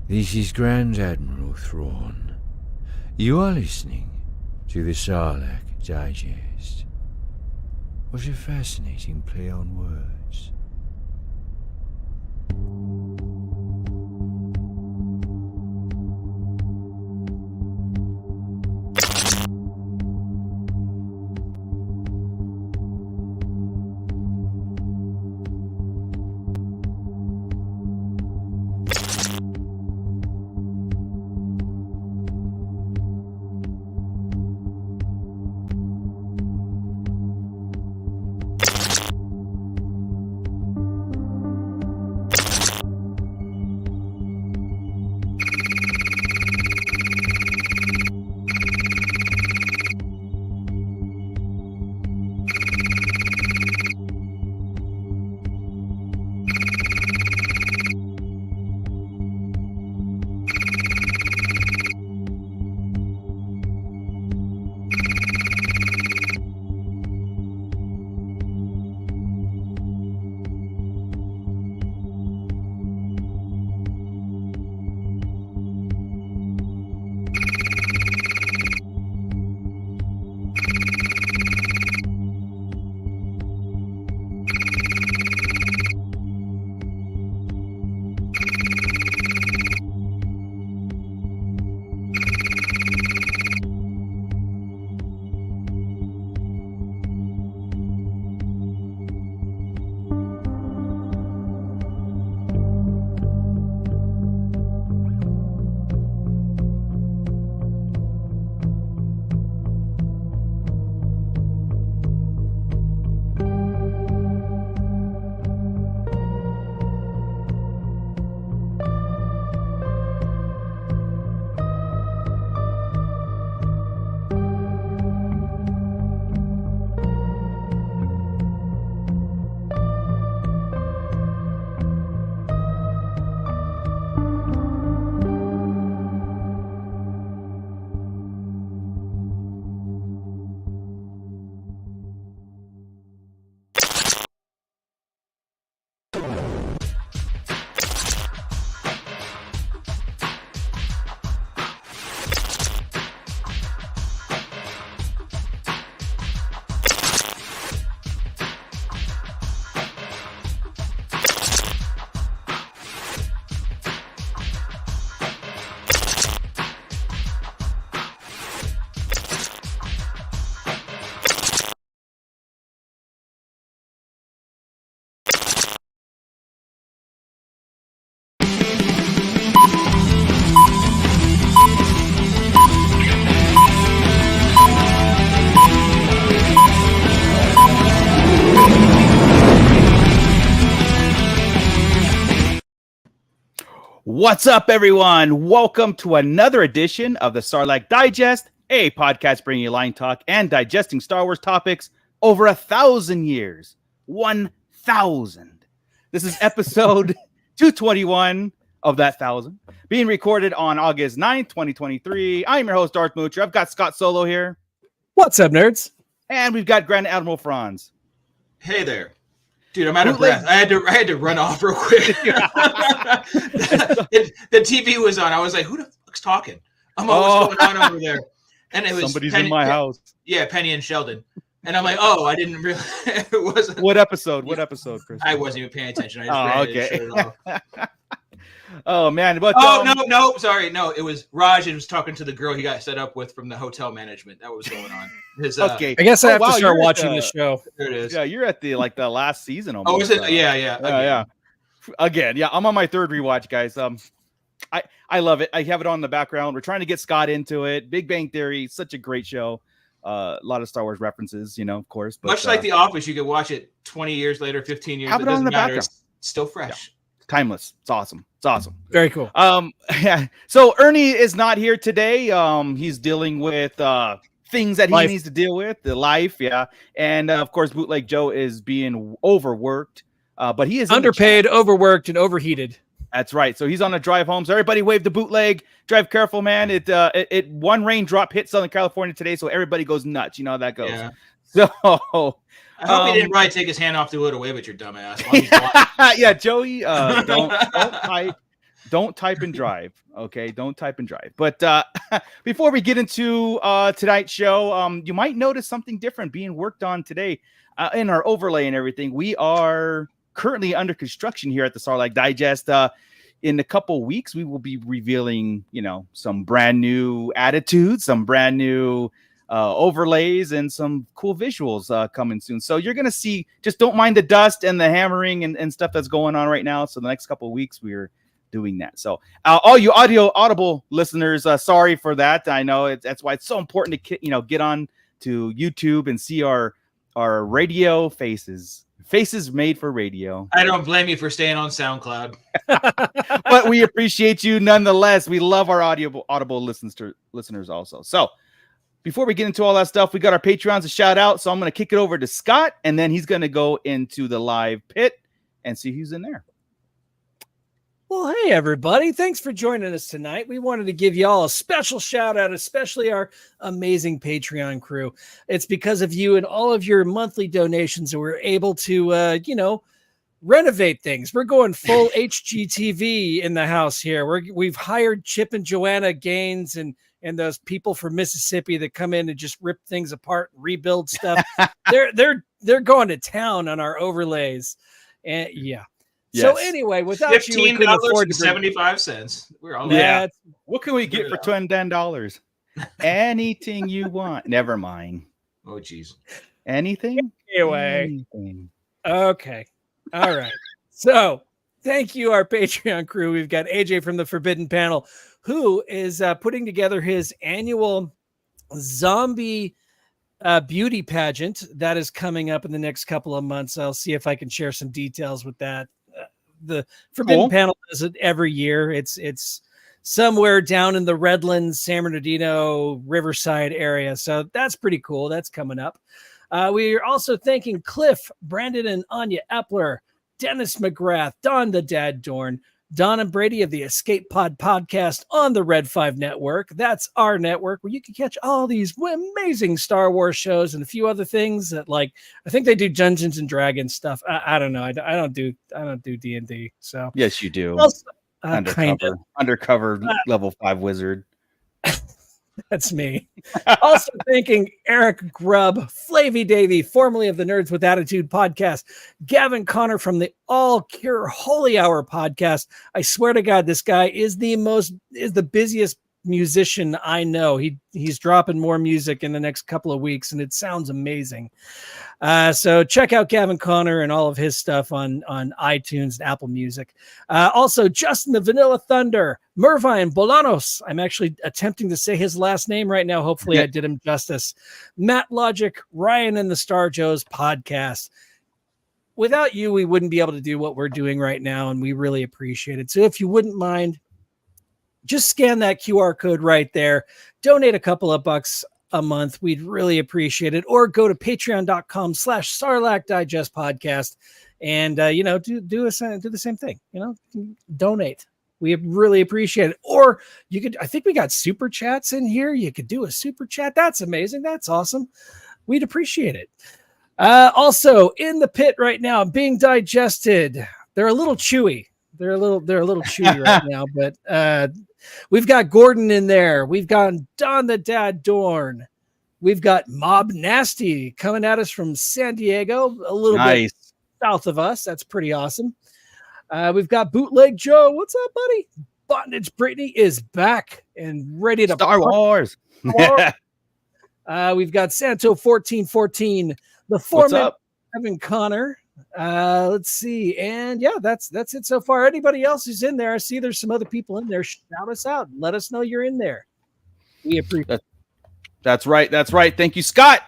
This is Grand Admiral Thrawn. You are listening to the Sarlacc Digest. What a fascinating play on words. What's up, everyone? Welcome to another edition of the Sarlacc Digest, a podcast bringing you line talk and digesting Star Wars topics over 1,000 years. 1,000. This is episode 221 of that 1,000, being recorded on August 9th, 2023. I'm your host, Darth Moocher. I've got Scott Solo here. What's up, nerds? And we've got Grand Admiral Franz. Hey there. Dude, I'm out of breath. I had to run off real quick. the TV was on. I was like, who the fuck's talking? What's going on over there? And it was somebody's in my house. Yeah, Penny and Sheldon. And I'm like, I didn't realize it wasn't. What episode, Chris? I wasn't even paying attention. I just ran it off. Oh man! But, no, sorry, no. It was Raj and was talking to the girl he got set up with from the hotel management. That was going on. Okay, I guess I have to start watching the show. There it is. Yeah, you're at the last season almost. Oh, is it? Yeah. Again, I'm on my third rewatch, guys. I love it. I have it on in the background. We're trying to get Scott into it. Big Bang Theory, such a great show. A lot of Star Wars references, of course. But, much like The Office, you could watch it 20 years later, 15 years. Have it on the background. It's still fresh. Yeah. Timeless. It's awesome. Very cool. Yeah. So Ernie is not here today. He's dealing with things that he needs to deal with, the life, and of course, Bootleg Joe is being overworked, but he is underpaid, overworked, and overheated. That's right. So he's on a drive home. So everybody wave the Bootleg. Drive careful, man. It one raindrop hit Southern California today, so everybody goes nuts. You know how that goes. Yeah. So. I hope he didn't probably take his hand off to it away with your dumb ass. Yeah, Joey, don't type. Don't type and drive. Okay, don't type and drive. But before we get into tonight's show, you might notice something different being worked on today in our overlay and everything. We are currently under construction here at the Sarlacc Digest. In a couple weeks, we will be revealing, some brand new attitudes, some brand new overlays, and some cool visuals coming soon. So you're going to see, just don't mind the dust and the hammering and stuff that's going on right now. So the next couple of weeks, we're doing that. So all you audible listeners, sorry for that. I know that's why it's so important to get on to YouTube and see our radio faces made for radio. I don't blame you for staying on SoundCloud. But we appreciate you nonetheless. We love our audible listeners also. So before we get into all that stuff, we got our Patreons to shout out. So I'm going to kick it over to Scott, and then he's going to go into the live pit and see who's in there. Well, hey, everybody. Thanks for joining us tonight. We wanted to give you all a special shout out, especially our amazing Patreon crew. It's because of you and all of your monthly donations that we're able to, renovate things. We're going full HGTV in the house here. We've hired Chip and Joanna Gaines and those people from Mississippi that come in and just rip things apart and rebuild stuff. They're going to town on our overlays. And yeah. Yes. So anyway, without $15.75. We're all What can we get for $10? Anything you want. Never mind. Oh, jeez. Anything? Anyway. Okay. All right. So thank you, our Patreon crew. We've got AJ from the Forbidden Panel, who is putting together his annual zombie beauty pageant that is coming up in the next couple of months. I'll see if I can share some details with that. The Forbidden Panel does it every year. It's somewhere down in the Redlands, San Bernardino, Riverside area. So that's pretty cool. That's coming up. We are also thanking Cliff, Brandon, and Anya Epler, Dennis McGrath, Don the Dad Dorn, Don and Brady of the Escape Pod podcast on the Red 5 Network. That's our network where you can catch all these amazing Star Wars shows and a few other things that, I think they do Dungeons and Dragons stuff. I don't know. I don't do D&D. So yes, you do. Also, undercover level 5 wizard. That's me. Also thanking Eric Grubb, Flavy Davy, formerly of the Nerds with Attitude podcast, Gavin Connor from the All Cure Holy Hour podcast. I swear to God, this guy is the busiest musician I know. He's dropping more music in the next couple of weeks, and it sounds amazing. So check out Gavin Connor and all of his stuff on iTunes and Apple Music. Also, Justin the Vanilla Thunder, Mervine Bolanos. I'm actually attempting to say his last name right now. Hopefully I did him justice. Matt Logic, Ryan and the Star Joes podcast. Without you, we wouldn't be able to do what we're doing right now, and we really appreciate it. So if you wouldn't mind, just scan that QR code right there. Donate a couple of bucks a month. We'd really appreciate it. Or go to patreon.com/Sarlacc Digest podcast and, do the same thing, donate. We really appreciate it. Or I think we got super chats in here. You could do a super chat. That's amazing. That's awesome. We'd appreciate it. Also in the pit right now, being digested. They're a little chewy. They're a little chewy right now, but we've got Gordon in there. We've got Don the Dad Dorn. We've got Mob Nasty coming at us from San Diego, a little bit south of us. That's pretty awesome. We've got Bootleg Joe. What's up, buddy? Bondage Brittany is back and ready to Star Wars. We've got Santo 1414, the foreman Kevin Connor. Let's see, and that's it so far. Anybody else who's in there? I see there's some other people in there. Shout us out. Let us know you're in there. We appreciate it. That's right. Thank you, Scott.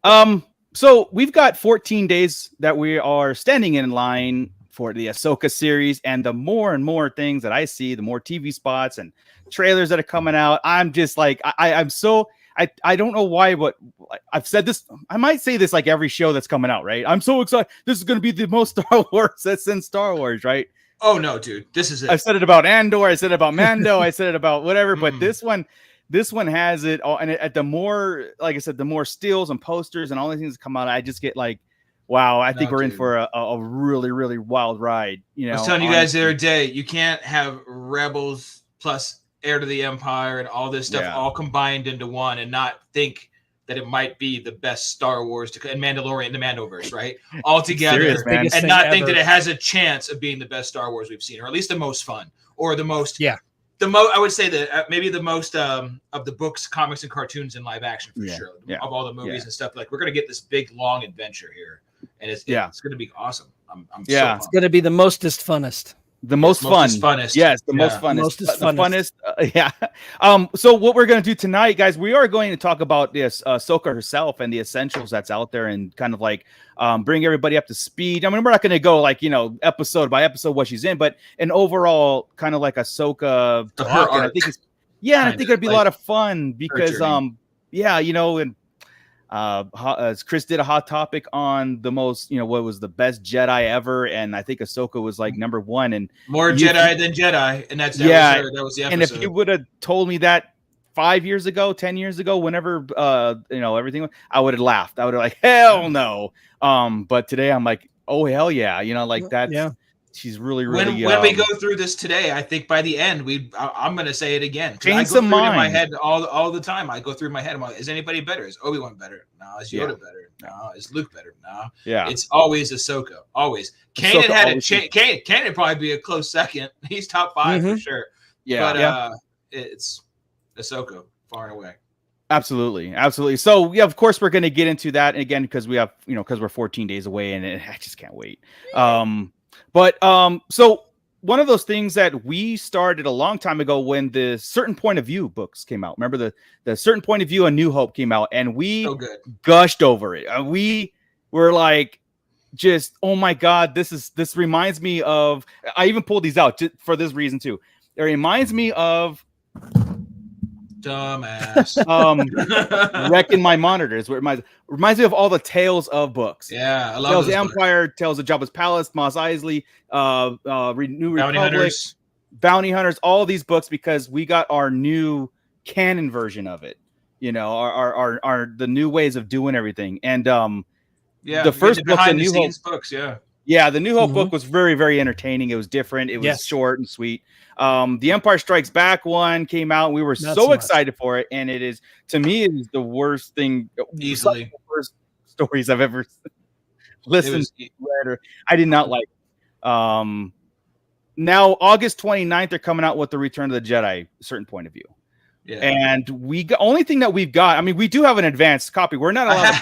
So we've got 14 days that we are standing in line for the Ahsoka series, and the more and more things that I see, the more TV spots and trailers that are coming out. I'm just like, I don't know why, but I've said this. I might say this like every show that's coming out, right? I'm so excited. This is going to be the most Star Wars that's in Star Wars, right? Oh no, dude, this is it. I've said it about Andor. I said it about Mando. I said it about whatever, but this one has it all. And at the more, like I said, the more stills and posters and all these things that come out, I just get like, wow, I think we're in for a really, really wild ride. I was telling you guys the other day, you can't have Rebels plus Heir to the Empire and all this stuff all combined into one, and not think that it might be the best Star Wars and Mandalorian, the Mandoverse, right? All together, Serious, and not think that it has a chance of being the best Star Wars we've seen, or at least the most fun, or the most. Yeah. I would say that maybe the most of the books, comics, and cartoons in live action for sure. Yeah. Of all the movies and stuff, like we're gonna get this big long adventure here, and it's gonna be awesome. I'm so it's gonna be the mostest funnest. The most fun. Funnest. Yes, the most funnest. Mostest the funnest. Yeah. So what we're going to do tonight, guys, we are going to talk about this Ahsoka herself and the essentials that's out there, and kind of like bring everybody up to speed. I mean, we're not going to go like, episode by episode what she's in, but an overall kind of like Ahsoka talk. Her arc. And I think I think it'd be a lot of fun because as Chris did a hot topic on the most, what was the best Jedi ever, and I think Ahsoka was like number one, and more Jedi than Jedi, and that was the episode. And if you would have told me that 5 years ago, 10 years ago, whenever everything, I would have laughed. I would have like, hell no. But today I'm like, oh hell yeah, that's she's really when we go through this today, I think by the end I'm going to say it again. Change I go some through it in my mind. head all the time. I go through my head. I'm like, is anybody better? Is Obi-Wan better? No. Is Yoda better? No. Is Luke better? No. Yeah. It's always Ahsoka. Always. Kanan had Kanan would probably be a close second. He's top 5 for sure. Yeah. But it's Ahsoka far and away. Absolutely. So yeah, of course we're going to get into that again because we have, because we're 14 days away, and I just can't wait. So one of those things that we started a long time ago when the Certain Point of View books came out. Remember the Certain Point of View, A New Hope came out, and we gushed over it. We were like, just, oh my God, this reminds me of, I even pulled these out for this reason too. It reminds me of dumbass. Wrecking My Monitors. Where it reminds me of all the Tales of books. Yeah, I love Tales of those Empire, Tales of Jabba's Palace, Mos Eisley, New Republic, Bounty Hunters, all these books, because we got our new canon version of it. Our the new ways of doing everything. And the first book, the New Hope books, the New Hope book was very, very entertaining. It was different. It was short and sweet. The Empire Strikes Back one came out, and we were so excited for it. And it is, to me, it is the worst thing, easily the worst stories I've ever listened to, read, or I did not like. Now August 29th, they're coming out with the Return of the Jedi, Certain Point of View. Yeah. And only thing that we've got, I mean, we do have an advanced copy. We're not allowed.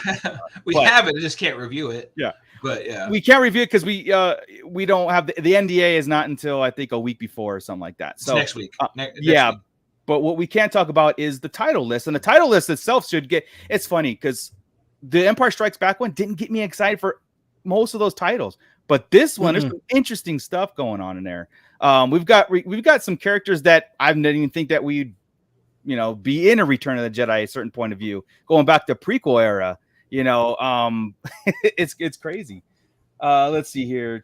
We have it, we just can't review it. Yeah. But yeah, we can't review it because we don't have the NDA is not until I think a week before or something like that. So next week. Next week. But what we can't talk about is the title list, and the title list itself should get. It's funny because the Empire Strikes Back one didn't get me excited for most of those titles, but this one, there's some interesting stuff going on in there. We've got some characters that I didn't even think that we'd be in a Return of the Jedi, a Certain Point of View, going back to prequel era. It's crazy. Let's see here.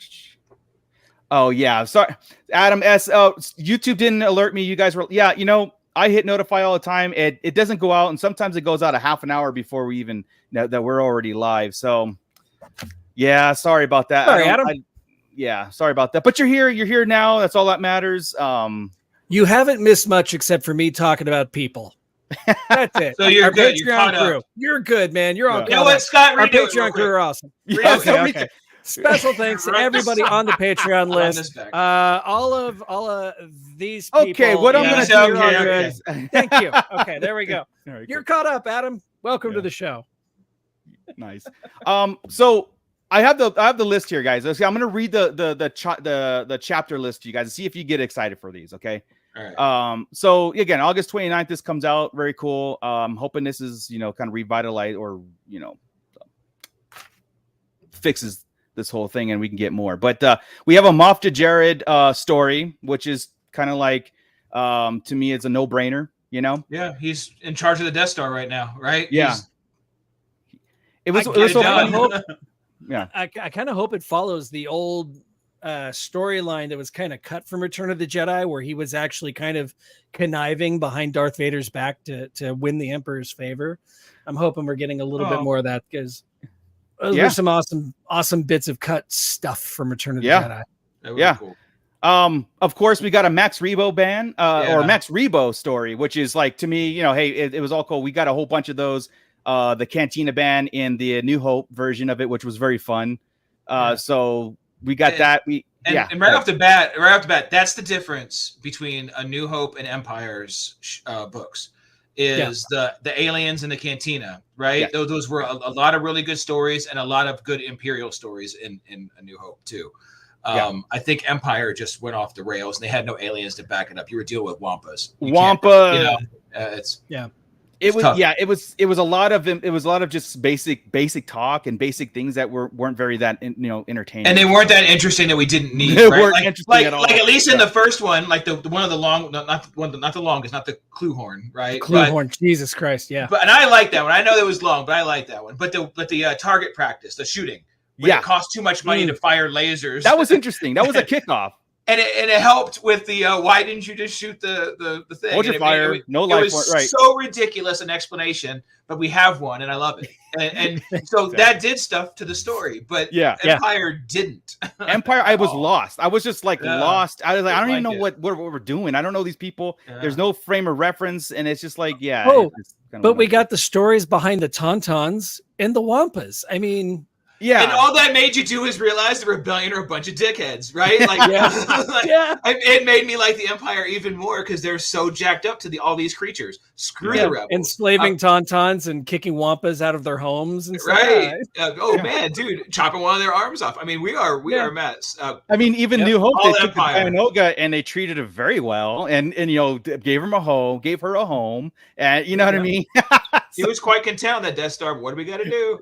Oh yeah, sorry, Adam S. YouTube didn't alert me. You guys were, I hit notify all the time. It doesn't go out, and sometimes it goes out a half an hour before we even know that we're already live. So yeah, sorry about that. Sorry, Adam. Sorry about that. But you're here. You're here now. That's all that matters. You haven't missed much except for me talking about people. That's it. So you're our good. Patreon crew. You're good, man. You're all You know what, Scott? Our Patreon crew are awesome. Okay. Special thanks to everybody on the Patreon list. All of these people. Okay, what I'm going to do here. Thank you. Okay, there we go. You're caught up, Adam. Welcome to the show. Nice. So I have the list here, guys. I'm going to read the chapter list to you guys and see if you get excited for these. Okay. All right. So again, August 29th, this comes out. Very cool. Hoping this is, kind of revitalize or, fixes this whole thing and we can get more. But we have a Moff Gideon story, which is kind of like, to me, it's a no-brainer, Yeah, he's in charge of the Death Star right now, right? Yeah. It was so fun. Yeah. I kind of hope it follows the old storyline that was kind of cut from Return of the Jedi, where he was actually kind of conniving behind Darth Vader's back to win the Emperor's favor. I'm hoping we're getting a little bit more of that, because there's some awesome bits of cut stuff from Return of the Jedi. Yeah. Cool. Of course, we got a Max Rebo band or Max Rebo story, which is like, to me, hey, it was all cool. We got a whole bunch of those. The Cantina band in the New Hope version of it, which was very fun. So we got that. And right off the bat, that's the difference between A New Hope and Empire's books. Is the aliens and the Cantina, right? Yeah. Those were a lot of really good stories and a lot of good Imperial stories in A New Hope too. I think Empire just went off the rails and they had no aliens to back it up. You were dealing with Wampas. It was a lot of just basic talk and basic things that weren't very that entertaining, and they weren't that interesting that we didn't need. They weren't interesting at all. Like at least in the first one, like the one of the long, not the longest, not the Cluehorn, right? Cluehorn, Jesus Christ, yeah. But and I like that one. I know that was long, but I like that one. But the target practice, the shooting, it cost too much money to fire lasers. That was interesting. That was a kickoff. And it helped with the why didn't you just shoot the thing? Hold your fire, no life. It was so ridiculous an explanation, but we have one, and I love it. And so that did stuff to the story, but Empire didn't. Empire, I was lost. I was just lost. I was like, I don't even know what we're doing. I don't know these people. There's no frame of reference, and it's just like, but we got the stories behind the Tauntauns and the Wampas. I mean. Yeah, and all that made you do is realize the rebellion are a bunch of dickheads, right? Like, it made me like the Empire even more because they're so jacked up to all these creatures. Screw the rebels, enslaving Tauntauns and kicking Wampas out of their homes and stuff. Right? Man, dude, chopping one of their arms off. I mean, we are Mets. I mean, even New Hope, they took Canoga and they treated it very well, and gave her a home, and you know what I mean. He was quite content on that Death Star. But what do we got to do?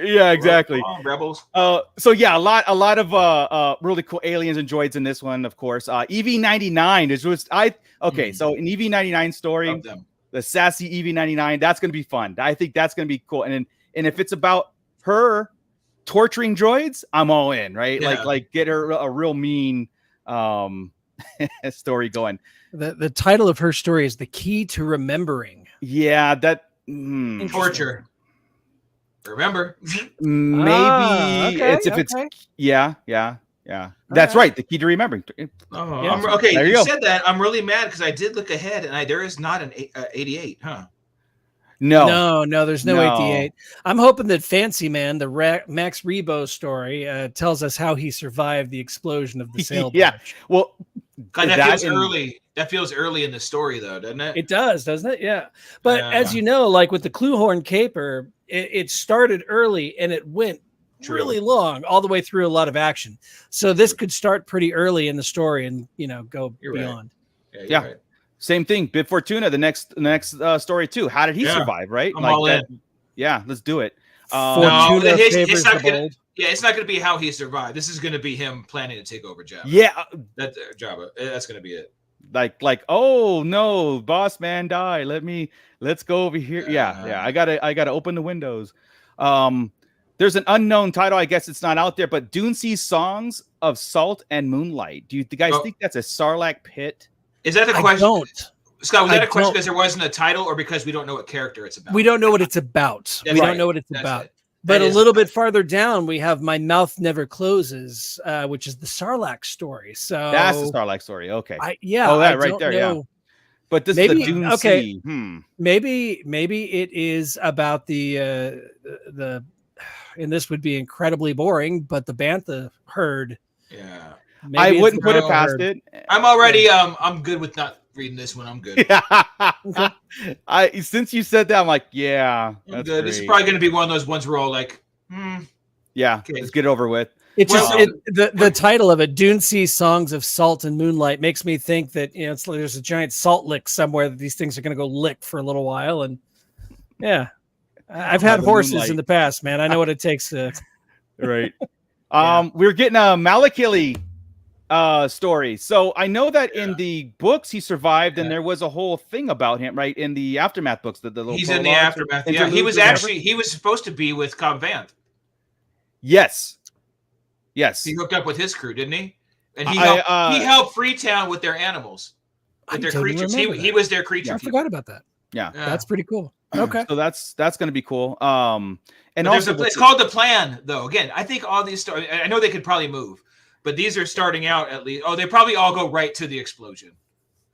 Yeah, exactly. Rebels. So yeah, a lot of really cool aliens and droids in this one, of course. EV-99 is just so an EV-99 story, the sassy EV-99, that's gonna be fun. I think that's gonna be cool. And if it's about her torturing droids, I'm all in, right? Yeah. Like get her a real mean story going. The title of her story is The Key to Remembering. Yeah, that torture. Remember, maybe that's right. The key to remembering. Okay, you said that. I'm really mad because I did look ahead and there is not an 88, huh? No, there's no 88. I'm hoping that Fancy Man, the Max Rebo story, tells us how he survived the explosion of the sail. Well, God, that feels early. That feels early in the story, though, doesn't it? It does, doesn't it? Yeah. But as you know, like with the Cluehorn Caper, it started early and it went really long, all the way through a lot of action. So this could start pretty early in the story and go beyond. Right. Yeah. Right. Same thing. Bib Fortuna, the next story too. How did he survive? Right? I'm all in. Yeah, let's do it. It's not going to be how he survived. This is going to be him planning to take over Jabba. Yeah, Jabba. That's going to be it. Like, oh no, boss man died. Let's go over here. Yeah. I gotta open the windows. There's an unknown title. I guess it's not out there, but Dune Sea Songs of Salt and Moonlight. Do you guys think that's a Sarlacc pit? Is that the question? I don't. Scott, was that a question because there wasn't a title or because we don't know what character it's about? We don't know what it's about. Don't know what it's about. But a little bit farther down, we have My Mouth Never Closes, which is the Sarlacc story. So that's the Sarlacc story. Okay. That right there. Know. Yeah. But this is the Dune Sea. Maybe it is about the and this would be incredibly boring, but the Bantha herd. Yeah. I wouldn't put it past it. I'm already I'm good with not reading this one. I'm good. Since you said that, I'm like, I'm good. Great. This is probably going to be one of those ones where we're all like, let's get it over with. It's the title of it, Dune Sea Songs of Salt and Moonlight, makes me think that it's like there's a giant salt lick somewhere that these things are going to go lick for a little while, and I've had horses in the past, man. I know what it takes to. Right. We're getting a Malakili story. So I know that in the books he survived, and there was a whole thing about him, right? In the Aftermath books, the little he's in the Aftermath. Yeah, he was supposed to be with Cobb Vanth. Yes. He hooked up with his crew, didn't he? And he helped Freetown with their animals, with their creatures. He was their creature. I forgot about that. Yeah, that's pretty cool. Okay, so that's going to be cool. And also, it's called The Plan, though. Again, I think all these stories. I know they could probably move, but these are starting out at least. Oh, they probably all go right to the explosion.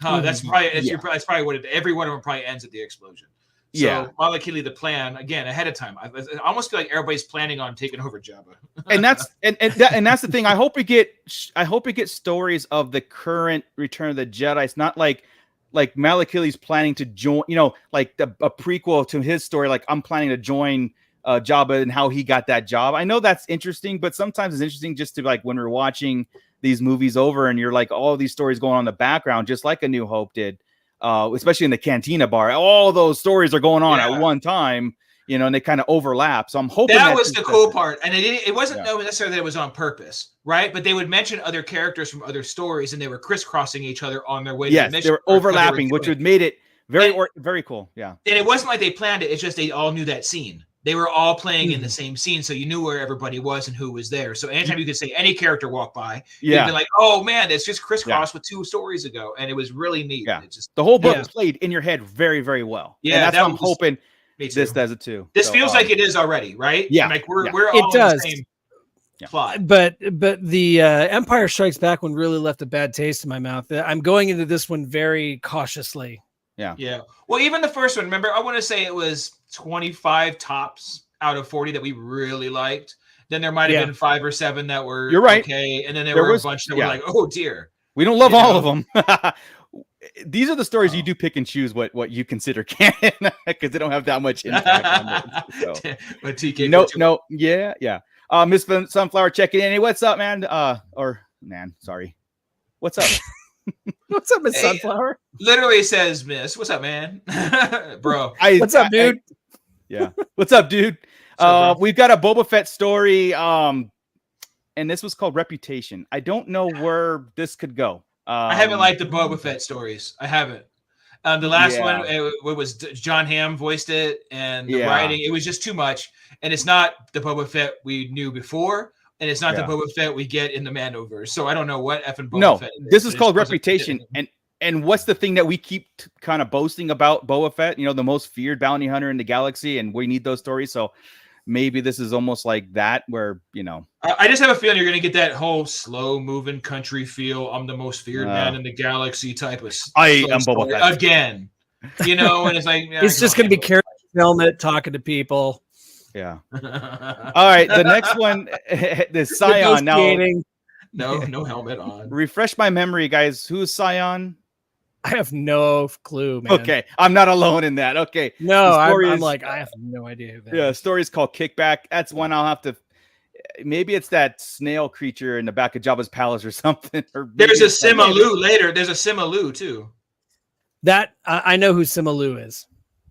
That's probably what every one of them probably ends at the explosion. So Malakili, the plan again ahead of time. I almost feel like everybody's planning on taking over Jabba. And that's that's the thing. I hope we get stories of the current Return of the Jedi. It's not like Malakili's planning to join. Like a prequel to his story. Like I'm planning to join Jabba and how he got that job. I know that's interesting, but sometimes it's interesting just to like when we're watching these movies over and you're like all these stories going on in the background, just like A New Hope did. Especially in the Cantina bar, all those stories are going on at one time, and they kind of overlap. So I'm hoping that was the cool part. And it wasn't necessarily that it was on purpose, right? But they would mention other characters from other stories, and they were crisscrossing each other on their way to the mission. They were overlapping, which would made it very cool. Yeah. And it wasn't like they planned it. It's just they all knew that scene. They were all playing in the same scene, so you knew where everybody was and who was there. So anytime you could say any character walk by, you'd be like, "Oh man, it's just crisscrossed with 2 stories ago," and it was really neat. Yeah, it's just, the whole book played in your head very, very well. Yeah, and that's what I'm hoping this does it too. This feels like it is already, right? Yeah, like we're all in the same plot. But the Empire Strikes Back one really left a bad taste in my mouth. I'm going into this one very cautiously. Yeah. Well, even the first one, remember, I want to say it was 25 tops out of 40 that we really liked. Then there might have been 5 or 7 that were okay, and then there were a bunch that were like, oh dear, we don't love all of them. These are the stories you do pick and choose what you consider canon because they don't have that much impact on it. So. But TK, Miss Sunflower checking in. Hey, what's up, man? Sorry. What's up? What's up, Miss Sunflower? Literally says, Miss. What's up, man? Bro. What's up, dude? What's up, dude? We've got a Boba Fett story. And this was called Reputation. I don't know where this could go. I haven't liked the Boba Fett stories. I haven't. The last one, it was John Hamm voiced it, and the writing, it was just too much. And it's not the Boba Fett we knew before. And it's not the Boba Fett we get in the Mandoverse. So I don't know what effing Boba Fett is. This is called Reputation. And what's the thing that we keep kind of boasting about Boba Fett? The most feared bounty hunter in the galaxy, and we need those stories. So maybe this is almost like that where, I just have a feeling you're going to get that whole slow-moving country feel. I'm the most feared man in the galaxy type of I am Boba Fett. Again. And it's like... He's just going to be carrying a helmet, talking to people. Yeah. All right. The next one, the Scion. Now, no helmet on. Refresh my memory, guys. Who's Scion? I have no clue, man. Okay, I'm not alone in that. Okay. No, I'm like, I have no idea who that is. Story is called Kickback. That's one I'll have to. Maybe it's that snail creature in the back of Jabba's palace or something. Or there's a Simalu later. There's a Simalu too. That I know who Simalu is.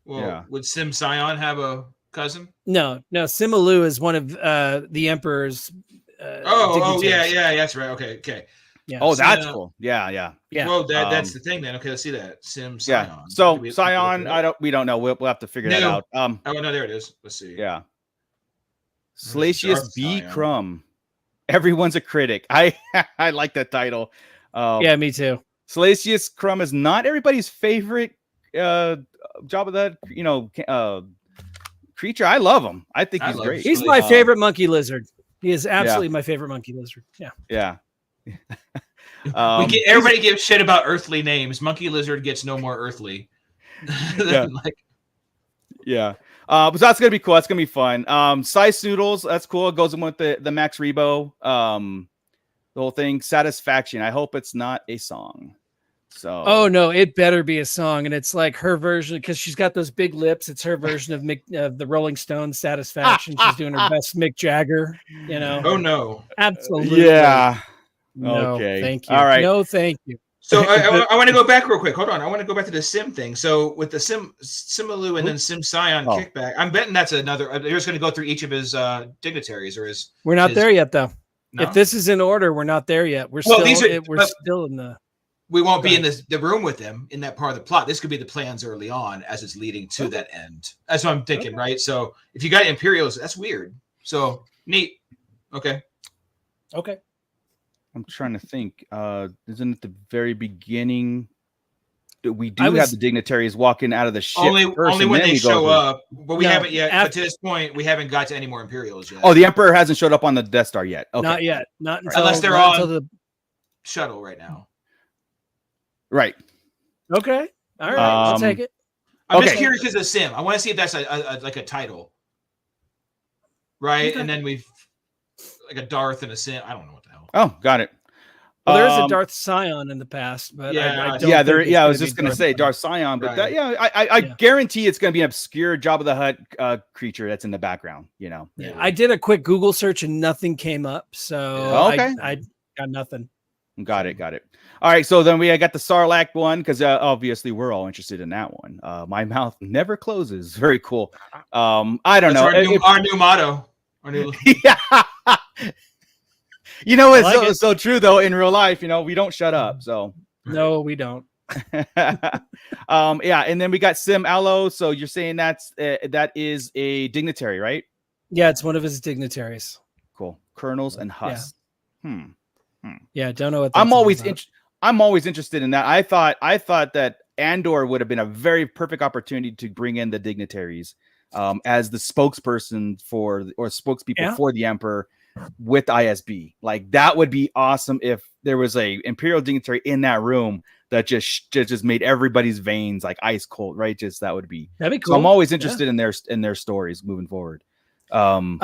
Well, would Sim Scion have a cousin? No. Simalu is one of the Emperor's. Yeah, that's right. Okay. Yeah. Oh, that's cool. Yeah. Well, that's the thing then. Okay, let's see that Sim Scion. Yeah. So Scion, we don't know. We'll have to figure that out. Oh no, there it is. Let's see. Yeah. Salacious B. Crumb. Everyone's a critic. I like that title. Yeah, me too. Salacious Crumb is not everybody's favorite Jabba the creature. I love him. I think he's great. He's my favorite monkey lizard. He is absolutely my favorite monkey lizard. Yeah. Everybody gives shit about earthly names. Monkey lizard gets no more earthly. But that's gonna be cool. That's gonna be fun. Size Noodles, that's cool. It goes in with the Max Rebo. The whole thing. Satisfaction. I hope it's not a song. So oh no, it better be a song, and it's like her version because she's got those big lips. It's her version of the Rolling Stones Satisfaction. She's doing her best Mick Jagger. Oh no, absolutely. Yeah. No, okay. Thank you. All right. No, thank you. So I want to go back real quick. Hold on. I want to go back to the Sim thing. So with the Simalu and then Sim Scion kickback, I'm betting that's another. They're just going to go through each of his dignitaries or his. We're not there yet, though. No? If this is in order, we're not there yet. We're still in the. We won't be in the room with them in that part of the plot. This could be the plans early on as it's leading to that end. That's what I'm thinking, right? So if you got Imperials, that's weird. So neat. Okay. I'm trying to think. Isn't it the very beginning? we do have the dignitaries walking out of the ship. Only when they show to, up, but we haven't yet. But to this point, we haven't got to any more Imperials yet. Oh, the Emperor hasn't showed up on the Death Star yet. Okay. Not yet. Not until, unless they're on the shuttle right now. Right. Okay. All right. I'll take it. I'm just curious because of Sim. I want to see if that's like a title, right? Okay. And then we've like a Darth and a Sim. I don't know what the hell. Oh, got it. Well, there is a Darth Scion in the past, but I was just going to say Darth Scion, but I guarantee it's going to be an obscure Jabba the Hutt creature that's in the background. You know. Yeah, I did a quick Google search and nothing came up, so I got nothing. Got it. All right, so then we got the Sarlacc one because obviously we're all interested in that one. My mouth never closes. Very cool. I don't know. Our new motto. Yeah. You know, it's so true though. In real life, you know, we don't shut up. So no, we don't. And then we got Sim Allo. So you're saying that is a dignitary, right? Yeah, it's one of his dignitaries. Cool. Colonels and Huss. Yeah. Yeah, don't know what. I'm always interested in that. I thought that Andor would have been a very perfect opportunity to bring in the dignitaries as the spokesperson for the Emperor with ISB. Like that would be awesome if there was a Imperial dignitary in that room that just made everybody's veins like ice cold, right? That'd be cool. So I'm always interested in their stories moving forward. So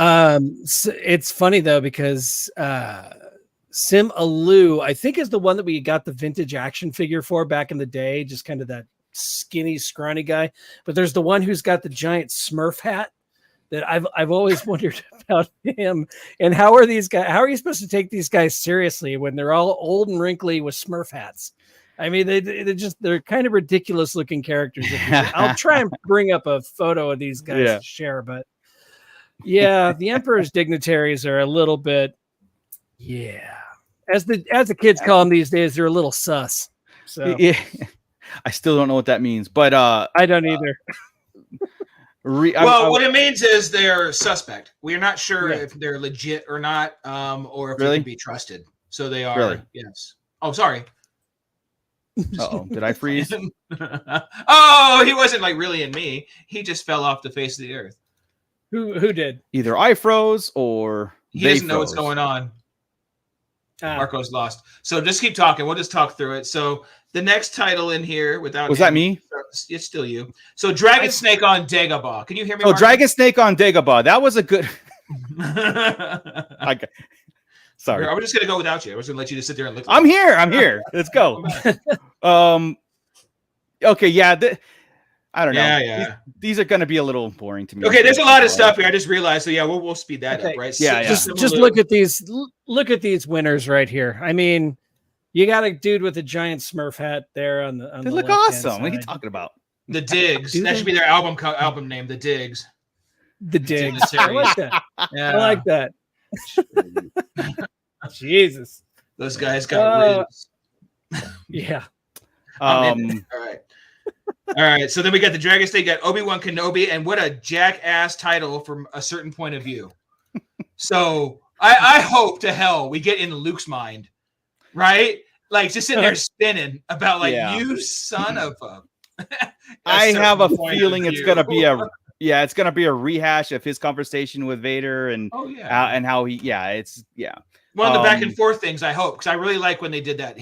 it's funny though because Sim Alu, I think, is the one that we got the vintage action figure for back in the day, just kind of that skinny, scrawny guy. But there's the one who's got the giant Smurf hat that I've always wondered about him. And how are these guys? How are you supposed to take these guys seriously when they're all old and wrinkly with Smurf hats? I mean, they're kind of ridiculous looking characters. I'll try and bring up a photo of these guys to share, but yeah, the Emperor's dignitaries are a little bit, as the kids call them these days, they're a little sus. So I still don't know what that means, but I don't either. What it means is they're suspect. We're not sure if they're legit or not, or if they can be trusted. So they are. Really? Yes. Oh, sorry. Uh-oh, did I freeze? Oh, he wasn't like really in me. He just fell off the face of the earth. Who did? Either I froze or he doesn't know what's going on. Marco's lost. So just keep talking. We'll just talk through it. So the next title in here without that me? It's still you. So Dragon Snake on Dagobah. Can you hear me? Oh, Marco? Dragon Snake on Dagobah. That was a good. Sorry, I was just gonna go without you. I was gonna let you just sit there and look. I'm here. Let's go. Okay, yeah. I don't know. Yeah. These are gonna be a little boring to me. Okay, there's a lot of stuff here. I just realized. So yeah, we'll speed that up, right? Yeah. Just look at these. Look at these winners right here. I mean, you got a dude with a giant Smurf hat there on the. They look awesome. What are you talking about? The Digs. That should be their album name. The Digs. The Digs. I like that. Yeah. I like that. Jesus. Those guys got ribs. Yeah. All right. So then we got the Dragon Snake, got Obi-Wan Kenobi, and what a jackass title from a certain point of view. So I hope to hell we get in Luke's mind, right? Like just sitting there spinning about you son of a. I have a feeling it's gonna be it's gonna be a rehash of his conversation with Vader and and how one of the back and forth things, I hope, because I really like when they did that.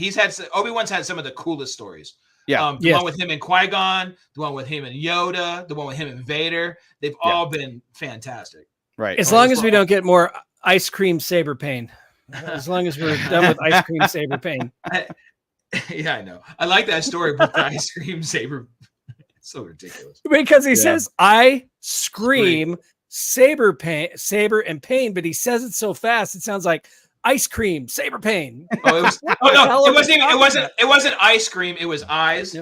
Obi-Wan's had some of the coolest stories. Yeah. The one with him and Qui-Gon, the one with him and Yoda, the one with him and Vader. They've all been fantastic. Right. As long as we don't get more ice cream saber pain. As long as we're done with ice cream saber pain. I know. I like that story with the ice cream saber. It's so ridiculous. Because he says, I scream saber and pain, but he says it so fast, it sounds like ice cream, saber pain. Oh, it wasn't ice cream. It was eyes,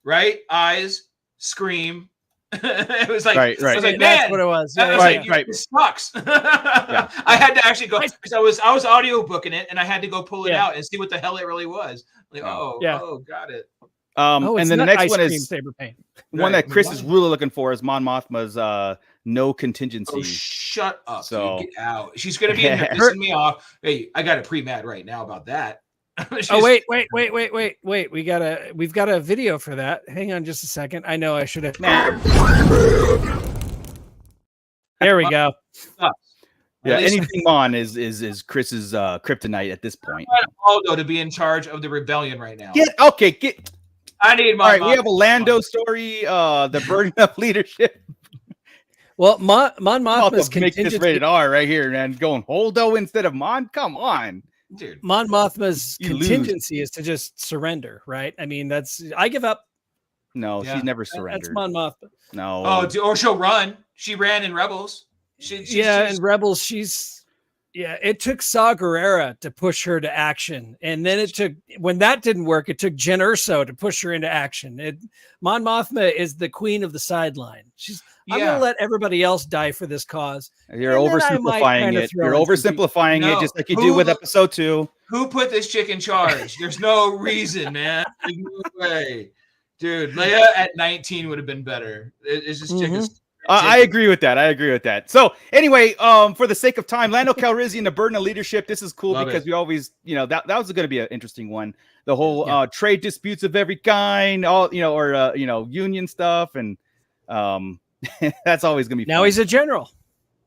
right? Eyes, scream. It was like, right. I was like, man, that's what it was. This sucks. I had to actually go because I was audio booking it and I had to go pull it out and see what the hell it really was. Like, got it. And then the next one is saber pain. One that Chris is really looking for is Mon Mothma's no contingency. Oh, shut up! So get out. She's gonna be in there pissing me off. Hey, I got a pre-mad right now about that. Oh wait. We've got a video for that. Hang on just a second. I know I should have. There we go. Yeah, anything Mon is Chris's kryptonite at this point. I want Aldo to be in charge of the rebellion right now. I need Mon. All right, we have a Lando story. The burden of leadership. Well, Mon Mothma's make this rated R right here, man. Going Holdo instead of Mon. Come on, dude. Mon Mothma's contingency is to just surrender, right? I mean, I give up. No, she's never surrendered. That's Mon Mothma. No. Oh, or she'll run. She ran in Rebels. In Rebels, it took Saw Gerrera to push her to action. And then when that didn't work, it took Jen Erso to push her into action. Mon Mothma is the queen of the sideline. I'm going to let everybody else die for this cause. You're oversimplifying it. You're oversimplifying it just like you do with episode 2. Who put this chick in charge? There's no reason, man. There's no way. Dude, Leia at 19 would have been better. It's just chick is... I agree with that. So anyway, for the sake of time, Lando Calrissian, the burden of leadership. This is cool because we always, that was going to be an interesting one. The whole trade disputes of every kind, union stuff, and that's always going to be. Now he's a general.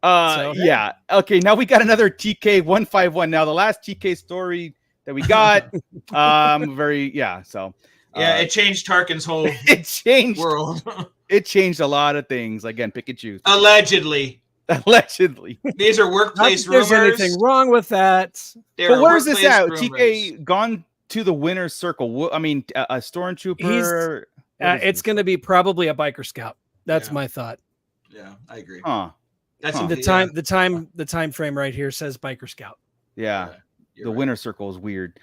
Yeah. Okay. Now we got another TK 151. Now the last TK story that we got, So. Yeah, it changed Tarkin's whole world. It changed a lot of things. Again, pick and choose. Allegedly. These are workplace rumors. There's anything wrong with that. But where's this at? TK gone to the winner's circle. I mean, a stormtrooper. It's going to be probably a biker scout. That's my thought. Yeah, I agree. That's the time frame right here says biker scout. Yeah, the winner's circle is weird.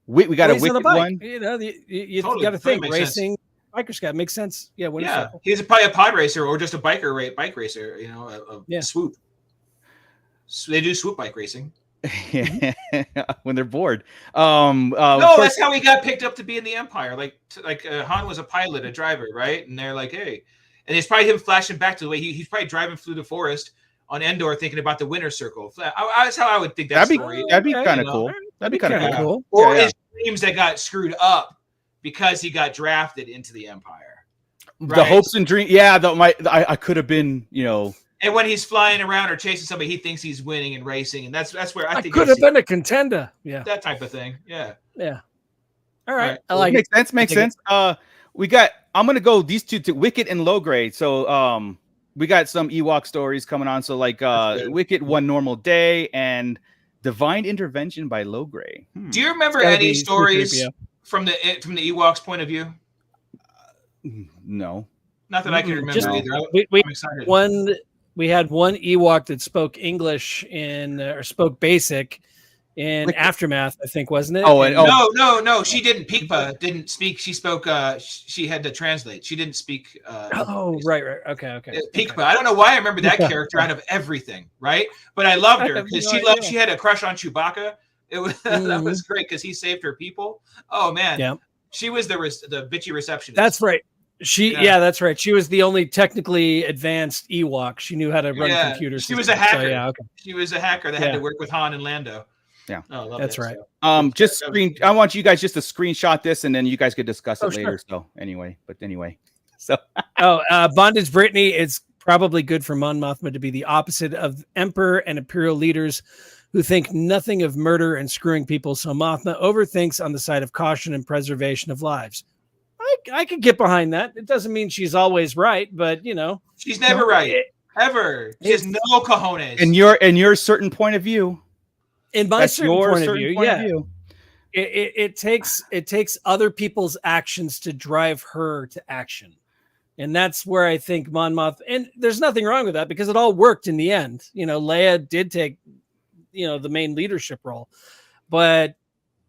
We got a wicked one. You got to think racing. Biker scout makes sense. Yeah, circle. He's probably a pod racer or just a bike racer. Swoop. So they do swoop bike racing. When they're bored. No, that's how he got picked up to be in the Empire. Han was a pilot, a driver, right? And they're like, hey, and it's probably him flashing back to the way he's probably driving through the forest on Endor, thinking about the winner's circle. That's how I would think that story. That'd be kind of cool. That'd be kind of cool. Or his dreams that got screwed up because he got drafted into the Empire. Right? The hopes and dreams. Yeah, I could have been, And when he's flying around or chasing somebody, he thinks he's winning and racing, and that's where I think could have been a contender. Yeah, that type of thing. Yeah. All right. I like it. Makes sense. I'm gonna go these two to Wicket and Low Grade. So we got some Ewok stories coming on. So Wicket One Normal Day and Divine Intervention by Low Grade. Do you remember any stories from the Ewoks' point of view? No. Not that I can remember either. I'm excited. We had one Ewok that spoke English or spoke Basic in Aftermath, I think, wasn't it? No. She didn't. Peekpa didn't speak. She spoke. She had to translate. She didn't speak. Right. Okay. Peekpa. I don't know why I remember that character out of everything, right? But I loved her because she had a crush on Chewbacca. It was that was great because he saved her people. Oh man, yeah. She was the bitchy receptionist. That's right. That's right. She was the only technically advanced Ewok. She knew how to run computers. She was a hacker. So, She was a hacker that had to work with Han and Lando. Yeah, that's right. I want you guys just to screenshot this, and then you guys could discuss it later. Sure. So Bondage Brittany. It's probably good for Mon Mothma to be the opposite of Emperor and Imperial leaders who think nothing of murder and screwing people. So Mothma overthinks on the side of caution and preservation of lives. I could get behind that. It doesn't mean she's always right, but she's never right ever. She has no cojones. In your certain point of view. In my certain point of view, it takes other people's actions to drive her to action, and that's where I think Mon Mothma. And there's nothing wrong with that because it all worked in the end. Leia did take the main leadership role, but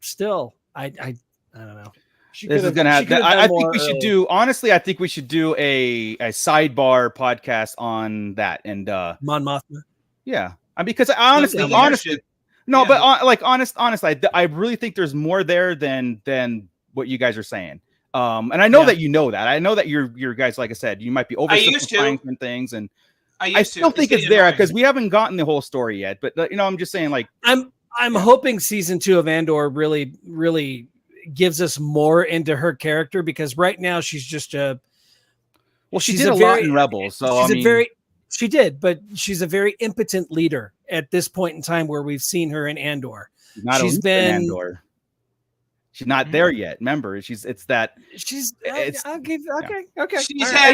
still, I don't know. This is gonna happen. I think we should do. Honestly, I think we should do a sidebar podcast on that and Mon Mothma. Yeah, because honestly, no, but honestly, I really think there's more there than what you guys are saying. And I know that you know that. I know that your guys, like I said, you might be oversimplifying some things, and I still think it's there because we haven't gotten the whole story yet. But I'm just saying, I'm hoping season 2 of Andor really gives us more into her character, because right now she's just a. Well, she did a lot in Rebels, so she did, but she's a very impotent leader at this point in time where we've seen her in Andor. She's been in Andor. She's not there yet. Remember, okay. She's had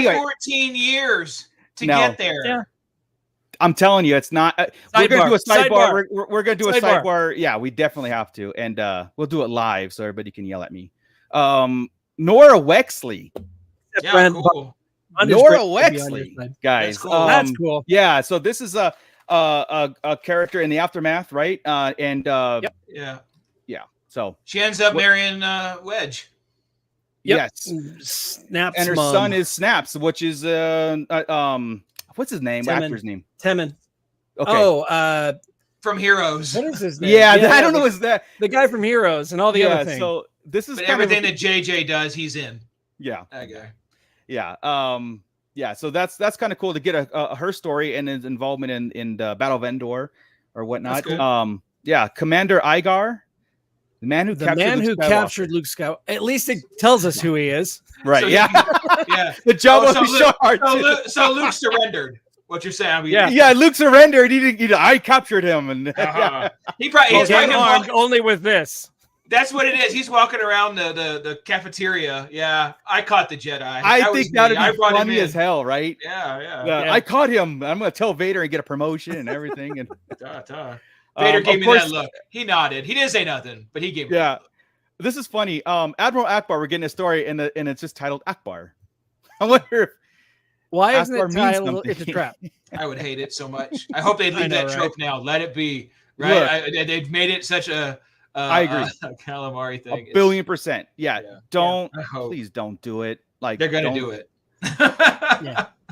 14 years to get there. Yeah. I'm telling you, it's not. We're going to do a sidebar. We're going to do a sidebar. Yeah, we definitely have to, and we'll do it live so everybody can yell at me. Nora Wexley. Yeah, cool. Nora Wexley, guys. That's cool. That's cool. Yeah, so this is a character in the Aftermath, right? Yeah. So she ends up marrying Wedge. Yep. Yes. Snaps, and her son is Snaps, which is what's his name? Actor's name? Temmin. Okay. Oh, from Heroes. What is his name? Yeah, I don't know. Is that the guy from Heroes and all the other things? So this is but everything that JJ does, he's in. Yeah. That guy. Yeah. Yeah. So that's kind of cool to get her story and his involvement in the Battle of Endor or whatnot. Yeah. Commander Igar. The man who captured Luke Skywalker. At least it tells us who he is. Right. So yeah. The Jabba so Luke surrendered. What you're saying? Yeah. Luke surrendered. He didn't. I captured him, and he's probably armed only with this. That's what it is. He's walking around the cafeteria. Yeah, I caught the Jedi. I think that'd be funny as hell, right? Yeah. I caught him. I'm gonna tell Vader and get a promotion and everything. And Vader gave me that look. He nodded. He didn't say nothing, but he gave me that look. This is funny. Admiral Akbar, we're getting a story and it's just titled Akbar. I wonder if why isn't it titled It's a Trap? I would hate it so much. I hope they leave that trope now. Let it be. Right. They've made it such a I agree. A calamari thing. 1,000,000,000%. Yeah. Please don't do it. Like they're gonna do it.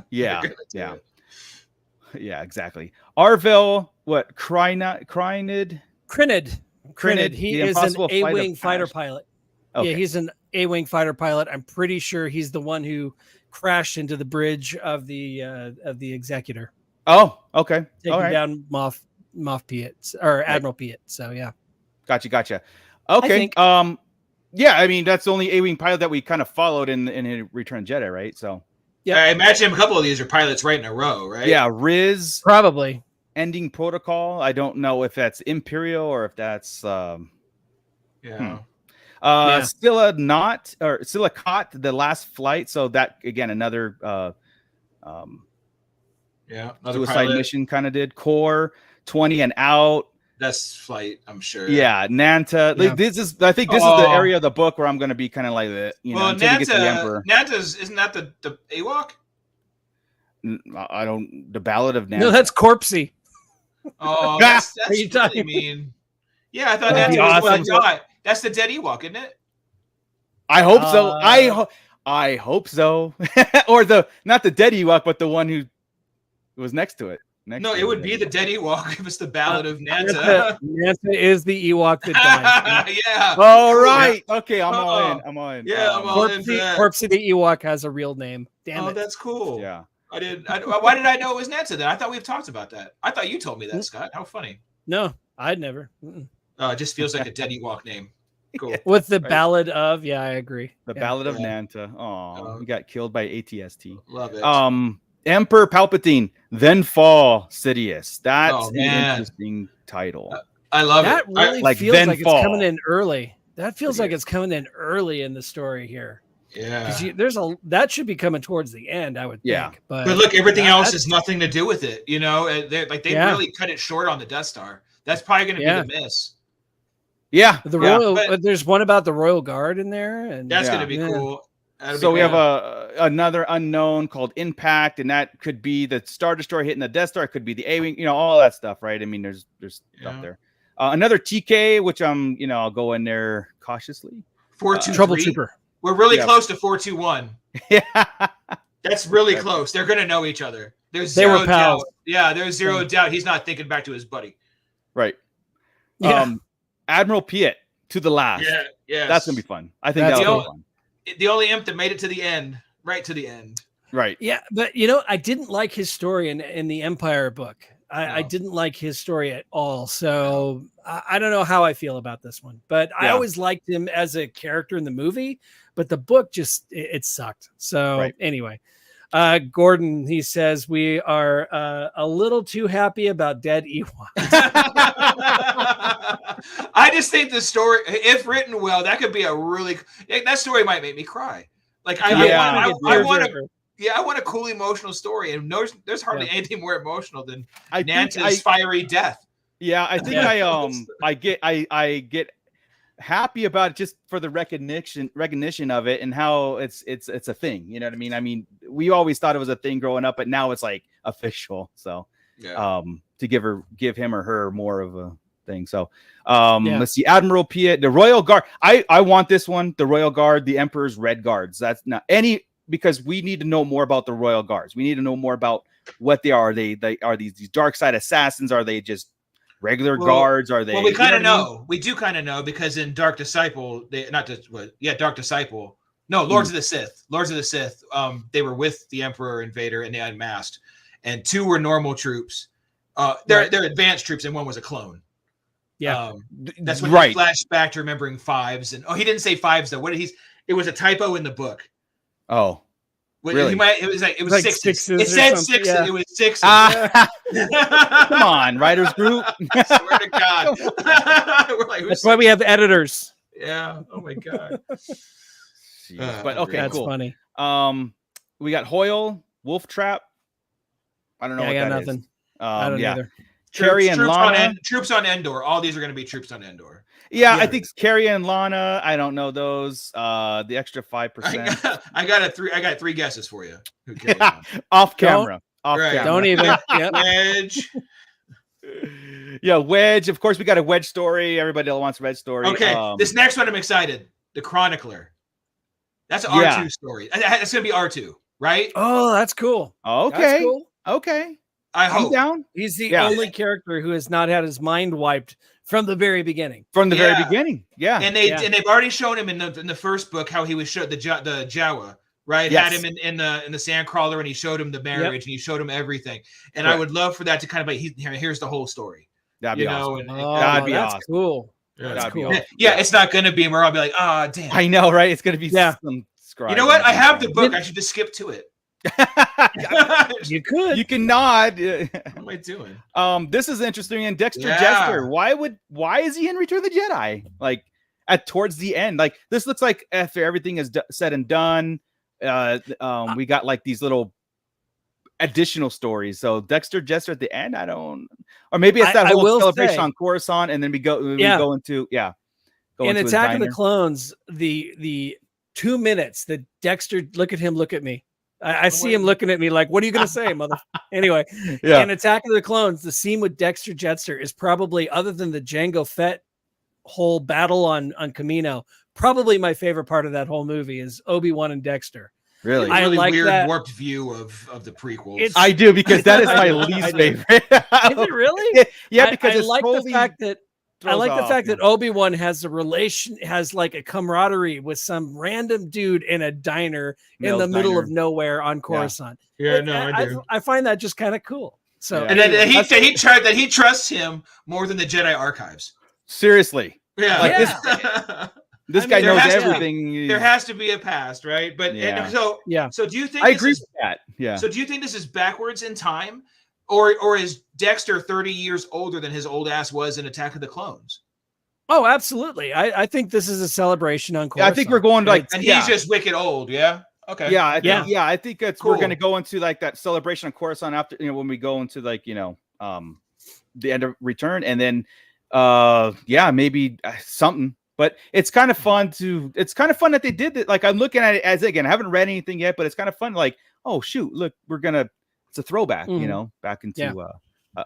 Yeah. Yeah, exactly. Arvel, what? Crynid. He is an A-wing fighter pilot. Okay. Yeah, he's an A-wing fighter pilot. I'm pretty sure he's the one who crashed into the bridge of the Executor. Oh, okay. Taking down Moff Piett or Admiral Piett. So yeah. Gotcha. Okay. Yeah, I mean that's the only A-wing pilot that we kind of followed in Return of the Jedi, right? So yeah, I imagine a couple of these are pilots right in a row, right? Yeah, Riz probably. Ending Protocol. I don't know if that's Imperial or if that's Scylla Cot, The Last Flight. So that again another suicide mission kind of did. Core 20 and Out. That's Flight, I'm sure. Yeah, Nanta. Yeah. Like, this is the area of the book where I'm going to be kind of like the until we get to the Emperor. Nanta's isn't that the Ewok? I don't. The Ballad of Nanta. No, that's Corpsey. Oh, that's really mean. Yeah, I thought Nanta. That's the dead Ewok, isn't it? I hope so. I hope so. Or not the dead Ewok, but the one who was next to it. It would be the dead Ewok if it's the Ballad of Nanta. Nanta is the Ewok that died. Yeah. All right. Okay, I'm all in. Yeah, I'm all in for that. Corpsey the Ewok has a real name. Damn it. That's cool. Yeah. Why did I know it was Nanta then? I thought we've talked about that. I thought you told me that, Scott. How funny. No, I'd never. It just feels like a dead Ewok name. Cool. With the Ballad of, I agree. The Ballad of Nanta. Oh, he got killed by ATST. Love it. Emperor Palpatine, then fall Sidious. That's an interesting title. I love it. That really feels like fall. It's coming in early. That feels like it's coming in early in the story here. Yeah, that should be coming towards the end, I would think. But look, everything else has nothing to do with it. You know, they really cut it short on the Death Star. That's probably going to be the miss. Yeah, there's one about the Royal Guard in there, and that's going to be cool. We have another unknown called Impact, and that could be the Star Destroyer hitting the Death Star. It could be the A-wing, all that stuff, right? I mean, there's stuff there. Another TK, which I'll go in there cautiously. 423. Troubleshooter. We're really close to 421. Yeah, that's really close. They're gonna know each other. There's zero doubt. Yeah, there's zero doubt. He's not thinking back to his buddy. Right. Yeah. Admiral Piett to the last. Yeah, that's gonna be fun. I think that'll be fun. The only imp that made it to the end, right to the end. Right. Yeah, but I didn't like his story in the Empire book. I didn't like his story at all. So I don't know how I feel about this one, but I always liked him as a character in the movie, but the book just, it sucked. So anyway, Gordon, he says, we are a little too happy about dead Ewoks. I just think the story, if written well, that could be that story might make me cry. Like I want a cool emotional story, and there's hardly anything more emotional than Nanta's fiery death. Yeah, I think I get happy about it just for the recognition of it and how it's a thing. You know what I mean? I mean, we always thought it was a thing growing up, but now it's like official. So to give him or her more of a thing. So let's see, Admiral Piet, the Royal Guard. I want this one, the Royal Guard, the Emperor's Red Guards. That's not any, because we need to know more about the Royal Guards. We need to know more about what they are. They are these dark side assassins? Are they just regular guards? Are they? Well, we kind of know. We do kind of know, because in Dark Disciple, Dark Disciple. No, Lords of the Sith. Lords of the Sith. They were with the Emperor and Vader, and they unmasked. And 2 were normal troops. They're advanced troops, and 1 was a clone. Yeah, that's when he flashed back to remembering 5s. And he didn't say 5s though. It was a typo in the book. Oh, really? It was 6s. It said 6s. Yeah. It was 6s. Come on, writers group. I swear to God. That's why we have editors. Yeah. Oh my God. But okay, that's cool. Funny. We got Hoyle, Wolf Trap. I don't know what that nothing. is. I don't either. Carrie and Lana. Troops on Endor. All these are going to be troops on Endor. Yeah, I think Carrie and Lana. I don't know those. The extra 5%. I got 3 guesses for you. Who kills Off camera. Don't even. Wedge. Wedge. Of course, we got a Wedge story. Everybody wants a Wedge story. Okay, this next one I'm excited. The Chronicler. That's an R2 story. It's going to be R2, right? Oh, that's cool. Okay. That's cool. Okay. I hope. Down. He's the only character who has not had his mind wiped from the very beginning. Very beginning. Yeah. And they've already shown him in the first book how he was showed the Jawa, right? Yes. Had him in the Sandcrawler, and he showed him the marriage, and he showed him everything. And I would love for that to kind of like here's the whole story. That'd be awesome. That'd be awesome. Cool. That's cool. Yeah, it's not going to be, and I'll be like, damn. I know, right? It's going to be some scribe. You know what? I have the book. I should just skip to it. You could. You can nod. What am I doing? This is interesting. And Dexter Jester, why is he in Return of the Jedi? Like towards the end, like this looks like after everything is said and done, we got like these little additional stories. So Dexter Jester at the end, or maybe it's that whole celebration on Coruscant, and then we go into in Attack of the Clones, the 2 minutes that Dexter look at me. I see him looking at me like, what are you going to say, mother? Anyway, in Attack of the Clones, the scene with Dexter Jester is probably, other than the Jango Fett whole battle on Camino, probably my favorite part of that whole movie is Obi-Wan and Dexter. Really? I like weird, that. warped view of the prequels. I do, because that is my least favorite. Is it really? Yeah, because I like the fact that that Obi-Wan has like a camaraderie with some random dude in a diner in the middle of nowhere on Coruscant. I do. I find that just kind of cool. So, and then he trusts him more than the Jedi archives. Seriously, this guy knows everything. There has to be a past, right? But so do you think I agree with that? Yeah. So do you think this is backwards in time? Or is Dexter 30 years older than his old ass was in Attack of the Clones? Oh, absolutely. I think this is a celebration on Coruscant. I think we're going to and he's just wicked old, yeah? Okay. Yeah, I think it's cool. We're going to go into like that celebration on Coruscant after, when we go into like, the end of Return, and then maybe something. But it's kind of fun that they did that. Like, I'm looking at it as, again, I haven't read anything yet, but it's kind of fun. Like, oh shoot, look, it's a throwback, back into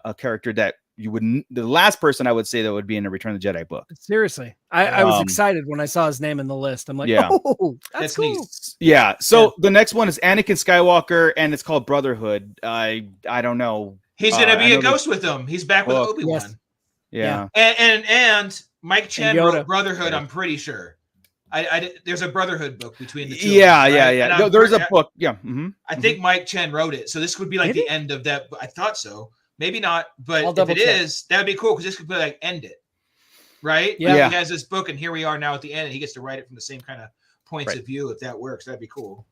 a character that you wouldn't. The last person I would say that would be in a Return of the Jedi book. Seriously, I was excited when I saw his name in the list. I'm like, oh, that's cool. Neat. Yeah. So the next one is Anakin Skywalker, and it's called Brotherhood. I don't know. He's gonna be a ghost with them. He's back with Obi-Wan. Yes. Yeah. And Mike Chen wrote Brotherhood. I'm pretty sure. There's a Brotherhood book between the two. Yeah. No, there's a book. Yeah. Mm-hmm. I think Mike Chen wrote it. So this would be like the end of that. I thought so. maybe not, but I'll if double it check. is, that would be cool because this could be like end it, right? Yeah. Like, Yeah. he has this book, and here we are now at the end, and he gets to write it from the same kind of points of view. If that works, that'd be cool.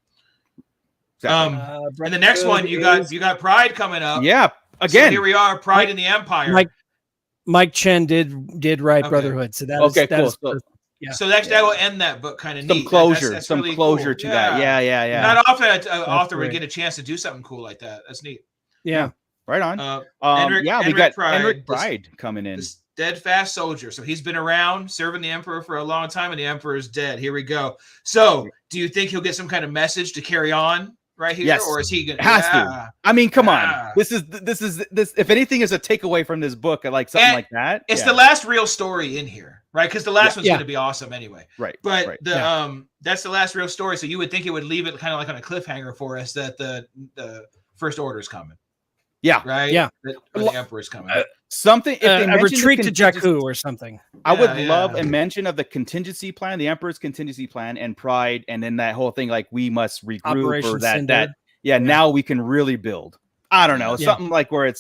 Exactly. And the next one, you got Pride coming up. Yeah. Again, so here we are, Pride in the Empire. Mike Chen did write Brotherhood, so that Okay, is, that cool. is perfect. Yeah. So that will end that book kind of some neat. closure, That's some really closure cool. to that. Yeah. Not often an author would great. get a chance to do something cool like that. That's neat. Yeah. Right on. Enric we got Pride, Enric Pride coming in. The steadfast soldier. So he's been around serving the Emperor for a long time, and the Emperor is dead. Here we go. So do you think he'll get some kind of message to carry on right here? Yes. Or is he gonna Has to. I mean, come on. This is if anything is a takeaway from this book, like something like that. It's the last real story in here, right? Because the last one's going to be awesome anyway. Right. But that's the last real story. So you would think it would leave it kind of like on a cliffhanger for us that the First Order is coming. Yeah. Right. Yeah. Or the Emperor is coming. Something. If they A mention retreat to Jakku or something. I would love a mention of the contingency plan, the Emperor's contingency plan, and Pride, and then that whole thing like we must regroup Operation or that. Cinder. Now we can really build. I don't know, Yeah. something like where it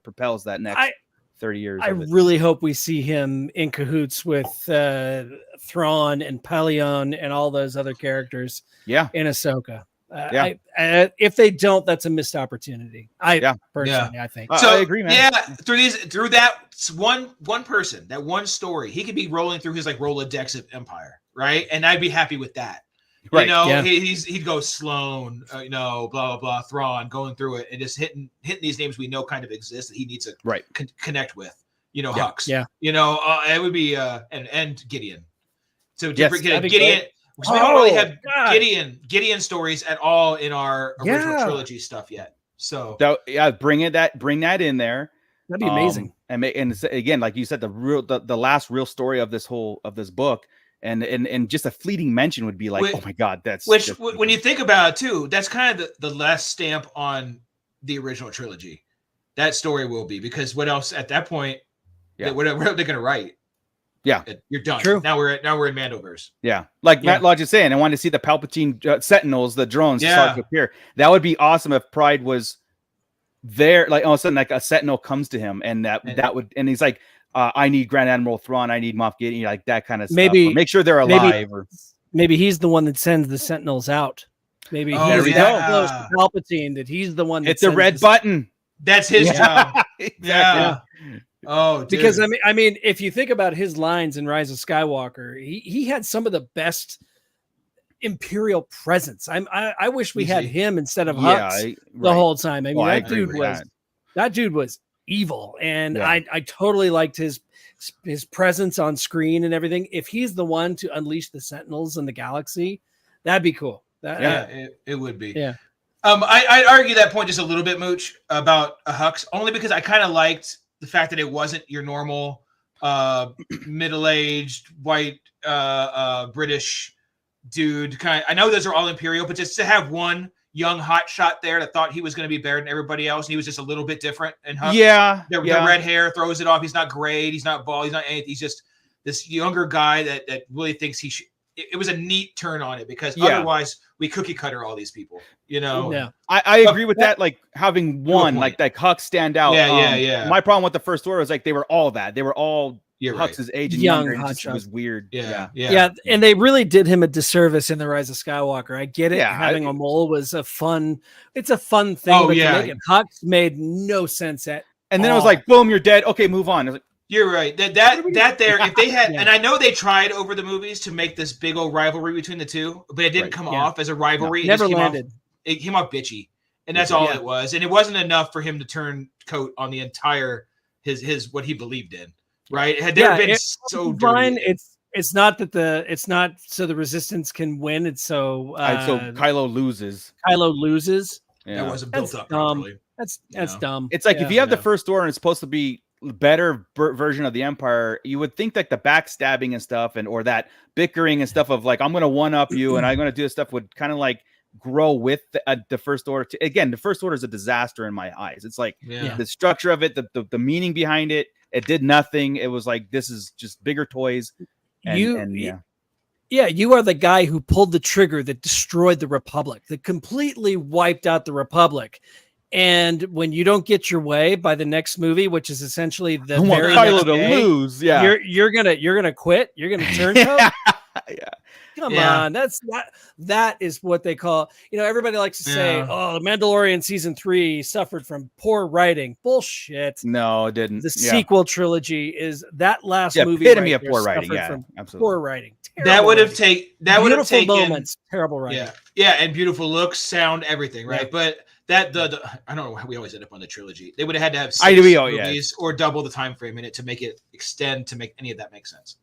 propels that next 30 years. I really hope we see him in cahoots with Thrawn and Pelion and all those other characters. Yeah. In Ahsoka. If they don't, that's a missed opportunity. Personally, I think. So I agree, man. Yeah, through that one person, that one story, he could be rolling through his like Rolodex of Empire, right? And I'd be happy with that. Right. You know, Yeah. he'd go Sloane, blah blah blah, Thrawn, going through it and just hitting these names we know kind of exist that he needs to connect with. Hux. Yeah. It would be and Gideon. So That'd be Gideon. great. Because we don't really have Gideon stories at all in our original trilogy stuff yet. So bring that in there. That'd be amazing. And again, like you said, the last real story of this book, and just a fleeting mention would be like, oh my god, when you think about it too, that's kind of the last stamp on the original trilogy. That story will be, because what else at that point? What are they going to write? Yeah, you're done. True. Now we're in Mandoverse. Yeah, like Matt Lodge is saying, I wanted to see the Palpatine Sentinels, the drones, start to appear. That would be awesome if Pride was there. Like all of a sudden, like a Sentinel comes to him, and he's like, "I need Grand Admiral Thrawn. I need Moff Gideon," like that kind of stuff. Maybe or make sure they're alive. Maybe he's the one that sends the Sentinels out. Maybe he's that close to Palpatine that he's the one. That it's a red button. That's his job. Exactly. Yeah. Oh, dude. Because I mean, if you think about his lines in Rise of Skywalker, he had some of the best Imperial presence. I wish we had him instead of Hux the whole time. I mean, that dude was evil, and I totally liked his presence on screen and everything. If he's the one to unleash the Sentinels in the galaxy, that'd be cool. It would be. Yeah. I'd argue that point just a little bit, Mooch, about a Hux, only because I kind of liked the fact that it wasn't your normal middle-aged white British dude. I know those are all Imperial, but just to have one young hot shot there that thought he was going to be better than everybody else, and he was just a little bit different. And Hux, the red hair throws it off. He's not grayed. He's not bald. He's not anything. He's just this younger guy that really thinks he should. It was a neat turn on it, because otherwise we cookie cutter all these people, Yeah. I agree with that. Like having one, like Hux stand out. Yeah. My problem with the First Order was like they were all that. They were all Hux's age and young. It was weird. Yeah. And they really did him a disservice in the Rise of Skywalker. I get it. Yeah, having a mole was a fun thing. But to make it Hux made no sense and then I was like, boom, you're dead. Okay, move on. I was like, you're right. That there, if they had, and I know they tried over the movies to make this big old rivalry between the two, but it didn't come off as a rivalry. No, never landed. It came off bitchy, and that's all it was. And it wasn't enough for him to turn coat on the entire his what he believed in. Right? It had never been so fine. dirty. It's not that it's not so the Resistance can win. It's so Kylo loses. Kylo loses. That wasn't built up properly. That's dumb. It's like if you have the First Order and it's supposed to be better version of the Empire, you would think like the backstabbing and stuff, or that bickering and stuff of like, I'm going to one up you and I'm going to do this stuff would kind of like grow with the First Order. Again, the First Order is a disaster in my eyes. It's like the structure of it, the meaning behind it, it did nothing. It was like, this is just bigger toys. You are the guy who pulled the trigger that destroyed the Republic, that completely wiped out the Republic. And when you don't get your way by the next movie, which is essentially the I want very Kylo next to day, lose. Yeah. you're gonna quit. You're gonna turncoat. Yeah. Come Yeah. on, that is what they call. Everybody likes to say, Yeah. "Oh, the Mandalorian season 3 suffered from poor writing." Bullshit. No, it didn't. The sequel trilogy is that last movie. Epitome of there poor writing. suffered Yeah, from absolutely. poor writing. That would have Terrible taken beautiful moments. Terrible writing. Yeah, and beautiful looks, sound, everything, right? Yeah. But that the I don't know why we always end up on the trilogy. They would have had to have 6 movies or double the time frame in it to make it extend to make any of that make sense.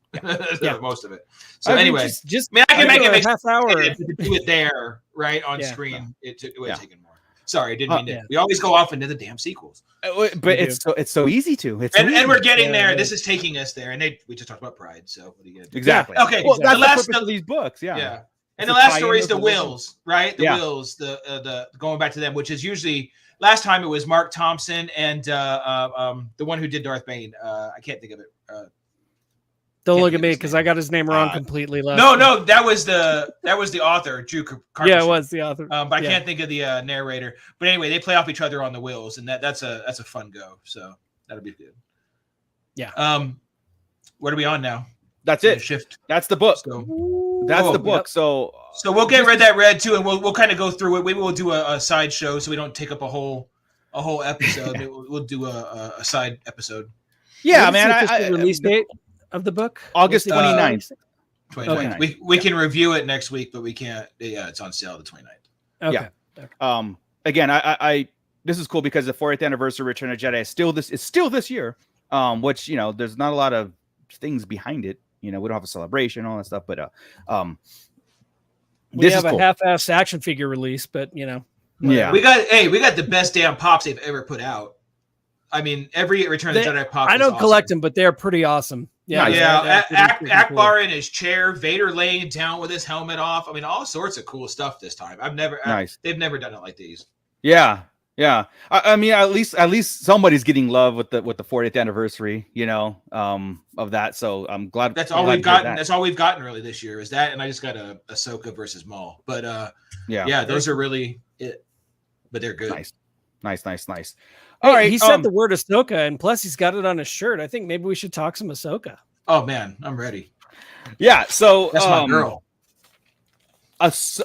Yeah. Most of it. So anyway, just I can make it make half hour. sense to do it there, right on Yeah. screen. It would have taken more. Sorry, I didn't mean to. Yeah. We always go off into the damn sequels, But it's so easy to. and we're getting there. Yeah. This is taking us there, and we just talked about Pride. So what are you gonna do? Exactly. Okay. Well, that's the last the purpose of these books. Yeah. Yeah. And It's the a last tie-in story is of the the wills, right? The wills, the going back to them, which is usually last time it was Mark Thompson and the one who did Darth Bane. I can't think of it. Don't Can't look think at of me his because name. I got his name wrong completely. No, that was the author, Drew Carpenter. Yeah, it was the author. But I can't think of the narrator. But anyway, they play off each other on the wills, and that's a fun go. So that'll be good. Yeah. What are we on now? That's it. Shift. That's the book. So, That's the book. Yep. So we'll get read too, and we'll kind of go through it. Maybe we'll do a side show so we don't take up a whole episode. Maybe we'll do a side episode. Yeah, What is man. the release date of the book? August What's the 29th. 29th. Okay. We can review it next week, but we can't. Yeah, it's on sale the 29th. Okay. Yeah. Again, I this is cool because the 40th anniversary of Return of the Jedi is still this year. Which there's not a lot of things behind it. We don't have a celebration, all that stuff, but We this have is a cool. half-assed action figure release, but Yeah. We got the best damn pops they've ever put out. I mean, every Return of the Jedi pop. I don't is collect awesome. them, but they're pretty awesome. Yeah, Yeah. they're pretty Akbar in his chair, Vader laying down with his helmet off. I mean, all sorts of cool stuff this time. Nice. They've never done it like these. Yeah. I mean, at least somebody's getting love with the 40th anniversary, of that. So I'm glad That's all we've gotten. That's all we've gotten really this year is that, and I just got a Ahsoka versus Maul. But yeah, those are really it. But they're good. Nice. Hey, All right. he said the word Ahsoka, and plus he's got it on his shirt. I think maybe we should talk some Ahsoka. Oh man, I'm ready. Yeah. So That's my girl.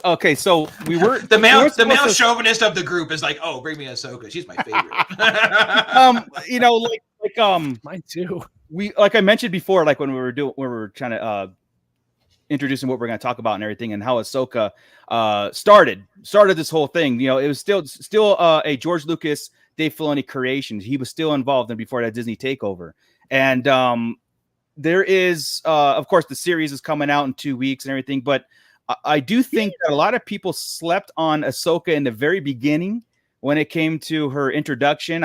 Okay, so we were The male to- chauvinist of the group is like, oh, bring me Ahsoka. She's my favorite. Mine too. We like I mentioned before, like when we were trying to introducing what we're going to talk about and everything, and how Ahsoka started this whole thing. It was still a George Lucas, Dave Filoni creation. He was still involved in before that Disney takeover, and there is of course the series is coming out in 2 weeks and everything, but I do think that a lot of people slept on Ahsoka in the very beginning when it came to her introduction.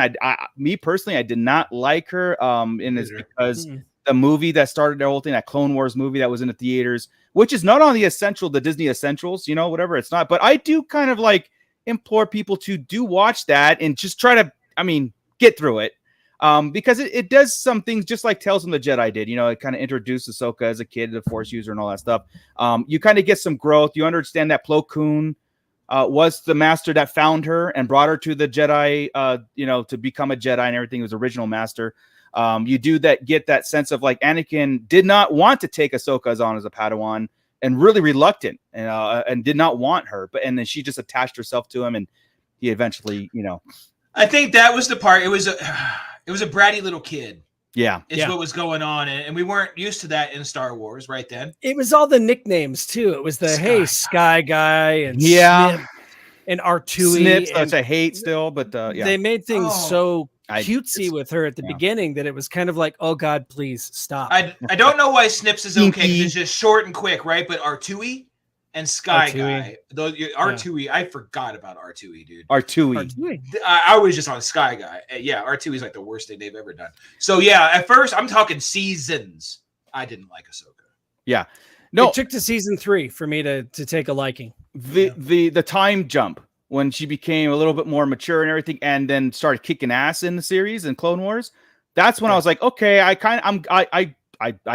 Me personally, I did not like her. And it's because the movie that started the whole thing, that Clone Wars movie that was in the theaters, which is not on the Disney Essentials, whatever it's not. But I do kind of implore people to do watch that and just try to, get through it. Because it does some things just like Tales from the Jedi did. It kind of introduced Ahsoka as a kid, the Force user, and all that stuff. You kind of get some growth. You understand that Plo Koon was the master that found her and brought her to the Jedi, to become a Jedi and everything. It was original master. You do get that sense of Anakin did not want to take Ahsoka on as a Padawan and really reluctant and did not want her, and then she just attached herself to him, and he eventually, I think that was the part. It was a bratty little kid. Yeah. It's what was going on. And we weren't used to that in Star Wars right then. It was all the nicknames too. It was the Sky Guy and yeah. Snip and R2. Snips, which I hate still, but yeah. They made things so cutesy it's- with her at the beginning that it was kind of like, oh God, please stop. I don't know why Snips is okay because it's just short and quick, right? But R2E and Sky Guy, though R2E, I forgot about R2E, dude. R2E. I was just on Sky Guy. Yeah, R2E is like the worst thing they've ever done. So yeah, at first I'm talking seasons. I didn't like Ahsoka. Yeah, no, it took to season 3 for me to take a liking. The time jump when she became a little bit more mature and everything, and then started kicking ass in the series and Clone Wars. That's when I was like, okay, I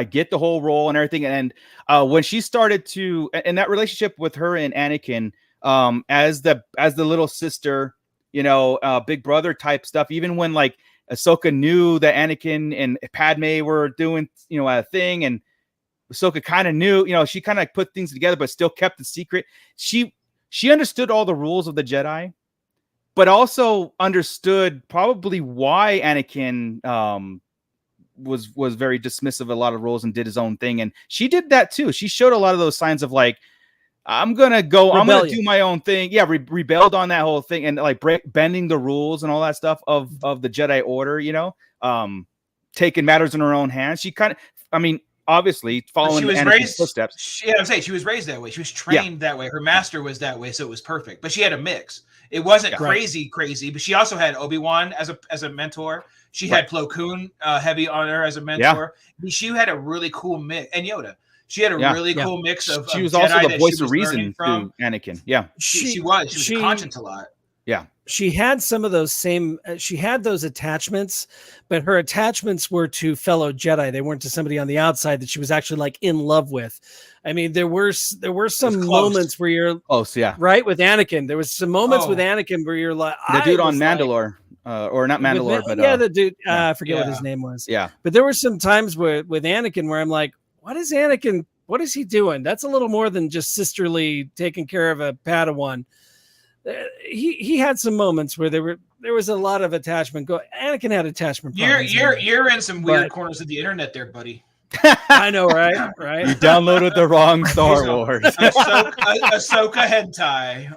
get the whole role and everything. And when she started to, and that relationship with her and Anakin, as the little sister, big brother type stuff. Even when like Ahsoka knew that Anakin and Padme were doing, a thing, and Ahsoka kind of knew, she kind of put things together, but still kept the secret. She understood all the rules of the Jedi, but also understood probably why Anakin was very dismissive of a lot of rules and did his own thing. And she did that too. She showed a lot of those signs of like, I'm going to do my own thing. Yeah. Rebelled on that whole thing and like bending the rules and all that stuff of the Jedi Order, taking matters in her own hands. She kind of, obviously following Anakin's footsteps. She was raised that way. She was trained that way. Her master was that way. So it was perfect, but she had a mix. It wasn't crazy, but she also had Obi-Wan as a mentor. She had Plo Koon heavy on her as a mentor. Yeah. She had a really cool mix, and Yoda. She had a really cool mix of. She was also the voice of reason from Anakin. Yeah, she was a conscience a lot. Yeah, she had some of those same. She had those attachments, but her attachments were to fellow Jedi. They weren't to somebody on the outside that she was actually like in love with. I mean, there were some moments where you're close, right with Anakin. There was some moments with Anakin where you're like, the dude on Mandalore. Or not Mandalore, but the dude. I forget what his name was. Yeah, but there were some times with Anakin where I'm like, what is Anakin? What is he doing? That's a little more than just sisterly taking care of a Padawan. He had some moments where there was a lot of attachment. Anakin had attachment problems. You're in some weird corners of the internet there, buddy. I know, right? You downloaded the wrong Star Wars. Ahsoka hentai.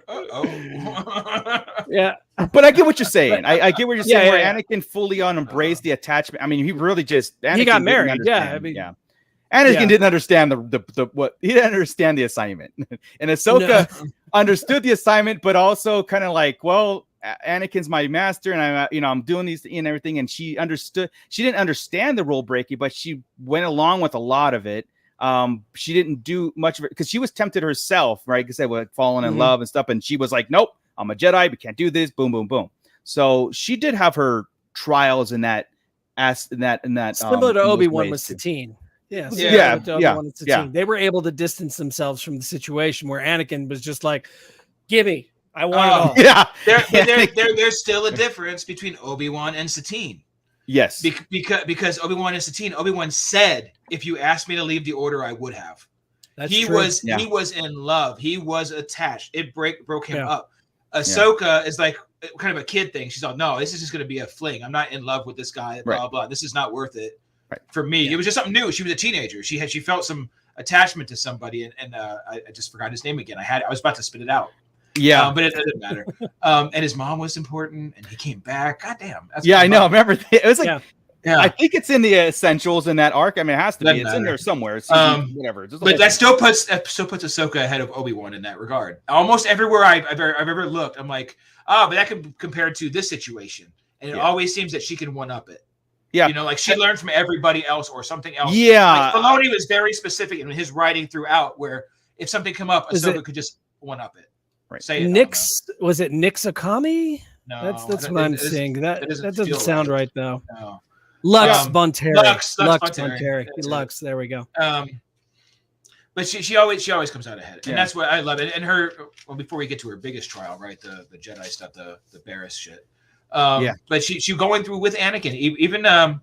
Yeah, but I get what you're saying. I get what you're saying. Where Anakin fully embraced the attachment. I mean, he really just he got married. Anakin didn't understand he didn't understand the assignment, and Ahsoka understood the assignment, but also kind of like, well, Anakin's my master, and I'm doing these and everything. And she understood. She didn't understand the rule breaking, but she went along with a lot of it. She didn't do much of it because she was tempted herself, right? Because they were falling in love and stuff, and she was like, "Nope, I'm a Jedi. We can't do this." Boom, boom, boom. So she did have her trials in that. Similar to Obi-Wan with Satine. Yeah. They were able to distance themselves from the situation where Anakin was just like, "Give me. I want it all." Yeah. There's still a difference between Obi-Wan and Satine. Yes. Because Obi-Wan and Satine, Obi-Wan said, if you asked me to leave the order, I would have. He was in love. He was attached. It broke him up. Ahsoka is like kind of a kid thing. She's like, no, this is just going to be a fling. I'm not in love with this guy. Blah, blah. This is not worth it for me. Yeah. It was just something new. She was a teenager. She felt some attachment to somebody. And I just forgot his name again. I was about to spit it out. Yeah, but it doesn't matter. And his mom was important, and he came back. God damn. I know. Remember, it was like, I think it's in the essentials in that arc. I mean, it has to be. It's in there somewhere. It's whatever. But that still puts Ahsoka ahead of Obi-Wan in that regard. Almost everywhere I've ever looked, I'm like, but that could compare to this situation, and it always seems that she can one up it. Yeah, like she learned from everybody else or something else. Yeah, like Filoni was very specific in his writing throughout, where if something come up, Ahsoka could just one up it. Right. Say it. Was it Nix Akami? No, that's what I'm seeing. That doesn't sound right though. No. Lux Bonteri. Lux Bonteri. Lux. There we go. But she always comes out ahead, and that's what I love it. And her, well, before we get to her biggest trial, right, the Jedi stuff, the Barriss shit. But she going through with Anakin, even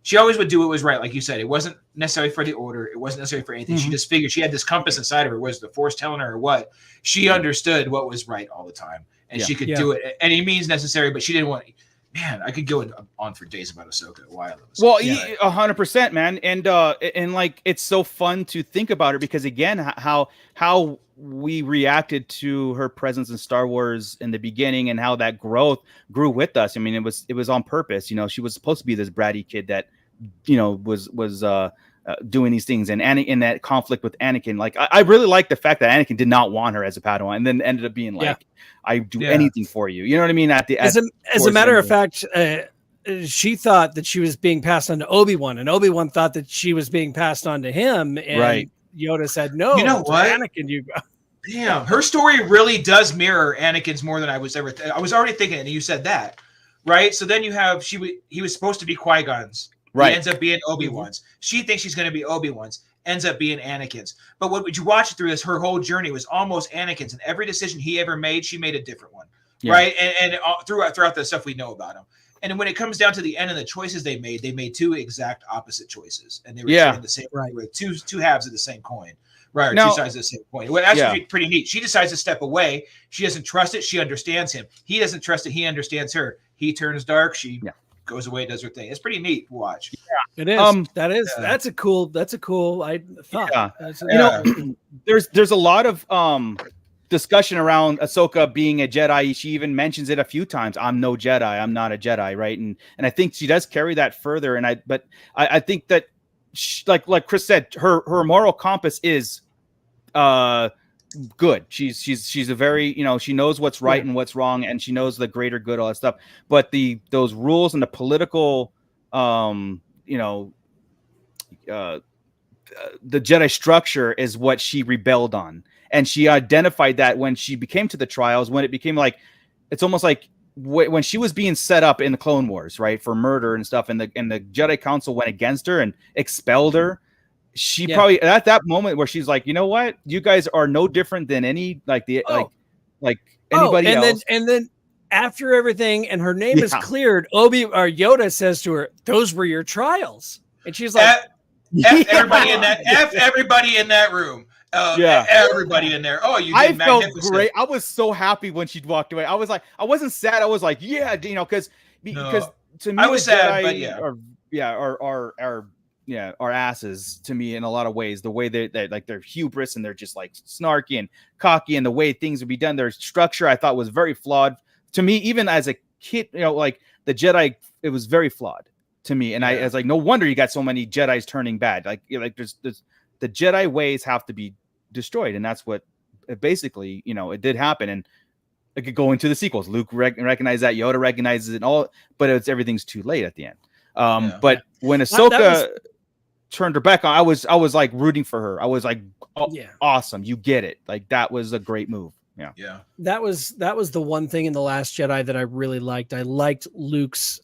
she always would do what was right, like you said. It wasn't necessary for the order. It wasn't necessary for anything. She just figured she had this compass inside of her. Was the Force telling her or what? She understood what was right all the time, and she could do it at any means necessary. But she didn't want. Man, I could go on for days about Ahsoka. Why? Well, 100%, man, and like it's so fun to think about her because again, how we reacted to her presence in Star Wars in the beginning and how that growth grew with us. I mean, it was on purpose. She was supposed to be this bratty kid that was doing these things, and in that conflict with Anakin, like I really like the fact that Anakin did not want her as a Padawan, and then ended up being like, I do anything for you. You know what I mean? As a matter of fact, she thought that she was being passed on to Obi-Wan, and Obi-Wan thought that she was being passed on to him. And Yoda said, "No, you know what, Anakin, you go." Damn, her story really does mirror Anakin's more than I was ever. I was already thinking, and you said that, right? So then you have he was supposed to be Qui-Gon's. Right. He ends up being Obi-Wan's. She thinks she's going to be Obi-Wan's. Ends up being Anakin's. But what would you watch through this? Her whole journey was almost Anakin's, and every decision he ever made, she made a different one. right? And throughout the stuff we know about him. And when it comes down to the end and the choices they made two exact opposite choices, and they were saying the same, two halves of the same coin, right? Or two sides of the same coin. Well, that's pretty neat. She decides to step away. She doesn't trust it. She understands him. He doesn't trust it. He understands her. He turns dark. She goes away, does her thing. It's pretty neat to watch. Yeah, it is. That's a cool. I thought. Yeah. There's a lot of discussion around Ahsoka being a Jedi. She even mentions it a few times. I'm no Jedi. I'm not a Jedi, right? And I think she does carry that further. And I think that she, like Chris said, her moral compass is good. She's a very, she knows what's right and what's wrong, and she knows the greater good, all that stuff. But those rules and the political the Jedi structure is what she rebelled on. And she identified that when she became to the trials, when it became like, it's almost like when she was being set up in the Clone Wars, right, for murder and stuff, and the Jedi Council went against her and expelled her. She probably at that moment where she's like, you know what, you guys are no different than any like anybody else. And then after everything, and her name is cleared, Yoda says to her, "Those were your trials," and she's like, everybody in that room. Everybody in there. Oh, I felt great. I was so happy when she walked away. I was like, I wasn't sad. I was like, because to me, I was sad, but are asses to me in a lot of ways. The way they like their hubris and they're just like snarky and cocky, and the way things would be done, their structure I thought was very flawed to me. Even as a kid, like the Jedi, it was very flawed to me. And I was like, no wonder you got so many Jedis turning bad. Like there's the Jedi ways have to be destroyed, and that's what basically it did happen. And it could go into the sequels. Luke recognized that, Yoda recognizes it, all, but everything's too late at the end. But when Ahsoka turned her back on, I was like rooting for her. I was like, awesome, you get it. Like that was a great move. Yeah. That was the one thing in The Last Jedi that I really liked. I liked Luke's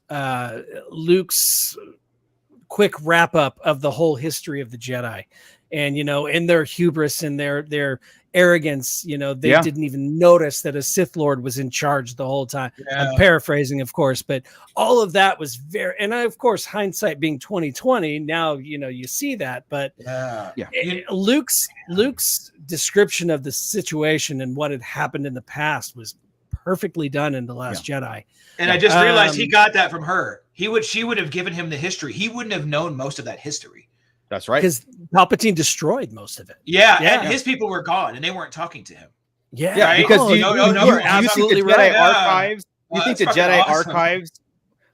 quick wrap up of the whole history of the Jedi. And, in their hubris and their arrogance, they didn't even notice that a Sith Lord was in charge the whole time. Yeah. I'm paraphrasing, of course, but all of that was of course, hindsight being 2020, now, you see that, but Luke's description of the situation and what had happened in the past was perfectly done in The Last Jedi. And I just realized he got that from her. She would have given him the history. He wouldn't have known most of that history. That's right. Because Palpatine destroyed most of it. Yeah, and his people were gone, and they weren't talking to him. Yeah, right? Because you're absolutely right. Archives. You think the Jedi archives,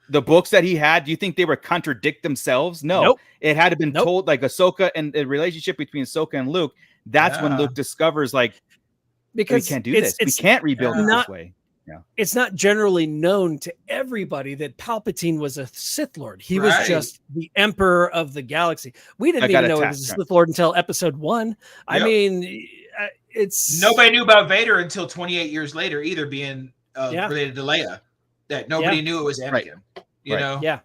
the books that he had, do you think they would contradict themselves? No. Nope. It had been told, like Ahsoka and the relationship between Ahsoka and Luke. That's when Luke discovers, because we can't do this. We can't rebuild it this way. Yeah. It's not generally known to everybody that Palpatine was a Sith Lord. He was just the Emperor of the galaxy. We didn't even know he was a Sith Lord until Episode 1. Yep. I mean, it's nobody knew about Vader until 28 years later, either being related to Leia. That nobody knew it was Anakin. You know? Yeah.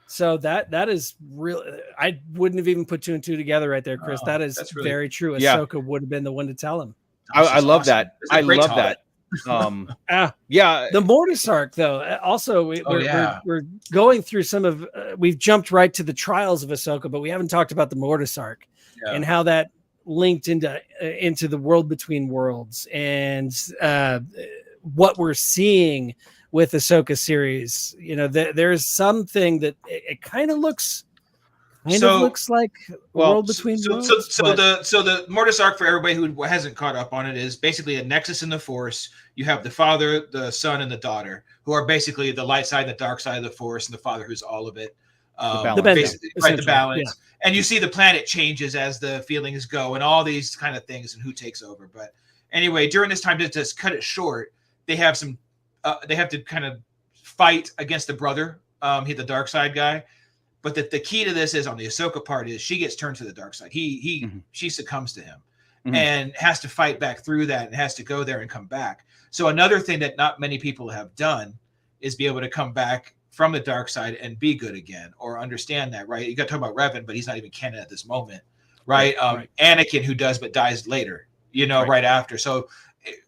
So that is real. I wouldn't have even put two and two together right there, Chris. That's very true. Ahsoka would have been the one to tell him. I love that. I love that. The Mortis arc, though, also we're going through some of we've jumped right to the trials of Ahsoka, but we haven't talked about the Mortis arc and how that linked into the world between worlds and what we're seeing with Ahsoka series. There's something that it kind of looks like world between worlds. So the Mortis arc, for everybody who hasn't caught up on it, is basically a nexus in the Force. You have the father, the son, and the daughter, who are basically the light side and the dark side of the Force, and the father who's all of it. The balance. Yeah. And you see the planet changes as the feelings go, and all these kind of things, and who takes over. But anyway, during this time, to just cut it short, they have to kind of fight against the brother, the dark side guy. But the key to this is, on the Ahsoka part, is she gets turned to the dark side. She succumbs to him and has to fight back through that and has to go there and come back. So another thing that not many people have done is be able to come back from the dark side and be good again, or understand that, right? You got to talk about Revan, but he's not even canon at this moment, right? Anakin, who does but dies later, right after. So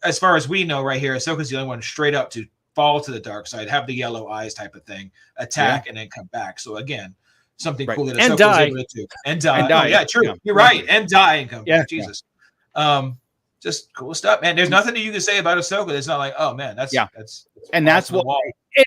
as far as we know right here, Ahsoka's the only one straight up to fall to the dark side, have the yellow eyes type of thing, attack, and then come back. So again, something cool that And Ahsoka was die. able to do. And die. And die. Oh, yeah, true. Yeah. You're right. And die and come Yeah. back. Jesus. Just cool stuff, man. There's nothing that you can say about Ahsoka that's not like, oh man, that's and that's what.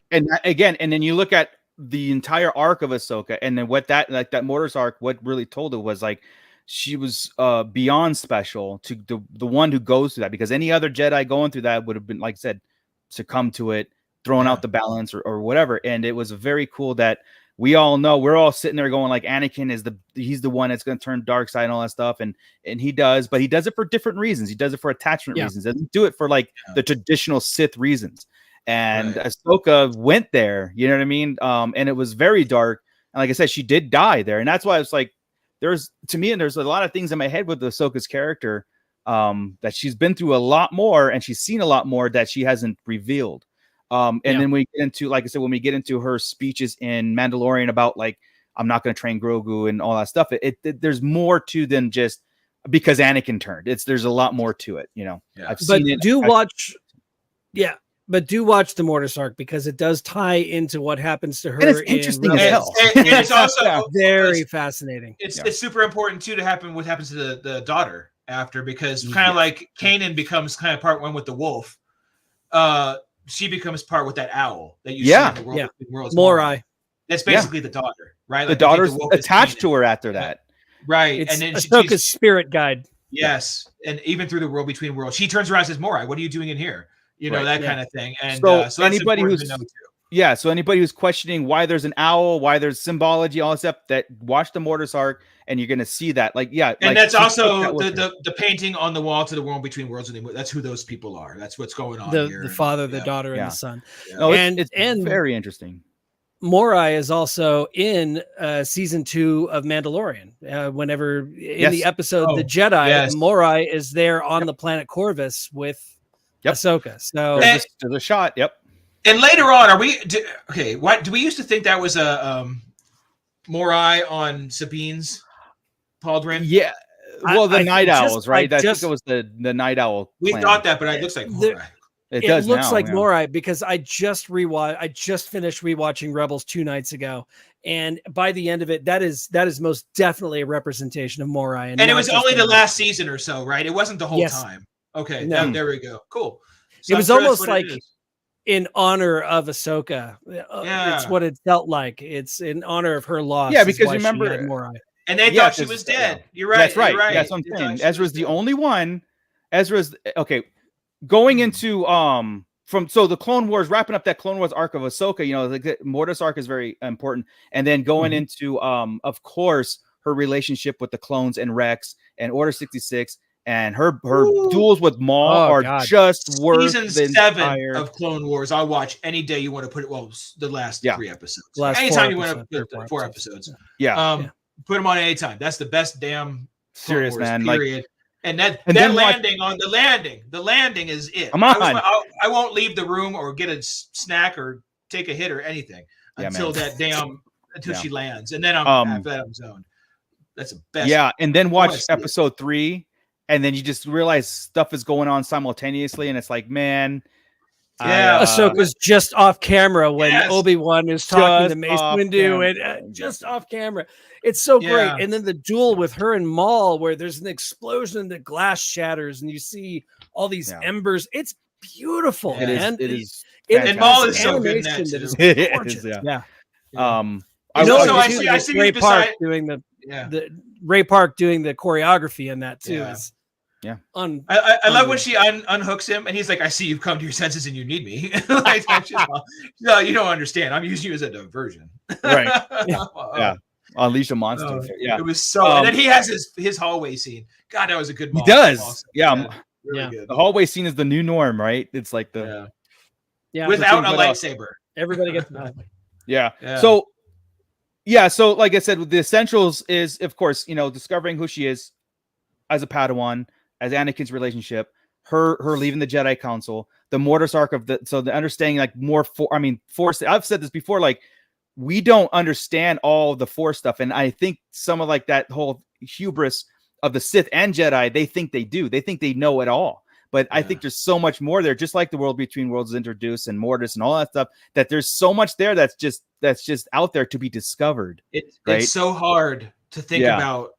And again, and then you look at the entire arc of Ahsoka, and then what that Mortis arc, what really told it was like she was beyond special to the one who goes through that, because any other Jedi going through that would have been, like I said, succumb to it, throwing out the balance or whatever. And it was very cool that we all know, we're all sitting there going like, Anakin he's the one that's going to turn dark side and all that stuff. And he does, but he does it for different reasons. He does it for attachment reasons. He doesn't do it for like the traditional Sith reasons. And Ahsoka went there, you know what I mean? And it was very dark. And like I said, she did die there. And that's why it's like, there's a lot of things in my head with Ahsoka's character, that she's been through a lot more and she's seen a lot more that she hasn't revealed. Then we get into, like I said, when we get into her speeches in Mandalorian about like, I'm not going to train Grogu and all that stuff. There's more to than just because Anakin turned. There's a lot more to it, you know. I've seen it. But do watch the Mortis arc, because it does tie into what happens to her. And it's interesting as hell. And it's also very fascinating. It's super important too to happen what happens to the daughter after, because kind of like Kanan becomes kind of part one with the wolf. She becomes part with that owl that you see in the world. Worlds Morai. That's basically the daughter, right? The Like, daughter's attached to her after that. Right. It's and then Ahsoka's spirit guide. Yes. And even through the world between worlds, she turns around and says, Morai, what are you doing in here? You know, that kind of thing. And so anybody who's so anybody who's questioning why there's an owl, why there's symbology, all that stuff, that watch the Mortis arc and you're gonna see that. And that's also the painting on the wall to the world between worlds. That's who those people are. That's what's going on here. The father, the daughter, and the son. Yeah. No, it's very interesting. Morai is also in season 2 of Mandalorian. Whenever in the episode The Jedi, Morai is there on the planet Corvus with Ahsoka. So there's a shot. Yep. And later on, what do we used to think that was a Morai on Sabine's Pauldron? Yeah. Well, the Night Owls, right? I think it was the Night Owl. We thought that, but it looks like Morai. It looks like Morai, because I just finished rewatching Rebels 2 nights ago, and by the end of it, that is most definitely a representation of Morai. And it was only the last season or so, right? It wasn't the whole time. Okay, there we go. Cool. So it was almost like in honor of Ahsoka. It's what it felt like. It's in honor of her loss. Yeah, because remember, and they thought she was dead. You're right. That's right. You're right. That's what I'm saying. Ezra's the only one. Ezra's okay. Going into the Clone Wars, wrapping up that Clone Wars arc of Ahsoka, you know, the Mortis arc is very important, and then going into of course, her relationship with the clones and Rex and Order 66. And her duels with Maul just worth season 7 of Clone Wars. I'll watch any day you want to put it. Well, the last 3 episodes. Anytime you want to put 4 episodes. Yeah. Put them on anytime. That's the best damn serious man. Period. And that landing on the landing is it. Come on. I won't leave the room or get a snack or take a hit or anything until she lands, and then I'm zoned. That's the best. Yeah, and then watch episode 3. And then you just realize stuff is going on simultaneously, and it's like, man, Ahsoka's just off camera when Obi-Wan is talking to Mace Windu, and just off camera. It's so great. And then the duel with her and Maul, where there's an explosion and the glass shatters, and you see all these embers. It's beautiful, man. It is. And Maul is so good in that too. That is gorgeous. I see Ray Park doing the Ray Park doing the choreography in that too. I love when she unhooks him and he's like, I see you've come to your senses and you need me. Like, no, you don't understand. I'm using you as a diversion. Right. Yeah. Unleash a monster. It was so and then he has his hallway scene. God, that was a good moment. He does. Awesome. Really good. The hallway scene is the new norm, right? It's like the without a lightsaber. Everybody gets the hallway. Yeah. So like I said, the essentials is, of course, you know, discovering who she is as a Padawan, as Anakin's relationship, her leaving the Jedi Council, the Mortis arc of the understanding like more Force. I've said this before, like we don't understand all the Force stuff, and I think some of like that whole hubris of the Sith and Jedi, they think they do. They think they know it all, But I think there's so much more there, just like the world between worlds is introduced and Mortis and all that stuff, that there's so much there that's just out there to be discovered. It's so hard to think about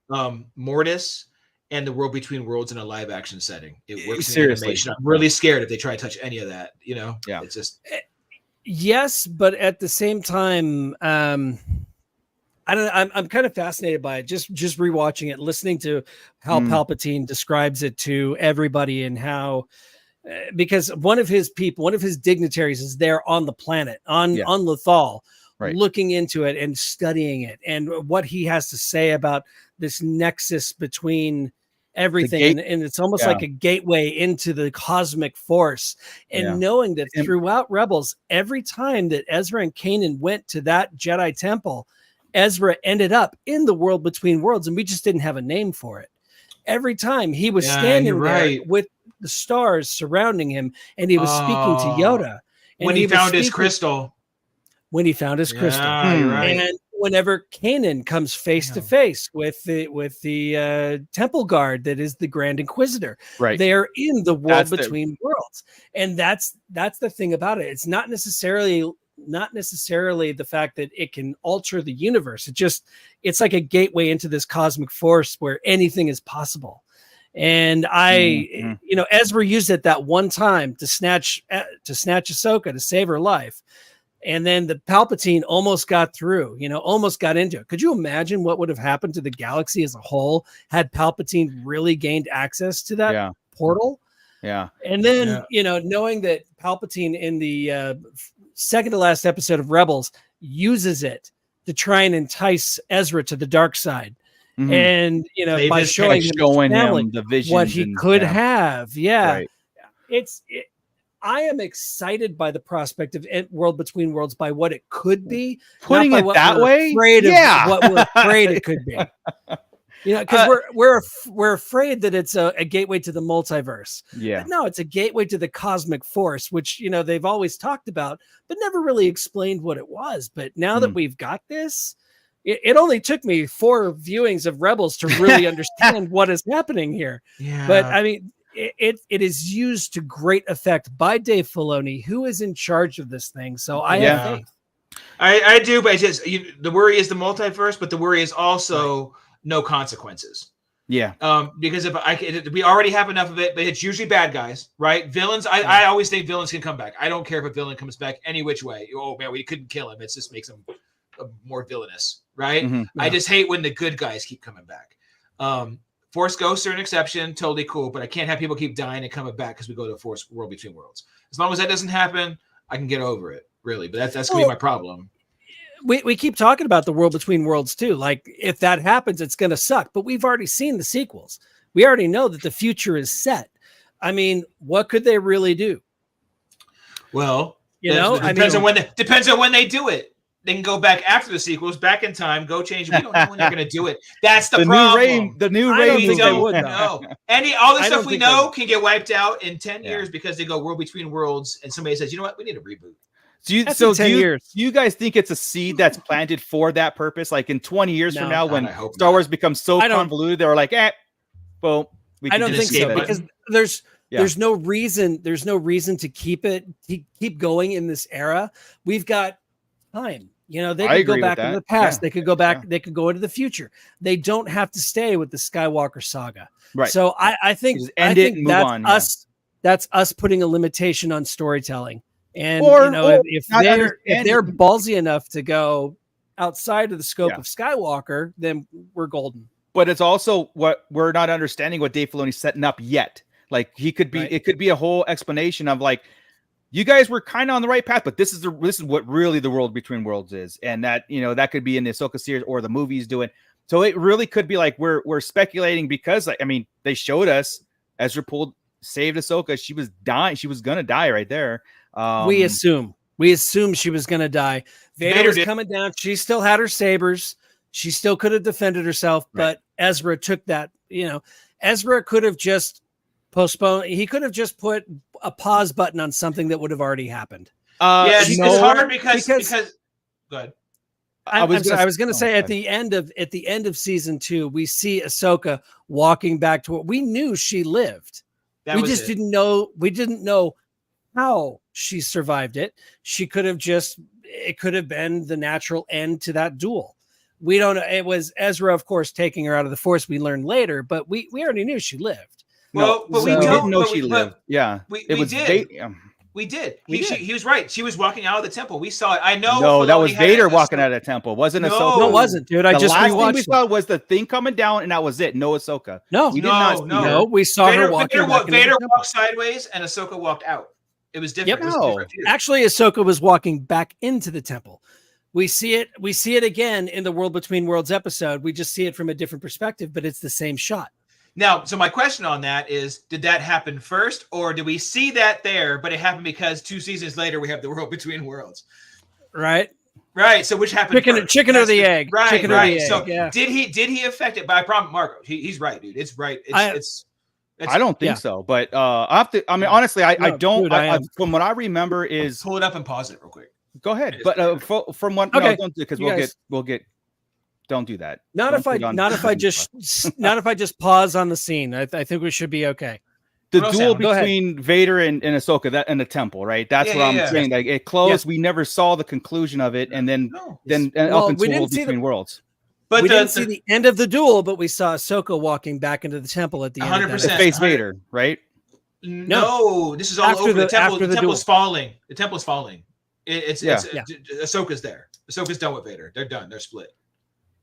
Mortis and the world between worlds in a live action setting. It works in animation. I'm really scared if they try to touch any of that, it's just. Yes, but at the same time, I don't know, I'm kind of fascinated by it. Just rewatching it, listening to how Palpatine describes it to everybody, and how because one of his dignitaries is there on the planet on Lothal, looking into it and studying it, and what he has to say about this nexus between everything, and it's almost like a gateway into the cosmic force, and knowing that throughout Rebels, every time that Ezra and Kanan went to that Jedi temple, Ezra ended up in the world between worlds, and we just didn't have a name for it. Every time he was standing there with the stars surrounding him, and he was speaking to Yoda. And when he found his crystal. When he found his crystal. And whenever Kanan comes face to face with the temple guard that is the Grand Inquisitor, they are in the world between worlds. And that's the thing about it. It's not necessarily the fact that it can alter the universe. It's like a gateway into this cosmic force where anything is possible. And Ezra used it that one time to snatch Ahsoka, to save her life. And then the Palpatine almost got through, almost got into it. Could you imagine what would have happened to the galaxy as a whole had Palpatine really gained access to that portal? Yeah. And then, knowing that Palpatine in the second to last episode of Rebels uses it to try and entice Ezra to the dark side. And, by showing him the vision, what he could have. Yeah. I am excited by the prospect of World Between Worlds, by what it could be. Putting it that way? What we're afraid it could be. Because we're afraid that it's a gateway to the multiverse. Yeah. But no, it's a gateway to the cosmic force, which, they've always talked about, but never really explained what it was. But now that we've got this, it only took me 4 viewings of Rebels to really understand what is happening here. Yeah. But I mean, it is used to great effect by Dave Filoni, who is in charge of this thing. So I have faith. I do, but the worry is the multiverse, but the worry is also no consequences. Yeah. Because we already have enough of it, but it's usually bad guys, right? Villains. I always think villains can come back. I don't care if a villain comes back any which way. Oh man, we couldn't kill him. It just makes him more villainous, right? I just hate when the good guys keep coming back. Force ghosts are an exception, totally cool, but I can't have people keep dying and coming back because we go to Force World Between Worlds. As long as that doesn't happen, I can get over it, really. But that's gonna be my problem. We keep talking about the World Between Worlds too. Like, if that happens, it's going to suck. But we've already seen the sequels. We already know that the future is set. I mean, what could they really do? Well, depends on when they do it. They can go back after the sequels, back in time, go change. We don't know when they're going to do it. That's the problem. The new Reign. We don't know. All the stuff we know can get wiped out in 10 years because they go World Between Worlds, and somebody says, you know what, we need a reboot. Do you guys think it's a seed that's planted for that purpose? Like in 20 years from now, when Star Wars becomes so convoluted, they're like, well, I don't think so, because there's no reason to keep going in this era. We've got time. They could go back into the past. They could go back. They could go into the future. They don't have to stay with the Skywalker saga. Right. So I think that's that's us putting a limitation on storytelling. And if they're ballsy enough to go outside of the scope of Skywalker, then we're golden. But it's also what we're not understanding what Dave Filoni's setting up yet. Like, he could be, it could be a whole explanation of like, you guys were kind of on the right path, but this is what really the World Between Worlds is, and that that could be in the Ahsoka series or the movies doing. So it really could be like we're speculating, because they showed us Ezra saved Ahsoka. She was dying. She was gonna die right there. We assume she was gonna die. Vader was coming down. She still had her sabers. She still could have defended herself, but Ezra took that. Ezra could have just postponed. He could have just put a pause button on something that would have already happened. It's hard because go ahead. I was going to say at the end of season 2, we see Ahsoka walking back to what we knew she lived. That we was just it. didn't know. We didn't know how she survived it. She could have just. It could have been the natural end to that duel. We don't know. It was Ezra, of course, taking her out of the Force. We learned later, but we already knew she lived. Well, but we we don't didn't know but she we- lived. Yeah, we it was did. Va- We did. We did. He was right. She was walking out of the temple. We saw it. I know. No, that Filoni was had Vader a- walking out of the temple. Wasn't No. Ahsoka? No, it wasn't, dude. I The just last thing we rewatched it. saw was the thing coming down, and that was it. No Ahsoka. No, We did not see No. her. no, we saw her walking Vader, back into the Vader temple. walked sideways, and Ahsoka walked out. It was different. Yep. It was No. different view. Actually, Ahsoka was walking back into the temple. We see it again in the World Between Worlds episode. We just see it from a different perspective, but it's the same shot. Now, so my question on that is, did that happen first, or did we see that there, but it happened because 2 seasons later we have the World Between Worlds? Right? Right. So which happened first? Chicken or That's the egg. Right. Chicken or right. the egg. So yeah. did he affect it? But I promise, Marco, he's right, dude. It's right. It's I don't think Yeah. so, but I have to. I mean, honestly, I No, don't. dude, I am. From what I remember is, pull it up and pause it real quick. go ahead. It's But from what, Okay. no, don't do because You we'll get. Don't do that. Not Don't if I put on- not if I just pause on the scene. I think we should be okay. the What else duel happened? Go ahead. between Vader and Ahsoka, that and the temple, right? That's Yeah, what I'm yeah. saying. Like it closed. We never saw the conclusion of it, and then No. Well, up we until didn't World see the- Between Worlds. But We didn't see the end of the duel, but we saw Ahsoka walking back into the temple at the end. Of that 100%. To face Vader, right? No, this is all After over. The the- temple. after The the temple's falling. The temple's falling. It's Yeah. Ahsoka's there. Ahsoka's done with Vader. They're done. They're split.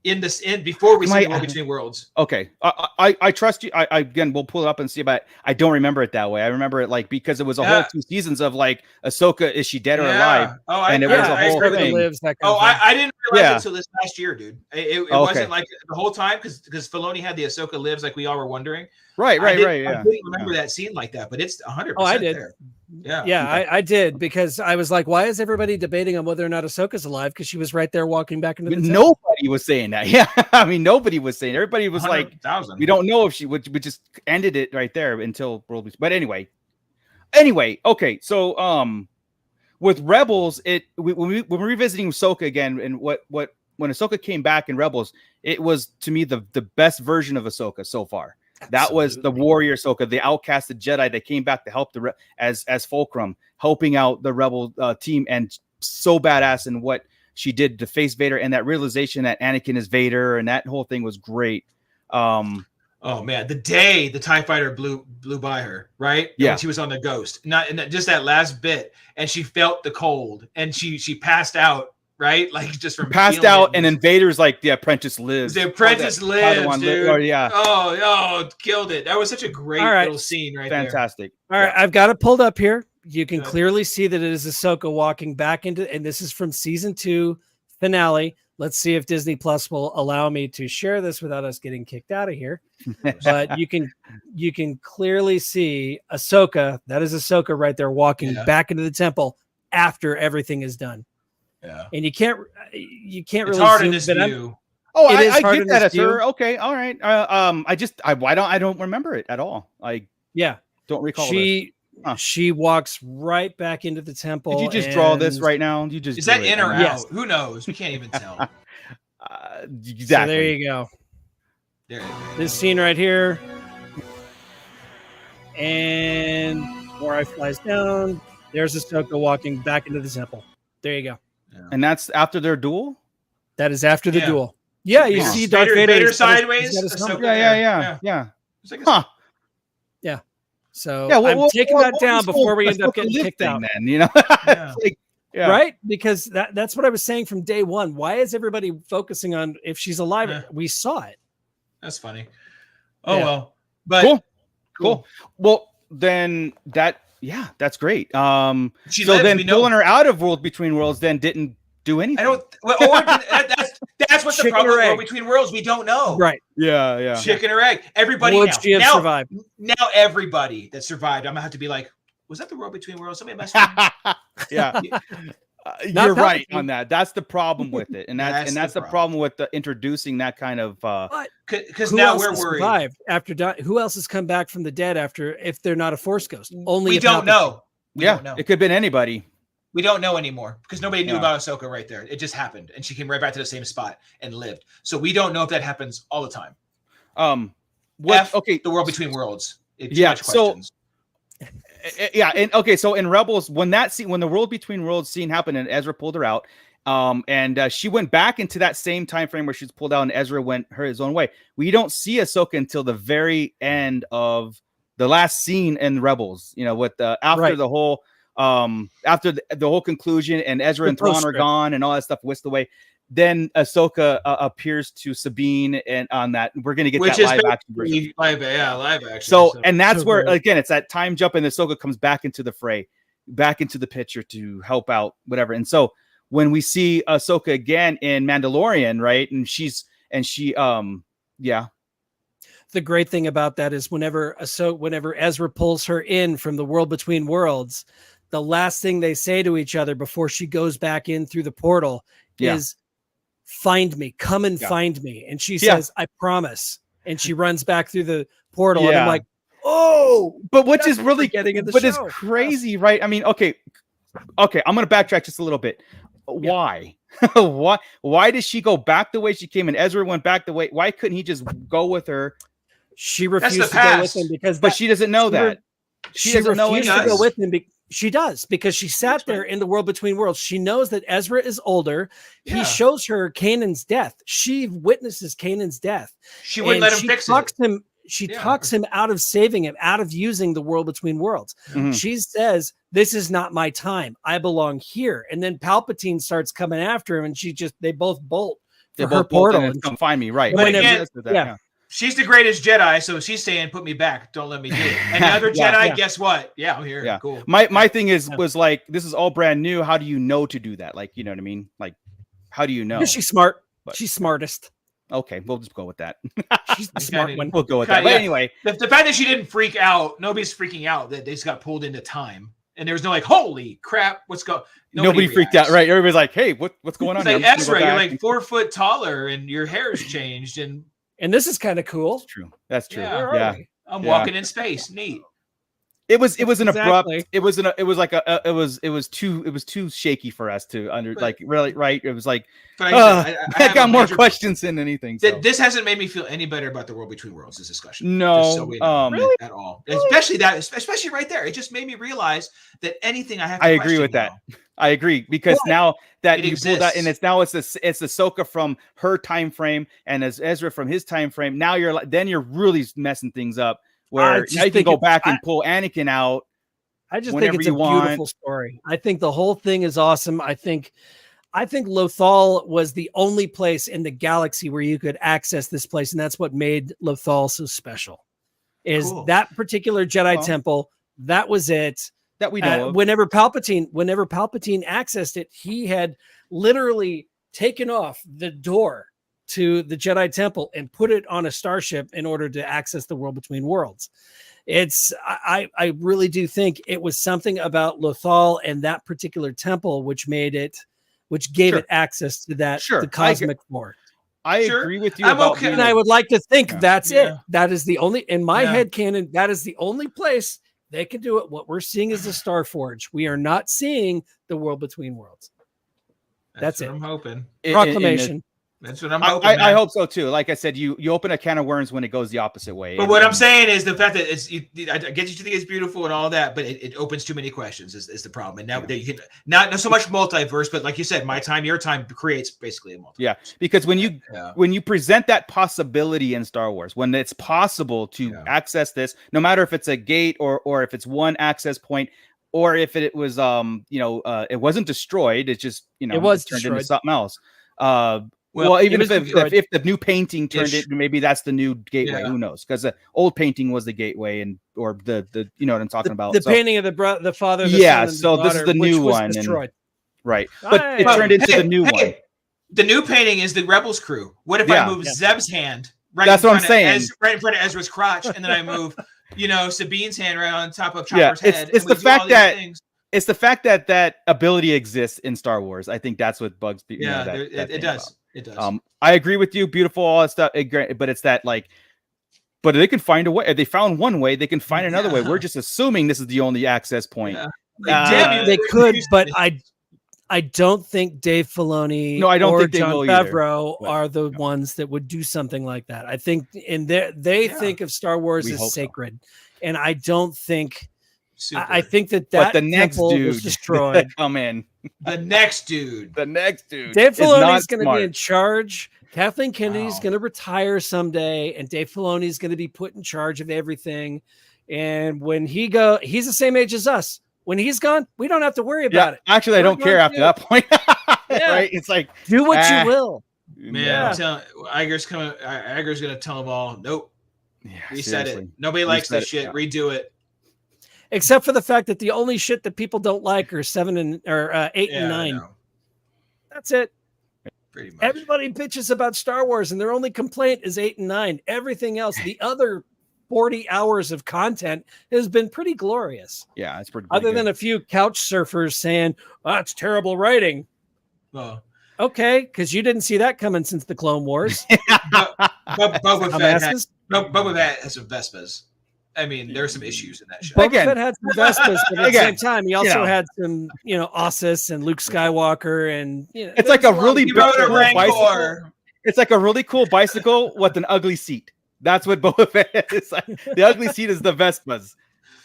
Before we Am see I- the World Between Worlds. Okay, I trust you. I again, we'll pull it up and see, but I don't remember it that way. I remember it like because it was a whole Yeah. 2 seasons of like Ahsoka, is she dead or Yeah. alive? Oh, I And it agree. was a I whole agree with thing. you. Lives, that kind Oh, of thing. I didn't realize Yeah. it until this last year, dude. It Okay. wasn't like the whole time because Filoni had the Ahsoka Lives like we all were wondering. Right. I Yeah. didn't remember that scene like that, but it's 100%. Oh, I did. There. Yeah. Yeah, I did because I was like, why is everybody debating on whether or not Ahsoka's alive? Because she was right there walking back into the temple. Nobody was saying that. Yeah, I mean, nobody was saying. Everybody was like, 100,000. we don't know if she would. We just ended it right there until World. But anyway, okay. So with Rebels, when we're revisiting Ahsoka again, and when Ahsoka came back in Rebels, it was to me the best version of Ahsoka so far. That was the warrior Ahsoka, the outcasted Jedi that came back to help as Fulcrum, helping out the Rebel team, and so badass in what she did to face Vader, and that realization that Anakin is Vader, and that whole thing was great. Oh man, the day the TIE fighter blew by her, right? Yeah. When she was on the Ghost, just that last bit, and she felt the cold, and she passed out, right? Like just from Passed feeling out, it. and then Vader's like, the apprentice lives. The apprentice lives, Padawan dude. Oh yeah, Oh, killed it. That was such a great All right. little scene right there. fantastic. All right, I've got it pulled up here. You can Good. clearly see that it is Ahsoka walking back into, and this is from season 2 finale. Let's see if Disney Plus will allow me to share this without us getting kicked out of here. But you can clearly see Ahsoka. That is Ahsoka right there walking Yeah. back into the temple after everything is done. Yeah. And you can't It's really hard zoom, in this but I'm- view. Oh, It is I hard get in that, this sir. view. Okay, all right. I don't remember it at all. I yeah, don't recall. This. Huh. she walks right back into the temple. Did you just draw this and- right now? You just Is do that it. in or I mean, Yes. out? Who knows? We can't even tell. Exactly. So there you go. There you go. This scene right here, and Morai flies down. There's Ahsoka walking back into the temple. There you go. And that's after their duel. That is after the Yeah. duel. Yeah, you Yeah. see Darth Vader, Vader he's got his- sideways, he's got his Ahsoka helmet. Yeah. It's like Huh. So Yeah. I'm taking that what down was the before we whole end up getting Ahsoka kicked thing out. Then you know, Yeah. It's like, yeah. Right? Because that's what I was saying from day one. Why is everybody focusing on if she's alive? Yeah. We saw it. That's funny. Oh Yeah. well. But Cool. Well, then that's great. She So lived, then we know. pulling her out of World Between Worlds then didn't do anything. I don't. Well, or that's what the Chicken problem or with egg. World Between Worlds. We don't know. Right. Yeah. Chicken or egg. Everybody Would now. she have now, survived? now everybody that survived, I'm gonna have to be like, was that the World Between Worlds? Somebody messed up. Yeah. Not You're right Palpatine. on that. That's the problem with it, and that's the problem with introducing that kind of. Because Who now else we're has worried. survived after who else has come back from the dead after if they're not a Force ghost? Only We if don't Palpatine. know. We Yeah, don't know. it could have been anybody. We don't know anymore because nobody knew Yeah. about Ahsoka right there. It just happened, and she came right back to the same spot and lived. So we don't know if that happens all the time. What? F Okay, the World Between Worlds. Too Yeah, much so- questions. Yeah, and okay, so in Rebels, when the World Between Worlds scene happened and Ezra pulled her out, and she went back into that same time frame where she's pulled out and Ezra went his own way. We don't see Ahsoka until the very end of the last scene in Rebels. You know, with after the whole after the whole conclusion and Ezra and Thrawn are gone and all that stuff whisked away. Then Ahsoka appears to Sabine, and on that we're gonna get that live action version. Live action. So and that's where again it's that time jump, and Ahsoka comes back into the fray, back into the picture to help out whatever. And so when we see Ahsoka again in Mandalorian, right, and she The great thing about that is whenever Ezra pulls her in from the World Between Worlds, the last thing they say to each other before she goes back in through the portal is, "Find me, come and find me." And she says, "I promise." And she runs back through the portal. And I'm like, oh, but which is really getting in the but show. it's crazy, right? I mean, okay, I'm gonna backtrack just a little bit. Why? Why did she go back the way she came and Ezra went back the way? Why couldn't he just go with her? She refused to go with him but she doesn't know that. She doesn't know to go with him. She does, because she sat there in the World Between Worlds. She knows that Ezra is older. Yeah. He shows her Kanan's death. She witnesses Kanan's death. She wouldn't let him fix it. She talks him out of saving him, out of using the World Between Worlds. Mm-hmm. She says, "This is not my time. I belong here." And then Palpatine starts coming after him, and they both bolt for her portal and come find me. Right. But again, she's the greatest Jedi, so she's saying, "Put me back. Don't let me do it." And the other Jedi, guess what? Yeah, I'm here. Yeah. Cool. My thing was like, this is all brand new. How do you know to do that? Like, you know what I mean? Like, how do you know? She's smart. She's smartest. Okay, we'll just go with that. She's the smart one. We'll go with that. But anyway, the fact that she didn't freak out, nobody's freaking out that they just got pulled into time, and there was no like, "Holy crap, what's going?" Nobody freaked out, right? Everybody's like, "Hey, what's going on?" Like, Ezra, you're like 4 foot taller, and your hair's changed, and this is kind of cool. That's true. That's true. Yeah. I'm walking in space. Neat. It was an abrupt. It was too shaky for us to really, right. It was like, I got more questions than anything. So. This hasn't made me feel any better about the World Between Worlds, this discussion. No, so really at all. Really? Especially right there. It just made me realize that anything I have to agree with that. I agree, because now that you pull that, and it's Ahsoka from her time frame and as Ezra from his time frame. Now you're really messing things up. Where now you can go back and pull Anakin out. I just think it's a beautiful story. I think the whole thing is awesome. I think Lothal was the only place in the galaxy where you could access this place, and that's what made Lothal so special. Is that particular Jedi temple? That was it. That we know of. Whenever Palpatine accessed it, he had literally taken off the door to the Jedi temple and put it on a starship in order to access the World Between Worlds. I really do think it was something about Lothal and that particular temple which gave it access to that the cosmic war. I agree with you. And I would like to think that's it. That is the only, in my head canon, that is the only place they can do it. What we're seeing is the Star Forge. We are not seeing the World Between Worlds. That's it. I'm hoping. Proclamation. That's what I'm hoping. I hope so too. Like I said, you open a can of worms when it goes the opposite way. But what I'm saying is the fact that I get you to think it's beautiful and all that, but it opens too many questions is the problem. And now that you can not so much multiverse, but like you said, my time, your time creates basically a multiverse. Yeah, because when you present that possibility in Star Wars, when it's possible to access this, no matter if it's a gate or if it's one access point, or if it was it wasn't destroyed, it's just it was turned into something else. Well, even if the new painting turned it, maybe that's the new gateway. Who knows? Because the old painting was the gateway, or the you know what I'm talking about. The painting of the father. The son, and so the this is the new one. Right, but it turned into the new one. The new painting is the Rebels crew. What if I move Zeb's hand that's what I'm saying, right in front of Ezra's crotch, and then I move Sabine's hand right on top of Chopper's head? It's the fact that. It's the fact that that ability exists in Star Wars. I think that's what bugs people. It does. It does. I agree with you. Beautiful, all that stuff. But it's that but they can find a way. If they found one way, they can find another way. We're just assuming this is the only access point. Yeah. They could, but I don't think Dave Filoni or Jon Favreau are the ones that would do something like that. I think they think of Star Wars as sacred, and I don't think Super. I think that But the next temple dude was destroyed. come in. The next dude. The next dude. Dave is Filoni's not going to smart. be in charge. Kathleen Kennedy's Wow. going to retire someday, and Dave Filoni's going to be put in charge of everything. And when he's the same age as us. When he's gone, we don't have to worry about it. Actually, I We're don't care going after to- that point. Yeah. Right? It's like Do what Ah. you will. Man, Yeah. I'm telling Iger's coming. Iger's gonna tell them all, nope, yeah, reset it. seriously. Nobody likes Reset this it, shit. yeah. Redo it. Except for the fact that the only shit that people don't like are 8 and Yeah, I 9. know. That's it. Pretty much. Everybody bitches about Star Wars, and their only complaint is 8 and 9. Everything else, the other 40 hours of content, has been pretty glorious. Yeah, it's pretty Other good. than a few couch surfers saying, "Oh, it's terrible writing." Well, Okay, because you didn't see that coming since the Clone Wars. Boba Fett Dumbasses. Boba Fett has some Vespas. I mean, there are some issues in that show. Boba Again- Fett had some Vespas, but at the Again, same time, he also know. had some, Ossus and Luke Skywalker, and It's like a really He rode a cool bicycle. Rancor. It's like a really cool bicycle with an ugly seat. That's what Boba Fett is. Like, the ugly seat is the Vespas,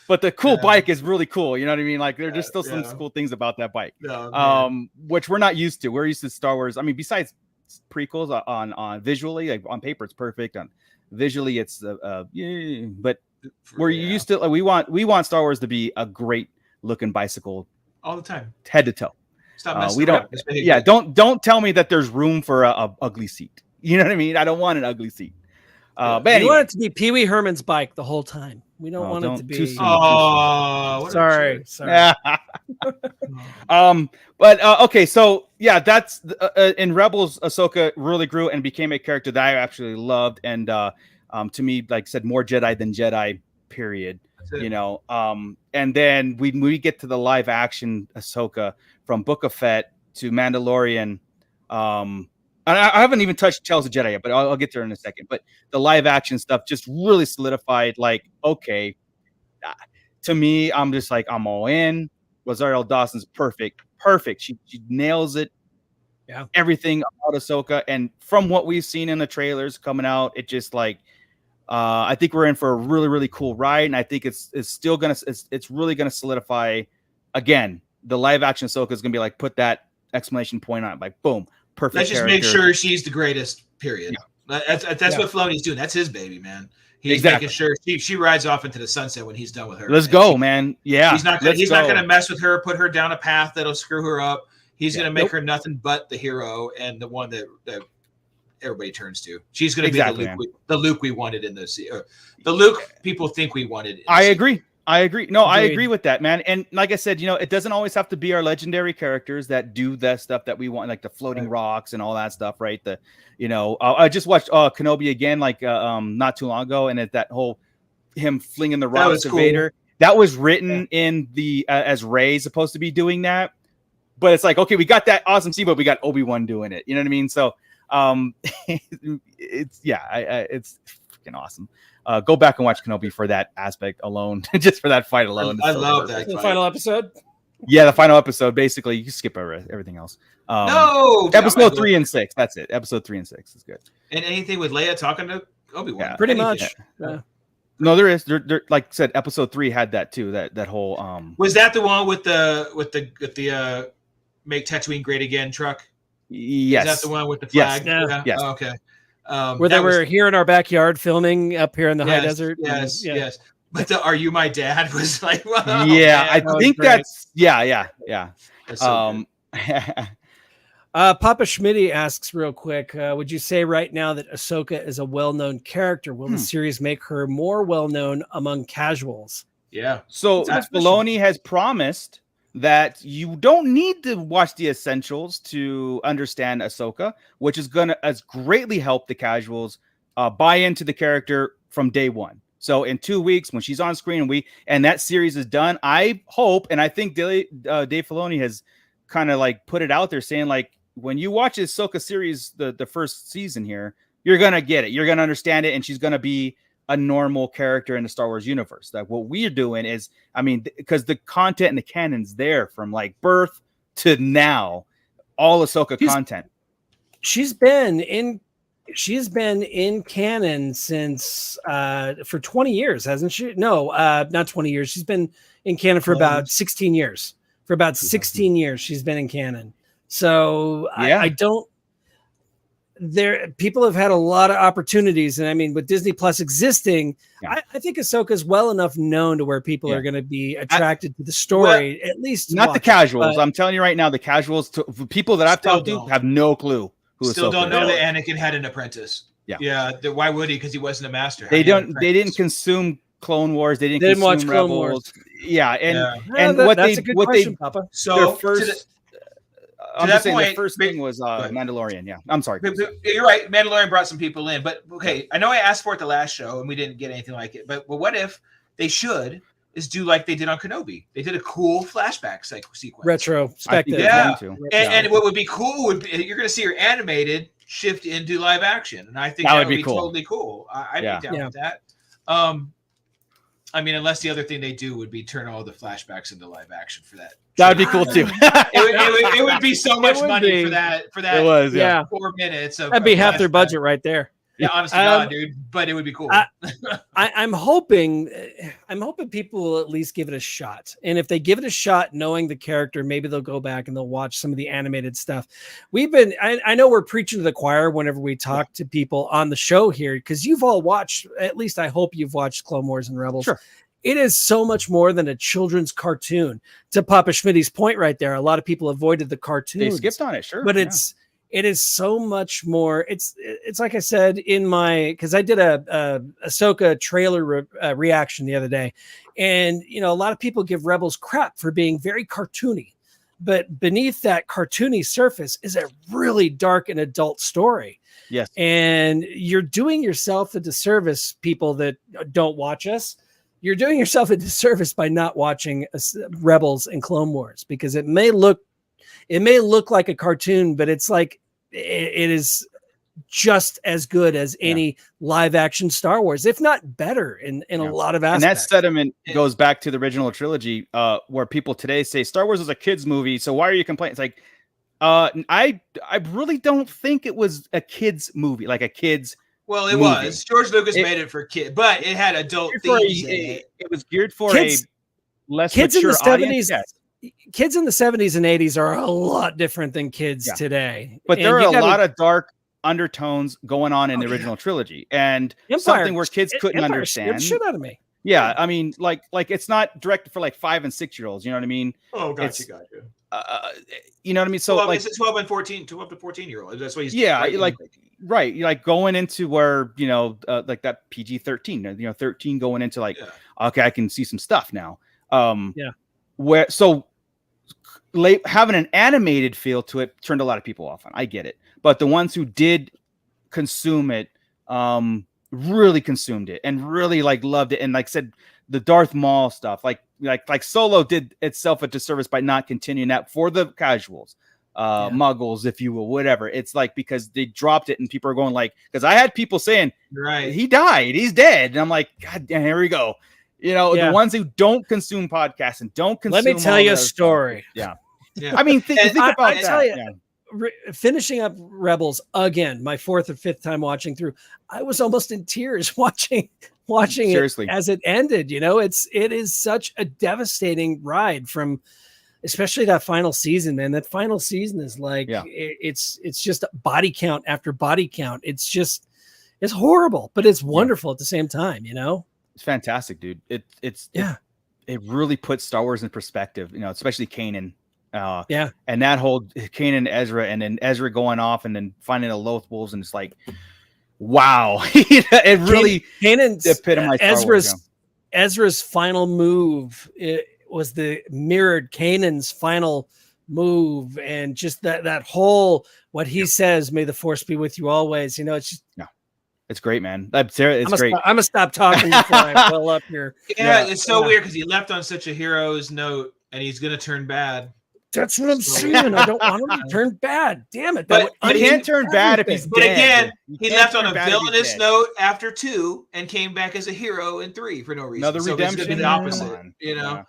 but the cool Yeah. bike is really cool. You know what I mean? Like there's just still some Yeah. cool things about that bike. No, man. Which we're not used to. We're used to Star Wars. I mean, besides prequels on visually, like on paper, it's perfect. On visually, it's but we're Yeah. used to. Like, we want Star Wars to be a great looking bicycle, all the time. head to toe. Stop messing We don't. around. Just make it Yeah, good. don't tell me that there's room for a ugly seat. You know what I mean? I don't want an ugly seat. But we anyway, want it to be Pee Wee Herman's bike the whole time. We don't want it don't to too be. soon. Oh, what a Sorry, jerk. sorry. Okay, so yeah, that's in Rebels. Ahsoka really grew and became a character that I actually loved, and to me, like I said, more Jedi than Jedi. Period. That's it. You know, and then we get to the live action Ahsoka from Book of Fett to Mandalorian. And I haven't even touched Tales of Jedi yet, but I'll get there in a second. But the live action stuff just really solidified, like, okay, to me, I'm just like, I'm all in. Rosario Dawson's perfect. She nails it. Yeah. Everything about Ahsoka. And from what we've seen in the trailers coming out, it just like, I think we're in for a really, really cool ride. And I think it's still going to, it's really going to solidify again, the live action Ahsoka is going to be like, put that exclamation point on it, like, boom. Perfect. Let's just make sure she's the greatest. Period. Yeah. That's what Filoni's doing. That's his baby, man. He's Exactly. making sure she rides off into the sunset when he's done with her. Let's And go, man. Yeah. He's not let's not go. gonna mess with her, put her down a path that'll screw her up. He's Yeah. gonna make her nothing but the hero and the one that everybody turns to. She's gonna Exactly, be the Luke we wanted in the Luke people think we wanted. I agree. No, I Agreed. agree with that, man. And like I said, it doesn't always have to be our legendary characters that do that stuff that we want, like the floating rocks and all that stuff, right? I just watched Kenobi again, like not too long ago, and that whole him flinging the rocks was to cool. Vader. That was written in the as Rey supposed to be doing that, but it's like, okay, we got that awesome scene, but we got Obi-Wan doing it. You know what I mean? So, it's freaking awesome. Go back and watch Kenobi for that aspect alone, just for that fight alone. I It's so love perfect. that. The fight. final episode. Yeah, the final episode. Basically, you can skip over everything else. No, Episode 3 and 6. That's it. Episode 3 and 6 is good. and anything with Leia talking to Obi-Wan. Yeah. Pretty Anything. much. Yeah. No, there is. There, like I said, episode 3 had that too. That whole Was that the one with the make Tatooine great again truck? yes. Is that the one with the Yes. flag? Yeah. Yes. Oh, okay. Where they that was- were here in our backyard filming up here in the high yes, desert. Yes, Yeah. yes. But the "Are You My Dad" was like, wow, yeah, man. I was think great. that's yeah. That's so good. Papa Schmitty asks real quick, would you say right now that Ahsoka is a well-known character? Will the series make her more well-known among casuals? Yeah. So That's Filoni has promised that you don't need to watch the essentials to understand Ahsoka, which is gonna greatly help the casuals buy into the character from day one. So in 2 weeks, when she's on screen and that series is done, I hope, and I think Dave Filoni has kind of like put it out there saying, like, when you watch the Ahsoka series, the first season here, you're gonna get it, you're gonna understand it, and she's gonna be a normal character in the Star Wars universe. Like what we're doing is, I mean, because the content and the canon's there from like birth to now, all Ahsoka content. She's been in canon since for 20 years, hasn't she? No, not 20 years. She's been in canon for about 16 years. For about 16 years, she's been in canon. So I don't. People have had a lot of opportunities, and I mean, with Disney Plus existing, I think Ahsoka is well enough known to where people are going to be attracted to the story. At least not the casuals. I'm telling you right now, the casuals, people that I've talked to, have no clue who still Ahsoka don't know is. that Anakin had an apprentice. Yeah. Why would he? Because he wasn't a master. They didn't consume Clone Wars. They didn't watch consume Clone Rebels. Wars. And that's a good question, Papa. So I'm just saying the first thing was Mandalorian. Yeah, I'm sorry. You're right. Mandalorian brought some people in, but okay. I know I asked for it the last show and we didn't get anything like it. But what if they should do like they did on Kenobi? They did a cool flashback sequence. Retrospective. And what would be cool would be you're going to see her animated shift into live action, and I think that would be cool. Totally cool. I'd be down with that. I mean, unless the other thing they do would be turn all the flashbacks into live action for that. That would be cool too. it would be so much money for that. It was 4 minutes. That'd be half their budget right there. Yeah, honestly, God, dude. But it would be cool. I'm hoping people will at least give it a shot. And if they give it a shot, knowing the character, maybe they'll go back and they'll watch some of the animated stuff. I know we're preaching to the choir whenever we talk to people on the show here, because you've all watched, at least I hope you've watched Clone Wars and Rebels. Sure. It is so much more than a children's cartoon. To Papa Schmitty's point right there, a lot of people avoided the cartoons. They skipped on it, sure. But it is so much more. It's like I said because I did a Ahsoka trailer reaction the other day, and a lot of people give Rebels crap for being very cartoony, but beneath that cartoony surface is a really dark and adult story. Yes, and you're doing yourself a disservice, people that don't watch us. You're doing yourself a disservice by not watching Rebels and Clone Wars, because it may look like a cartoon, but it's like it is just as good as any live action Star Wars, if not better in a lot of aspects. And that sentiment goes back to the original trilogy, where people today say Star Wars is a kid's movie, so why are you complaining? It's like, I really don't think it was a kid's movie, like a kid's. Well, it was. George Lucas made it for kids, but it had adult themes in it. It was geared for kids, a less kids mature in the 70s. Audience. Yes. Kids in the 70s and 80s are a lot different than kids today. But there are a lot of dark undertones going on in the original trilogy, and something where kids couldn't understand. Shit out of me. Yeah, I mean, like it's not directed for like 5 and 6 year olds. You know what I mean? Oh, gotcha. You know what I mean? So it's 12 and 14, 12 to 14 year olds. That's what he's right. You're like going into where like that PG-13. 13 going into like okay, I can see some stuff now. Where having an animated feel to it turned a lot of people off on. I get it, but the ones who did consume it really consumed it and really like loved it, and like said the Darth Maul stuff, like Solo did itself a disservice by not continuing that for the casuals, muggles, if you will, whatever. It's like because they dropped it and people are going like, because I had people saying, right, he died, he's dead, and I'm like, God damn, here we go. The ones who don't consume podcasts and don't consume. Let me tell you a story. Stuff. Yeah. I mean, think about that. Tell you, finishing up Rebels again, my 4th or 5th time watching through, I was almost in tears watching Seriously. it as it ended. It is such a devastating ride from, especially that final season, man. That final season is like it's just body count after body count. It's horrible, but it's wonderful at the same time. It's fantastic, dude. It really puts Star Wars in perspective, especially Kanan. And that whole Kanan, Ezra, and then Ezra going off and then finding the Loth Wolves, and it's like, wow. It really epitomized Ezra's final move. It was the mirrored Kanan's final move, and just that whole what he says, "May the Force be with you always." It's just it's great, man. It's great. I'm gonna stop talking before I fill up here. It's so weird because he left on such a hero's note, and he's gonna turn bad. That's what I'm saying. I don't want him to turn bad. Damn it! But he can't turn bad if he's dead. But again, he left on a villainous note after 2 and came back as a hero in 3 for no reason. Another redemption. It's gonna be the opposite.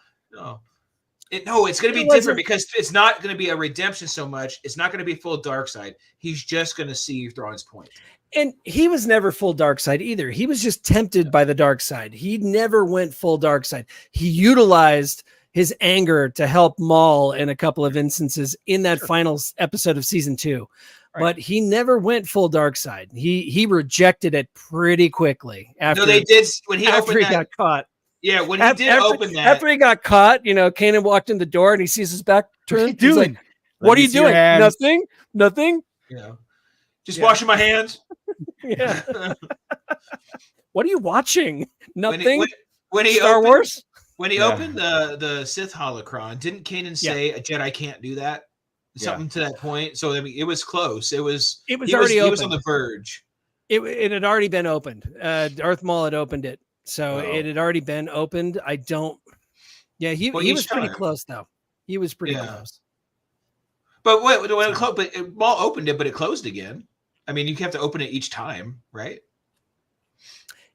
No, it's going to be different because it's not going to be a redemption so much. It's not going to be full dark side. He's just going to see Thrawn's point. And he was never full dark side either. He was just tempted by the dark side. He never went full dark side. He utilized his anger to help Maul in a couple of instances in that final episode of season 2. Right. But he never went full dark side. He rejected it pretty quickly. After, they did when he got caught. Yeah, when he open that. After he got caught, Kanan walked in the door and he sees his back turned. What are you doing? Like, what are you doing? Nothing. Just washing my hands. Yeah. What are you watching? Nothing. When he Star Wars. When he opened the Sith holocron, didn't Kanan say a Jedi can't do that? Something to that point. So I mean, it was close. It was already he open. was on the verge. It had already been opened. Darth Maul had opened it, so it had already been opened. I don't. Yeah, he was pretty close though. He was pretty close. But when it closed, but Maul opened it, but it closed again. I mean, you have to open it each time, right?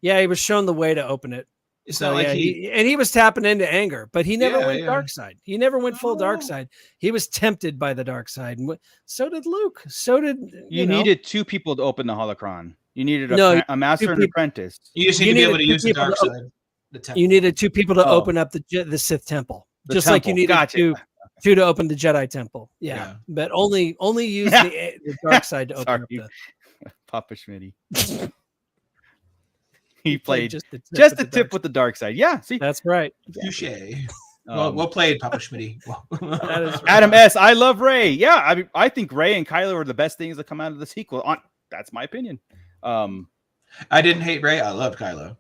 Yeah, he was shown the way to open it. It's not like he was tapping into anger, but he never went dark side. He never went full dark side. He was tempted by the dark side, and so did Luke. So did you needed 2 people to open the holocron. You needed a master and an apprentice. You just need to be able to use the dark side. The temple. You needed 2 people to open up the Sith temple, just like you needed 2 to open the Jedi temple. Yeah. But only use the dark side to open up the Papa Schmitty. He played just the tip with the dark side. Yeah, see, that's right. Touche. Well played, Papa Schmitty. That is right. Adam S. I love Rey. Yeah, I think Rey and Kylo are the best things that come out of the sequel. That's my opinion. I didn't hate Rey. I loved Kylo.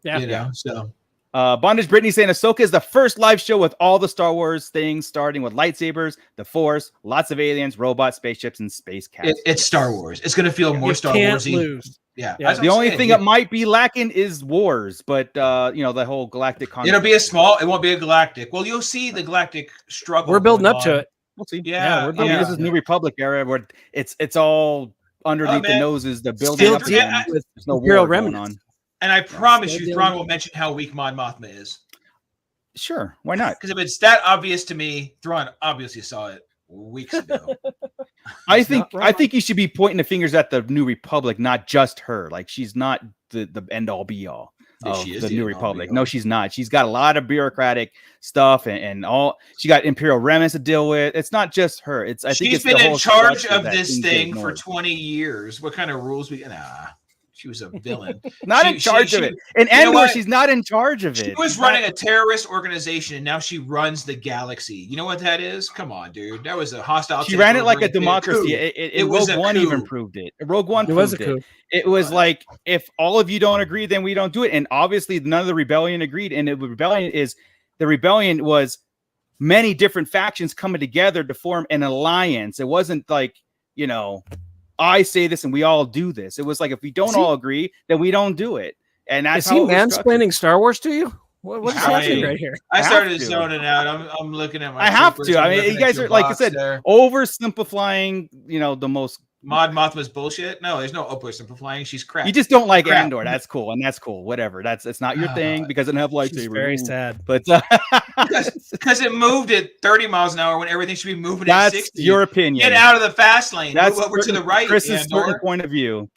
Yeah, So. Bondage Brittany saying Ahsoka is the first live show with all the Star Wars things, starting with lightsabers, the Force, lots of aliens, robots, spapeships, and space cats. It's Star Wars. It's going to feel more Star Wars-y. Yeah. The only thing that might be lacking is wars, but the whole galactic concept. It won't be a galactic. Well, you'll see the galactic struggle. We're building up to it. We'll see. Yeah. This is New Republic era where it's all underneath the noses, the building up with no Imperial remnants. And I promise you, Thrawn will mention how weak Mon Mothma is. Sure, why not? Because if it's that obvious to me, Thrawn obviously saw it weeks ago. I think you should be pointing the fingers at the New Republic, not just her. Like, she's not the end all be all of the New Republic. No, she's not. She's got a lot of bureaucratic stuff and all. She got Imperial remnants to deal with. It's not just her. I think she's been in charge of this thing for 20 years. What kind of rules she was a villain. Not in charge of it. In Endor, she's not in charge of it. She was running a terrorist organization, and now she runs the galaxy. You know what that is? Come on, dude. That was a hostile. She ran it like a democracy. Rogue One even proved it. Rogue One proved it. It was like, if all of you don't agree, then we don't do it. And obviously, none of the rebellion agreed. And the rebellion was many different factions coming together to form an alliance. It wasn't like, I say this and we all do this. It was like, if we don't all agree, then we don't do it. And that's is he mansplaining Star Wars to you? What is happening right here? I started zoning out. I'm looking at my. I have to. I mean, you guys are, like I said, oversimplifying. The most. Mon Mothma's bullshit. No, there's no oversimplifying. She's crap. You just don't like Andor. That's cool, and that's cool. Whatever. It's not your thing because it doesn't have lightsabers. Very sad, but because it moved at 30 miles an hour when everything should be moving at 60. That's your opinion. Get out of the fast lane. That's move over to the right. Chris's certain point of view.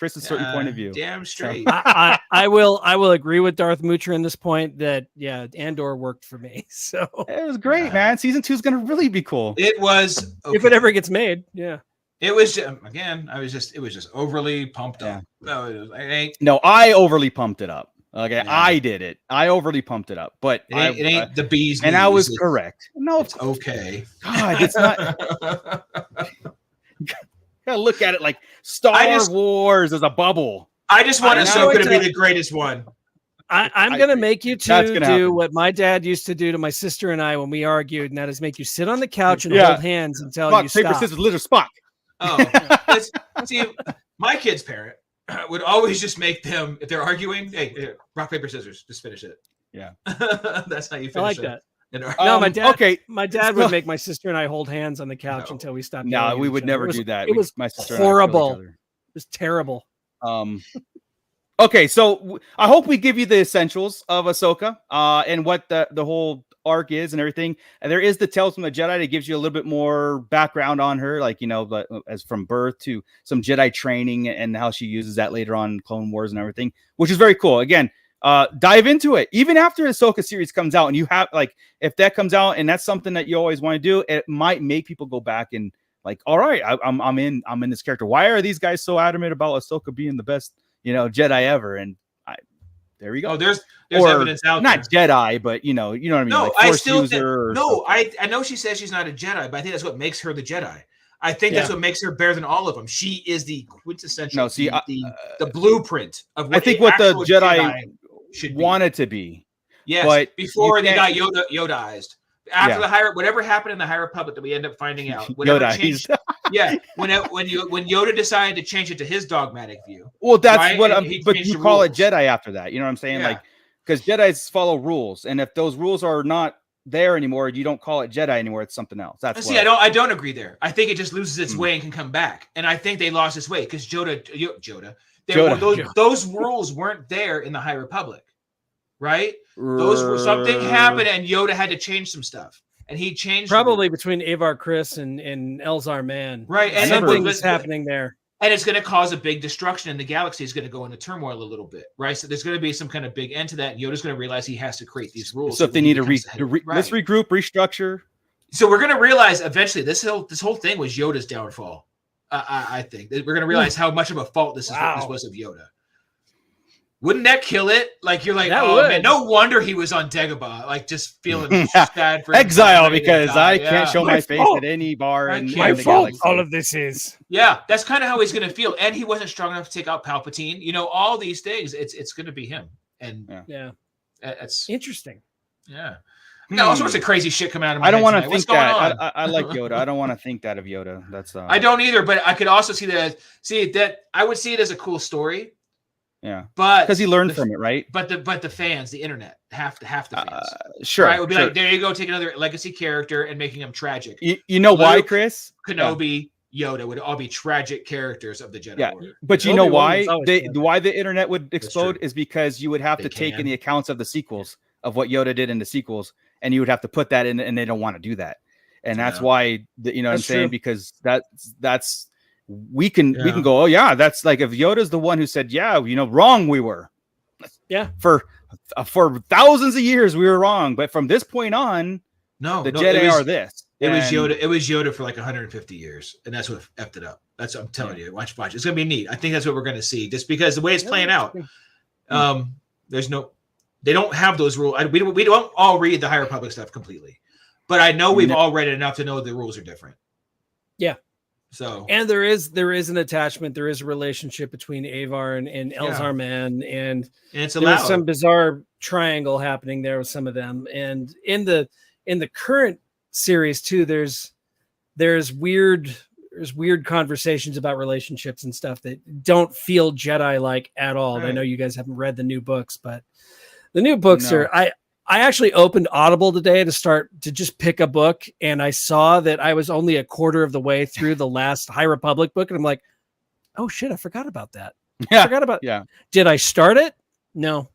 Damn straight. I will agree with Darth Moocher in this point that Andor worked for me. So it was great, man. Season 2 is going to really be cool. It was if it ever gets made. Yeah. It was it was just overly pumped up. No, I overly pumped it up. Okay, I did it. I overly pumped it up, but it ain't the bees. And I was correct. No, it's okay. God, it's not. Gotta look at it like Star Wars as a bubble. I just want Ahsoka to be the greatest one. I'm going to make you two do what my dad used to do to my sister and I when we argued, and that is make you sit on the couch and hold hands until you stop. Paper, scissors, lizard, Spock. Oh, see, my kid's parent would always just make them, if they're arguing, hey, rock, paper, scissors, just finish it. Yeah. That's how you finish it. I like that. No, my dad. Okay, my dad would make my sister and I hold hands on the couch until we stopped. No, we would never do that. It was my sister horrible. It was terrible. Okay, so I hope we give you the essentials of Ahsoka and what the whole arc is and everything. And there is the Tales from the Jedi that gives you a little bit more background on her, like, you know, as from birth to some Jedi training and how she uses that later on in Clone Wars and everything, which is very cool. Again, dive into it. Even after the Ahsoka series comes out, and you have, like, if that comes out and that's something that you always want to do, it might make people go back and like, all right, I'm in this character. Why are these guys so adamant about Ahsoka being the best, you know, Jedi ever? And there we go. Oh, there's evidence out there. Not Jedi, but you know what I mean. No, like I Force still user I know she says she's not a Jedi, but I think that's what makes her the Jedi. I think that's what makes her better than all of them. She is the quintessential, the blueprint of what I think what the Jedi should wanted to be. Yes, but before they got Yodaized. After the whatever happened in the High Republic that we end up finding out, whatever changed, when Yoda decided to change it to his dogmatic view. Well, that's what but you call it Jedi after that. You know what I'm saying? Yeah. Like, because Jedis follow rules, and if those rules are not there anymore, you don't call it Jedi anymore. It's something else. That's I don't agree there. I think it just loses its way and can come back. And I think they lost its way because Yoda. Those rules weren't there in the High Republic. Right? Those were something happened, and Yoda had to change some stuff, and he changed probably between Avar Kriss and Elzar Mann. Right, and something's happening there, and it's going to cause a big destruction, and the galaxy is going to go into turmoil a little bit. Right, so there's going to be some kind of big end to that, and Yoda's going to realize he has to create these rules. So if they need to let's regroup, restructure. So we're going to realize eventually this whole thing was Yoda's downfall. I think we're going to realize how much of a fault this was of Yoda. Wouldn't that kill it? Like, you're like, man, no wonder he was on Dagobah, like just feeling sad for exile because I can't show my face at any bar. And my fault. All of this is. Yeah, that's kind of how he's going to feel. And he wasn't strong enough to take out Palpatine. You know, all these things. It's going to be him. And it's interesting. Yeah. All sorts of crazy shit coming out of my I don't want to think that. I like Yoda. I don't want to think that of Yoda. That's I don't either. But I could also see that I would see it as a cool story. Yeah, but because he learned from it, right? But the fans, the internet, half the fans, sure, right? Would be like, there you go, take another legacy character and making him tragic. You know Luke, why, Chris? Kenobi, Yoda would all be tragic characters of the Jedi Order. But you know why why the internet would explode is because you would have to take in the accounts of the sequels of what Yoda did in the sequels, and you would have to put that in, and they don't want to do that, and that's why you know what I'm saying, because that's. We can go, oh yeah, that's like if Yoda's the one who said, yeah, you know, wrong we were. Yeah. For thousands of years we were wrong, but from this point on, the Jedi are this. It was Yoda for like 150 years, and that's what effed it up. That's what I'm telling you. Watch. It's gonna be neat. I think that's what we're gonna see, just because the way it's playing out. They don't have those rules. We don't all read the High Republic stuff completely, but I know we've all read it enough to know the rules are different. Yeah. So, and there is an attachment, there is a relationship between Avar and Elzar Mann, and it's there's some bizarre triangle happening there with some of them. And in the current series too, there's weird conversations about relationships and stuff that don't feel Jedi like at all. Right. I know you guys haven't read the new books, but the new books are I actually opened Audible today to just pick a book, and I saw that I was only a quarter of the way through the last High Republic book, and I'm like, oh shit, I forgot about that. Did I start it? No,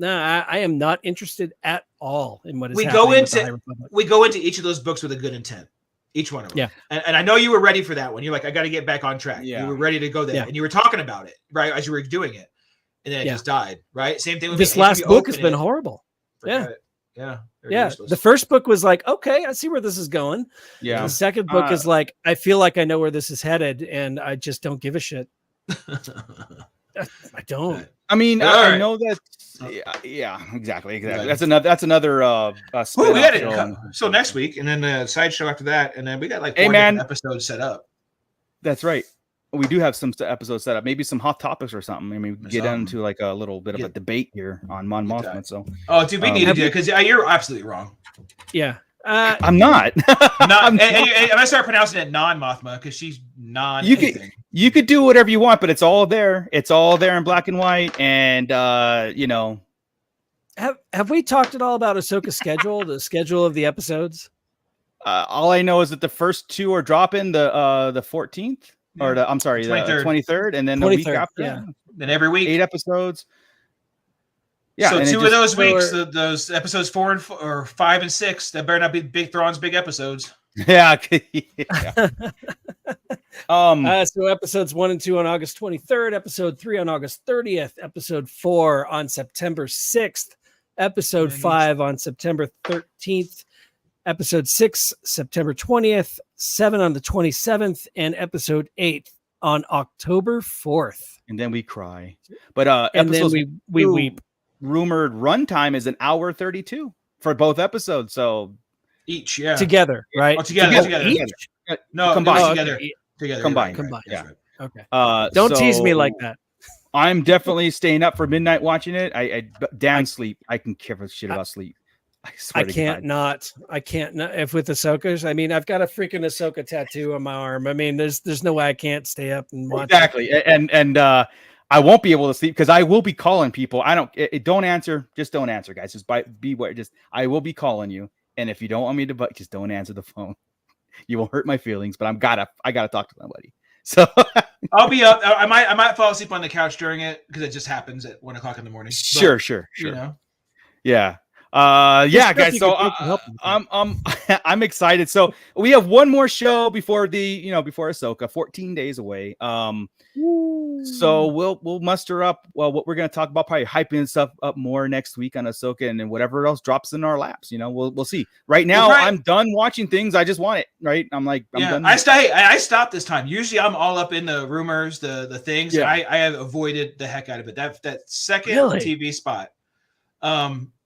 I am not interested at all in what is happening. We go into each of those books with a good intent. Each one of them. Yeah. And I know you were ready for that one. You're like, I got to get back on track. Yeah. You were ready to go there. Yeah. And you were talking about it, right, as you were doing it. And then it just died, right? Same thing with this last book has been horrible. Yeah. The first book was like, okay, I see where this is going. Yeah. The second book is like, I feel like I know where this is headed, and I just don't give a shit. I don't. I mean, I know that. Yeah, exactly. That's another. So next week, and then the sideshow after that, and then we got like 4 different episodes set up. That's right. We do have some episodes set up, maybe some hot topics or something. I mean, get into like a little bit of a debate here on Mon Mothma. So, we need to do it because you're absolutely wrong. Yeah, I'm not. I'm gonna start pronouncing it non-Mothma because she's non. You could do whatever you want, but it's all there. It's all there in black and white, and you know. Have we talked at all about Ahsoka's schedule, the schedule of the episodes? All I know is that the first 2 are dropping the 14th. or the 23rd, and then the week 23rd, after. yeah. Then every week 8 episodes. Yeah, so and 2 of those weeks, so those episodes 4 or 5 and 6, that better not be big Thrawn's big episodes. Yeah. Yeah. So episodes 1 and 2 on August 23rd, episode 3 on August 30th, episode 4 on September 6th, episode 5 on September 13th, episode 6 September 20th, 7 on the 27th, and episode 8 on October 4th. And then we cry. But And then episodes we weep. Rumored runtime is an hour 32 for both episodes. So Each, yeah. together, right? Oh, together. Each? No, combined. together. Together. Combined. You're right, Combined. that's right. Okay. Don't tease me like that. I'm definitely staying up for midnight watching it. I sleep. I can give a shit about sleep. I swear I can't not. If with Ahsoka, I mean, I've got a freaking Ahsoka tattoo on my arm. I mean, there's no way I can't stay up and watch. Exactly. And I won't be able to sleep because I will be calling people. Don't answer. Just don't answer, guys. Just beware. I will be calling you. And if you don't want me to, just don't answer the phone. You won't hurt my feelings, but I gotta talk to somebody. So I'll be up. I might fall asleep on the couch during it because it just happens at 1 o'clock in the morning. Sure. You know. Yeah. Guys. So I'm excited. So we have one more show before before Ahsoka, 14 days away. So we'll muster up what we're going to talk about, probably hyping stuff up more next week on Ahsoka, and then whatever else drops in our laps. We'll see. Right now, I'm done watching things. I just want it. Right. I'm done. I stopped this time. Usually I'm all up in the rumors, the things. Yeah. I have avoided the heck out of it. That second TV spot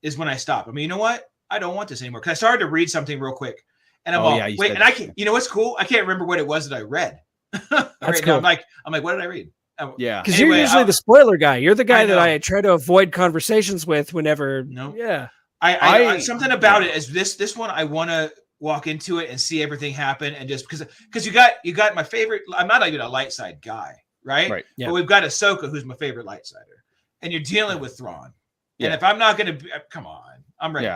is when I stop. I mean, you know what? I don't want this anymore because I started to read something real quick, and I'm wait, and I can't. You know what's cool? I can't remember what it was that I read. That's cool. Now, I'm like, what did I read? Yeah, because you're usually the spoiler guy. You're the guy that I try to avoid conversations with whenever. No, yeah. I something about it is this one. I want to walk into it and see everything happen, and just because you got my favorite. I'm not even a light side guy, right? Right. Yeah. But we've got Ahsoka, who's my favorite light sider, and you're dealing with Thrawn. And if I'm not going to, come on, I'm ready.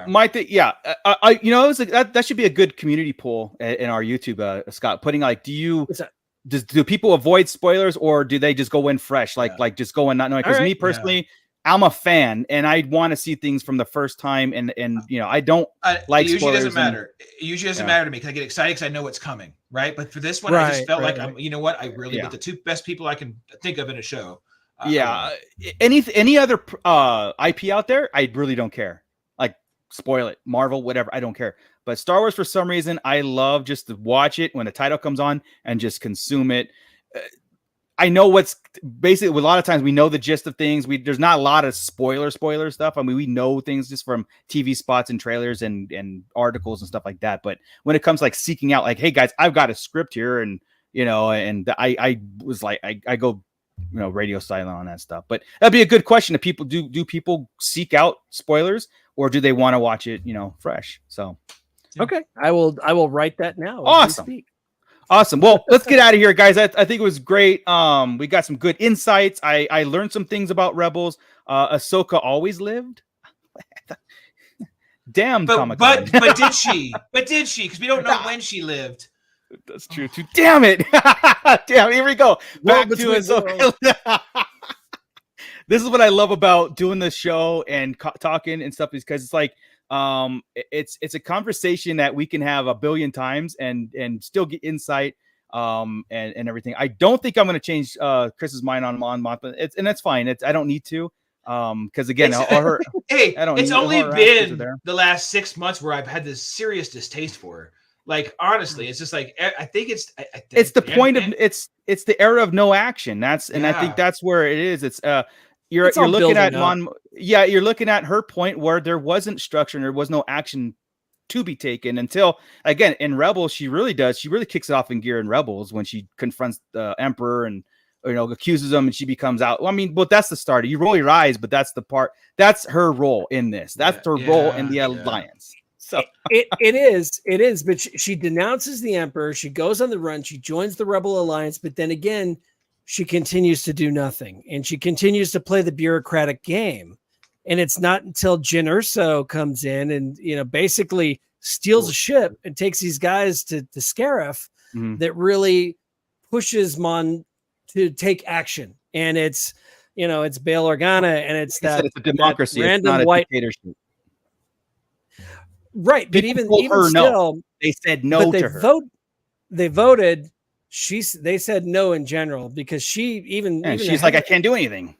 My thing, that should be a good community poll in our YouTube, Scott. Putting do people avoid spoilers or do they just go in fresh, like just go in not knowing? Because me personally, I'm a fan and I want to see things from the first time, and I don't like. It usually spoilers doesn't matter. It usually doesn't matter to me because I get excited because I know what's coming, right? But for this one, I just felt like you know what, I really with the two best people I can think of in a show. Any other IP out there, I really don't care. Like, spoil it, Marvel, whatever, I don't care. But Star Wars, for some reason, I love just to watch it when the title comes on and just consume it. I know what's basically a lot of times we know the gist of things. There's not a lot of spoiler stuff. I mean, we know things just from TV spots and trailers and articles and stuff like that. But when it comes like seeking out, like, hey guys, I've got a script here, and I was like, I go radio silent on that stuff. But that'd be a good question. If people do people seek out spoilers, or do they want to watch it fresh? So okay, I will write that now. Awesome. Well, let's get out of here, guys. I think it was great. We got some good insights. I learned some things about Rebels. Ahsoka always lived. Damn, but did she? Because we don't know when she lived. That's true too. Damn it! Damn. Here we go. Back to Ahsoka. This is what I love about doing this show and talking and stuff, is because it's like it's a conversation that we can have a billion times and still get insight and everything. I don't think I'm going to change Chris's mind on Mon Mothma, and that's fine. I don't need to because again, it's only been the last 6 months where I've had this serious distaste for her. Like, honestly, it's just like I think it's the point of it's the era of no action. I think that's where it is. It's you're looking at you're looking at her point where there wasn't structure and there was no action to be taken until, again, in Rebels she really kicks it off in gear in Rebels when she confronts the Emperor and accuses him and she becomes out. Well, I mean, but that's the start. You roll your eyes, but that's the part. That's her role in this. That's her role in the Alliance. So it is, but she denounces the Emperor. She goes on the run. She joins the Rebel Alliance, but then again, she continues to do nothing, and she continues to play the bureaucratic game. And it's not until Jyn Erso comes in and basically steals a ship and takes these guys to Scarif that really pushes Mon to take action, and it's it's Bail Organa, and it's that it's a democracy, that it's not a white dictatorship. Right, but even still, they said no to her. They voted. They said no in general because she's like, I can't do anything.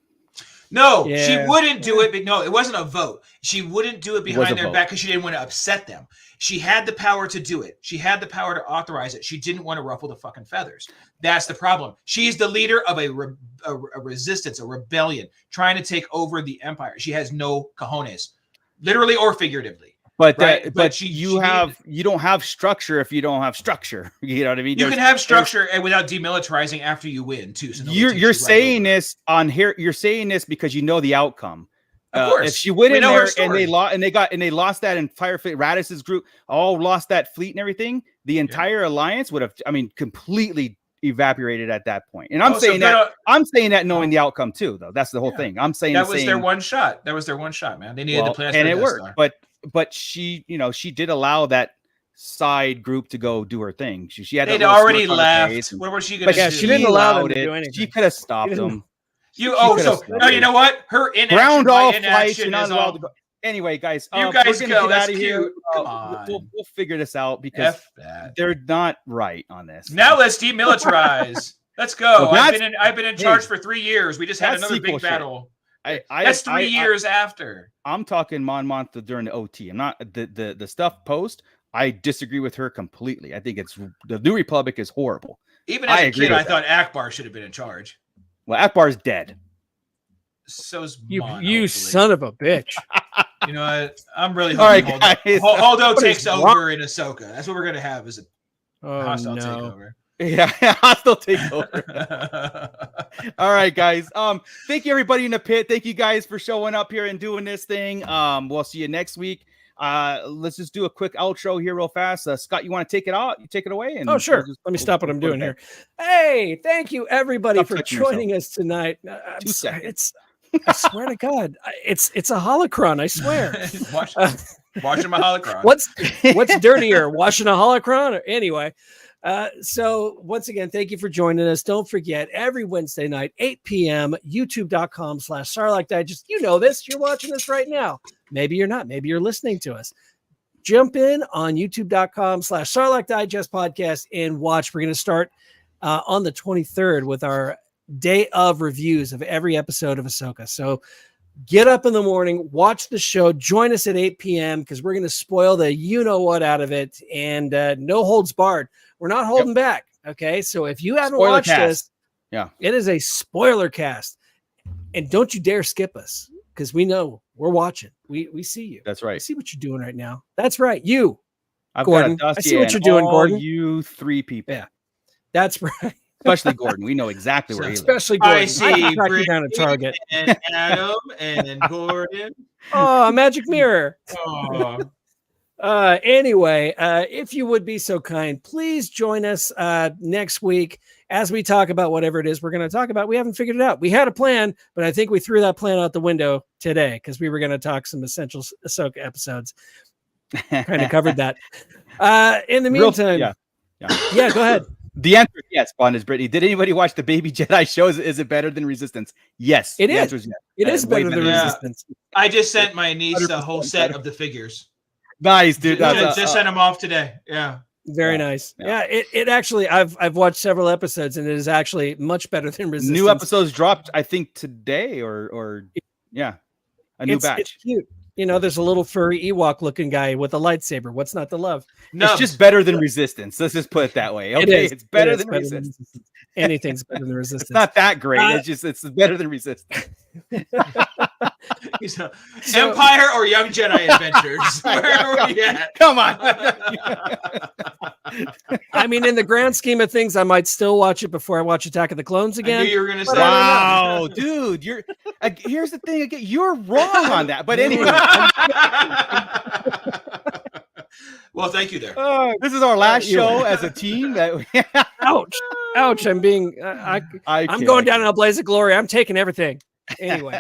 No, she wouldn't do it. But no, it wasn't a vote. She wouldn't do it behind their back because she didn't want to upset them. She had the power to do it. She had the power to authorize it. She didn't want to ruffle the fucking feathers. That's the problem. She's the leader of a resistance, a rebellion, trying to take over the empire. She has no cojones, literally or figuratively. But you don't have structure if you don't have structure. You know what I mean? You can have structure and without demilitarizing after you win too. So you're saying this on here. You're saying this because you know the outcome. Of course, if she went in there and they lost that entire fleet, Radiss's group all lost that fleet and everything, the entire alliance would have, completely evaporated at that point. And I'm saying that knowing the outcome too, though. That's the whole thing. I'm saying that was their one shot. That was their one shot, man. They needed the plan, and it worked. But she, she did allow that side group to go do her thing. She had. They'd already left. What was she going to do? She didn't allow them to do anything. She could have stopped them. You know what? Her inaction ground all flights. Anyway, guys, you guys go. That's cute. We'll figure this out because they're not right on this. Now let's demilitarize. Let's go. I've been in charge for 3 years. We just had another big battle. That's 3 years after. I'm talking Mon Mothma during the OT. I'm not the stuff post. I disagree with her completely. I think the New Republic is horrible. Even as a kid, I thought Akbar should have been in charge. Well, Akbar's dead. So's Mon, you son of a bitch. You know what? I'm really hoping Holdo takes over in Ahsoka. That's what we're gonna have is a hostile takeover. Yeah, hostile takeover. All right, guys. Thank you everybody in the pit. Thank you guys for showing up here and doing this thing. We'll see you next week. Let's just do a quick outro here real fast. Scott, you want to take it out? You take it away? And sure. Let me stop what I'm doing here. Hey, thank you everybody for joining us tonight. I swear to God, it's a holocron. I swear. Washing my holocron. What's dirtier, washing a holocron? Or anyway. So once again, thank you for joining us. Don't forget every Wednesday night, 8 p.m. youtube.com/Sarlacc Digest. You know this. You're watching this right now. Maybe you're not. Maybe you're listening to us. Jump in on youtube.com/Sarlacc Digest podcast and watch. We're going to start on the 23rd with our day of reviews of every episode of Ahsoka. So get up in the morning, watch the show, join us at 8 p.m. because we're going to spoil the you-know-what out of it, and no holds barred. We're not holding back, okay? So if you haven't watched this, it is a spoiler cast. And don't you dare skip us because we know we're watching. We see you. That's right. We see what you're doing right now. That's right. You, I've Gordon. I see what you're doing, Gordon. You three people. Yeah, that's right. Especially Gordon. We know exactly where he lives. Especially Gordon. I see Brady down a Target. And Adam and Gordon. Oh, a magic mirror. Oh. Anyway, if you would be so kind, please join us next week as we talk about whatever it is we're going to talk about. We haven't figured it out. We had a plan, but I think we threw that plan out the window today because we were going to talk some essential Ahsoka episodes. Kind of covered that. In the meantime, yeah, go ahead. The answer is yes, Bond Brittany. Did anybody watch the Baby Jedi show? Is it better than Resistance? Yes. It is. Yes. It is better than Resistance. I just sent my niece a whole set of the figures. Nice, dude. Just sent them off today. Yeah. Very nice. Yeah. It actually, I've watched several episodes and it is actually much better than Resistance. New episodes dropped, I think today or a new batch. It's cute. You know, there's a little furry Ewok looking guy with a lightsaber. What's not to love? No, it's just better than Resistance. Let's just put it that way. Okay, it's better than Resistance. Anything's better than Resistance. It's not that great. It's better than Resistance. Empire or Young Jedi Adventures? Where are we at? Come on. I mean, in the grand scheme of things, I might still watch it before I watch Attack of the Clones again. I knew you were going to say, wow, dude, here's the thing again. You're wrong on that. But anyway. Well, thank you there. This is our last show as a team. Ouch. I'm being, I'm going down in a blaze of glory. I'm taking everything. Anyway.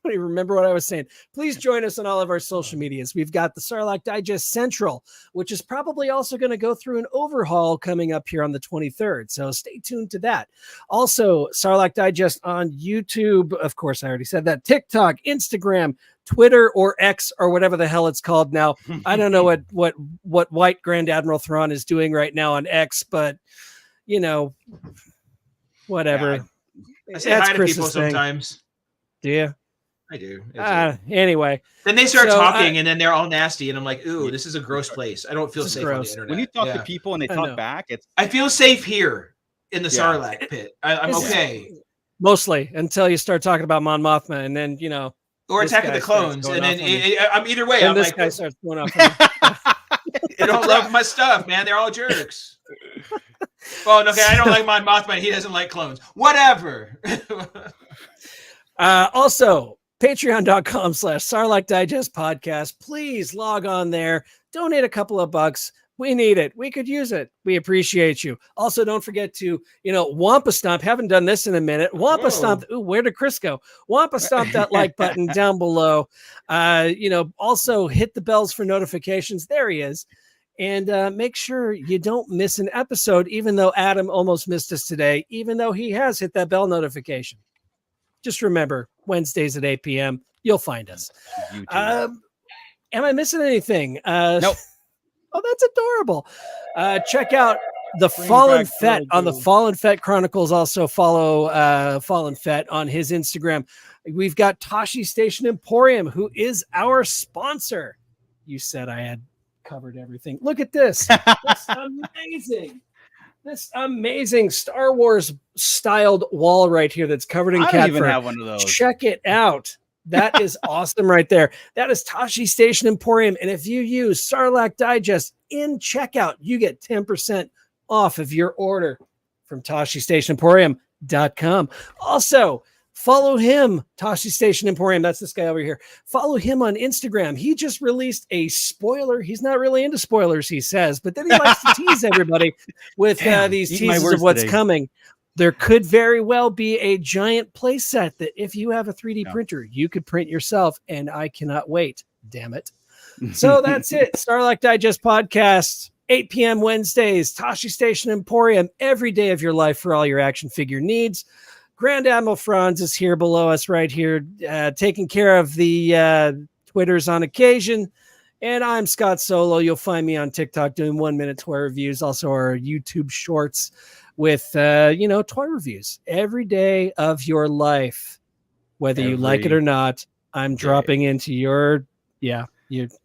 don't even remember what I was saying. Please join us on all of our social medias. We've got the Sarlacc Digest Central, which is probably also going to go through an overhaul coming up here on the 23rd. So stay tuned to that. Also, Sarlacc Digest on YouTube. Of course, I already said that. TikTok, Instagram, Twitter, or X, or whatever the hell it's called now. I don't know what White Grand Admiral Thrawn is doing right now on X, but you know, whatever. Yeah, I say hi to people sometimes. Do you? I do. Anyway. Then they start talking, and then they're all nasty, and I'm like, ooh, this is a gross place. I don't feel safe on the internet. When you talk to people and they talk back, I feel safe here in the Sarlacc pit. I'm okay. Mostly until you start talking about Mon Mothma, and then, you know. Or Attack of the Clones, and then I'm either way. And I'm this like, guy starts going off. They don't love my stuff, man. They're all jerks. Well, okay, I don't like Mon Mothma. He doesn't like clones. Whatever. Also, patreon.com/Sarlacc Digest Podcast. Please log on there. Donate a couple of bucks. We need it. We could use it. We appreciate you. Also, don't forget to, Wampa Stomp. Haven't done this in a minute. Wampa Stomp. Ooh, where did Chris go? Wampa Stomp that like button down below. Also hit the bells for notifications. There he is. And make sure you don't miss an episode, even though Adam almost missed us today, even though he has hit that bell notification. Just remember, Wednesdays at 8 p.m., you'll find us. Am I missing anything? Nope. Oh, that's adorable. Check out the Fallen Fett on the Fallen Fett Chronicles. Also follow Fallen Fett on his Instagram. We've got Tashi Station Emporium, who is our sponsor. You said I had covered everything. Look at this. This amazing Star Wars styled wall right here that's covered in cat fur. I don't even have one of those. Check it out. That is awesome right there. That is Tashi Station Emporium. And if you use Sarlacc Digest in checkout, you get 10% off of your order from TashiStationEmporium.com. Also, follow him, Tashi Station Emporium. That's this guy over here. Follow him on Instagram. He just released a spoiler. He's not really into spoilers, he says, but then he likes to tease everybody with these teasers of what's coming. There could very well be a giant play set that if you have a 3D printer, you could print yourself, and I cannot wait. Damn it. So that's it. Sarlacc Digest Podcast, 8 p.m. Wednesdays, Tashi Station Emporium, every day of your life for all your action figure needs. Grand Admiral Franz is here below us right here, taking care of the Twitters on occasion. And I'm Scott Solo. You'll find me on TikTok doing 1 minute toy reviews, also our YouTube shorts with, toy reviews every day of your life, whether you like it or not. I'm dropping into your,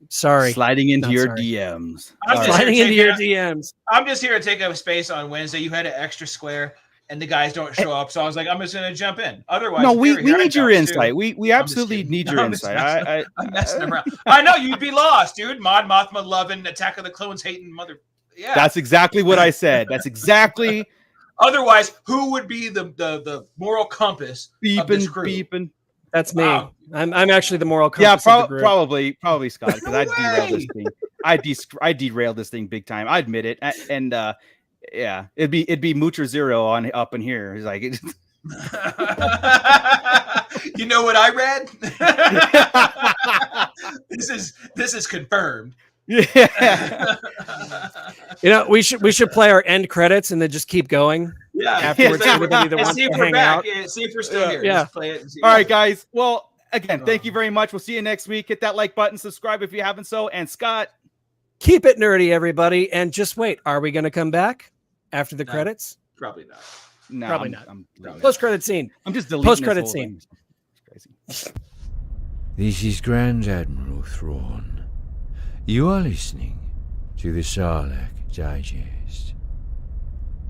sliding into your DMs. Sliding into your DMs. I'm just here to take up space on Wednesday. You had an extra square, and the guys don't show up, so I was like, I'm just going to jump in. Otherwise, no, we need your insight. We absolutely need your insight. I'm messing around. I know you'd be lost, dude. Mon Mothma loving, Attack of the Clones hating mother. Yeah, that's exactly what I said. That's exactly. Otherwise, who would be the moral compass of this crew? Beeping. That's me. I'm actually the moral compass. Yeah, probably Scott. Because I'd derail this thing. I derailed this thing big time. I admit it. And it'd be Moocher Zero on up in here. He's like, you know what I read? This is confirmed. Yeah. We should play our end credits and then just keep going. Yeah. Afterwards, everybody that wants to hang out. Yeah, see if we're still here. Yeah. Just play it and see. All right, guys. Well, again, thank you very much. We'll see you next week. Hit that like button, subscribe if you haven't so. And Scott, keep it nerdy, everybody. And just wait. Are we going to come back after the credits? Probably not. No, probably not. Post-credit scene. I'm just deleting post-credit scene. Crazy. This is Grand Admiral Thrawn. You are listening to the Sarlacc Digest.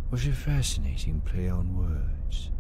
What a fascinating play on words.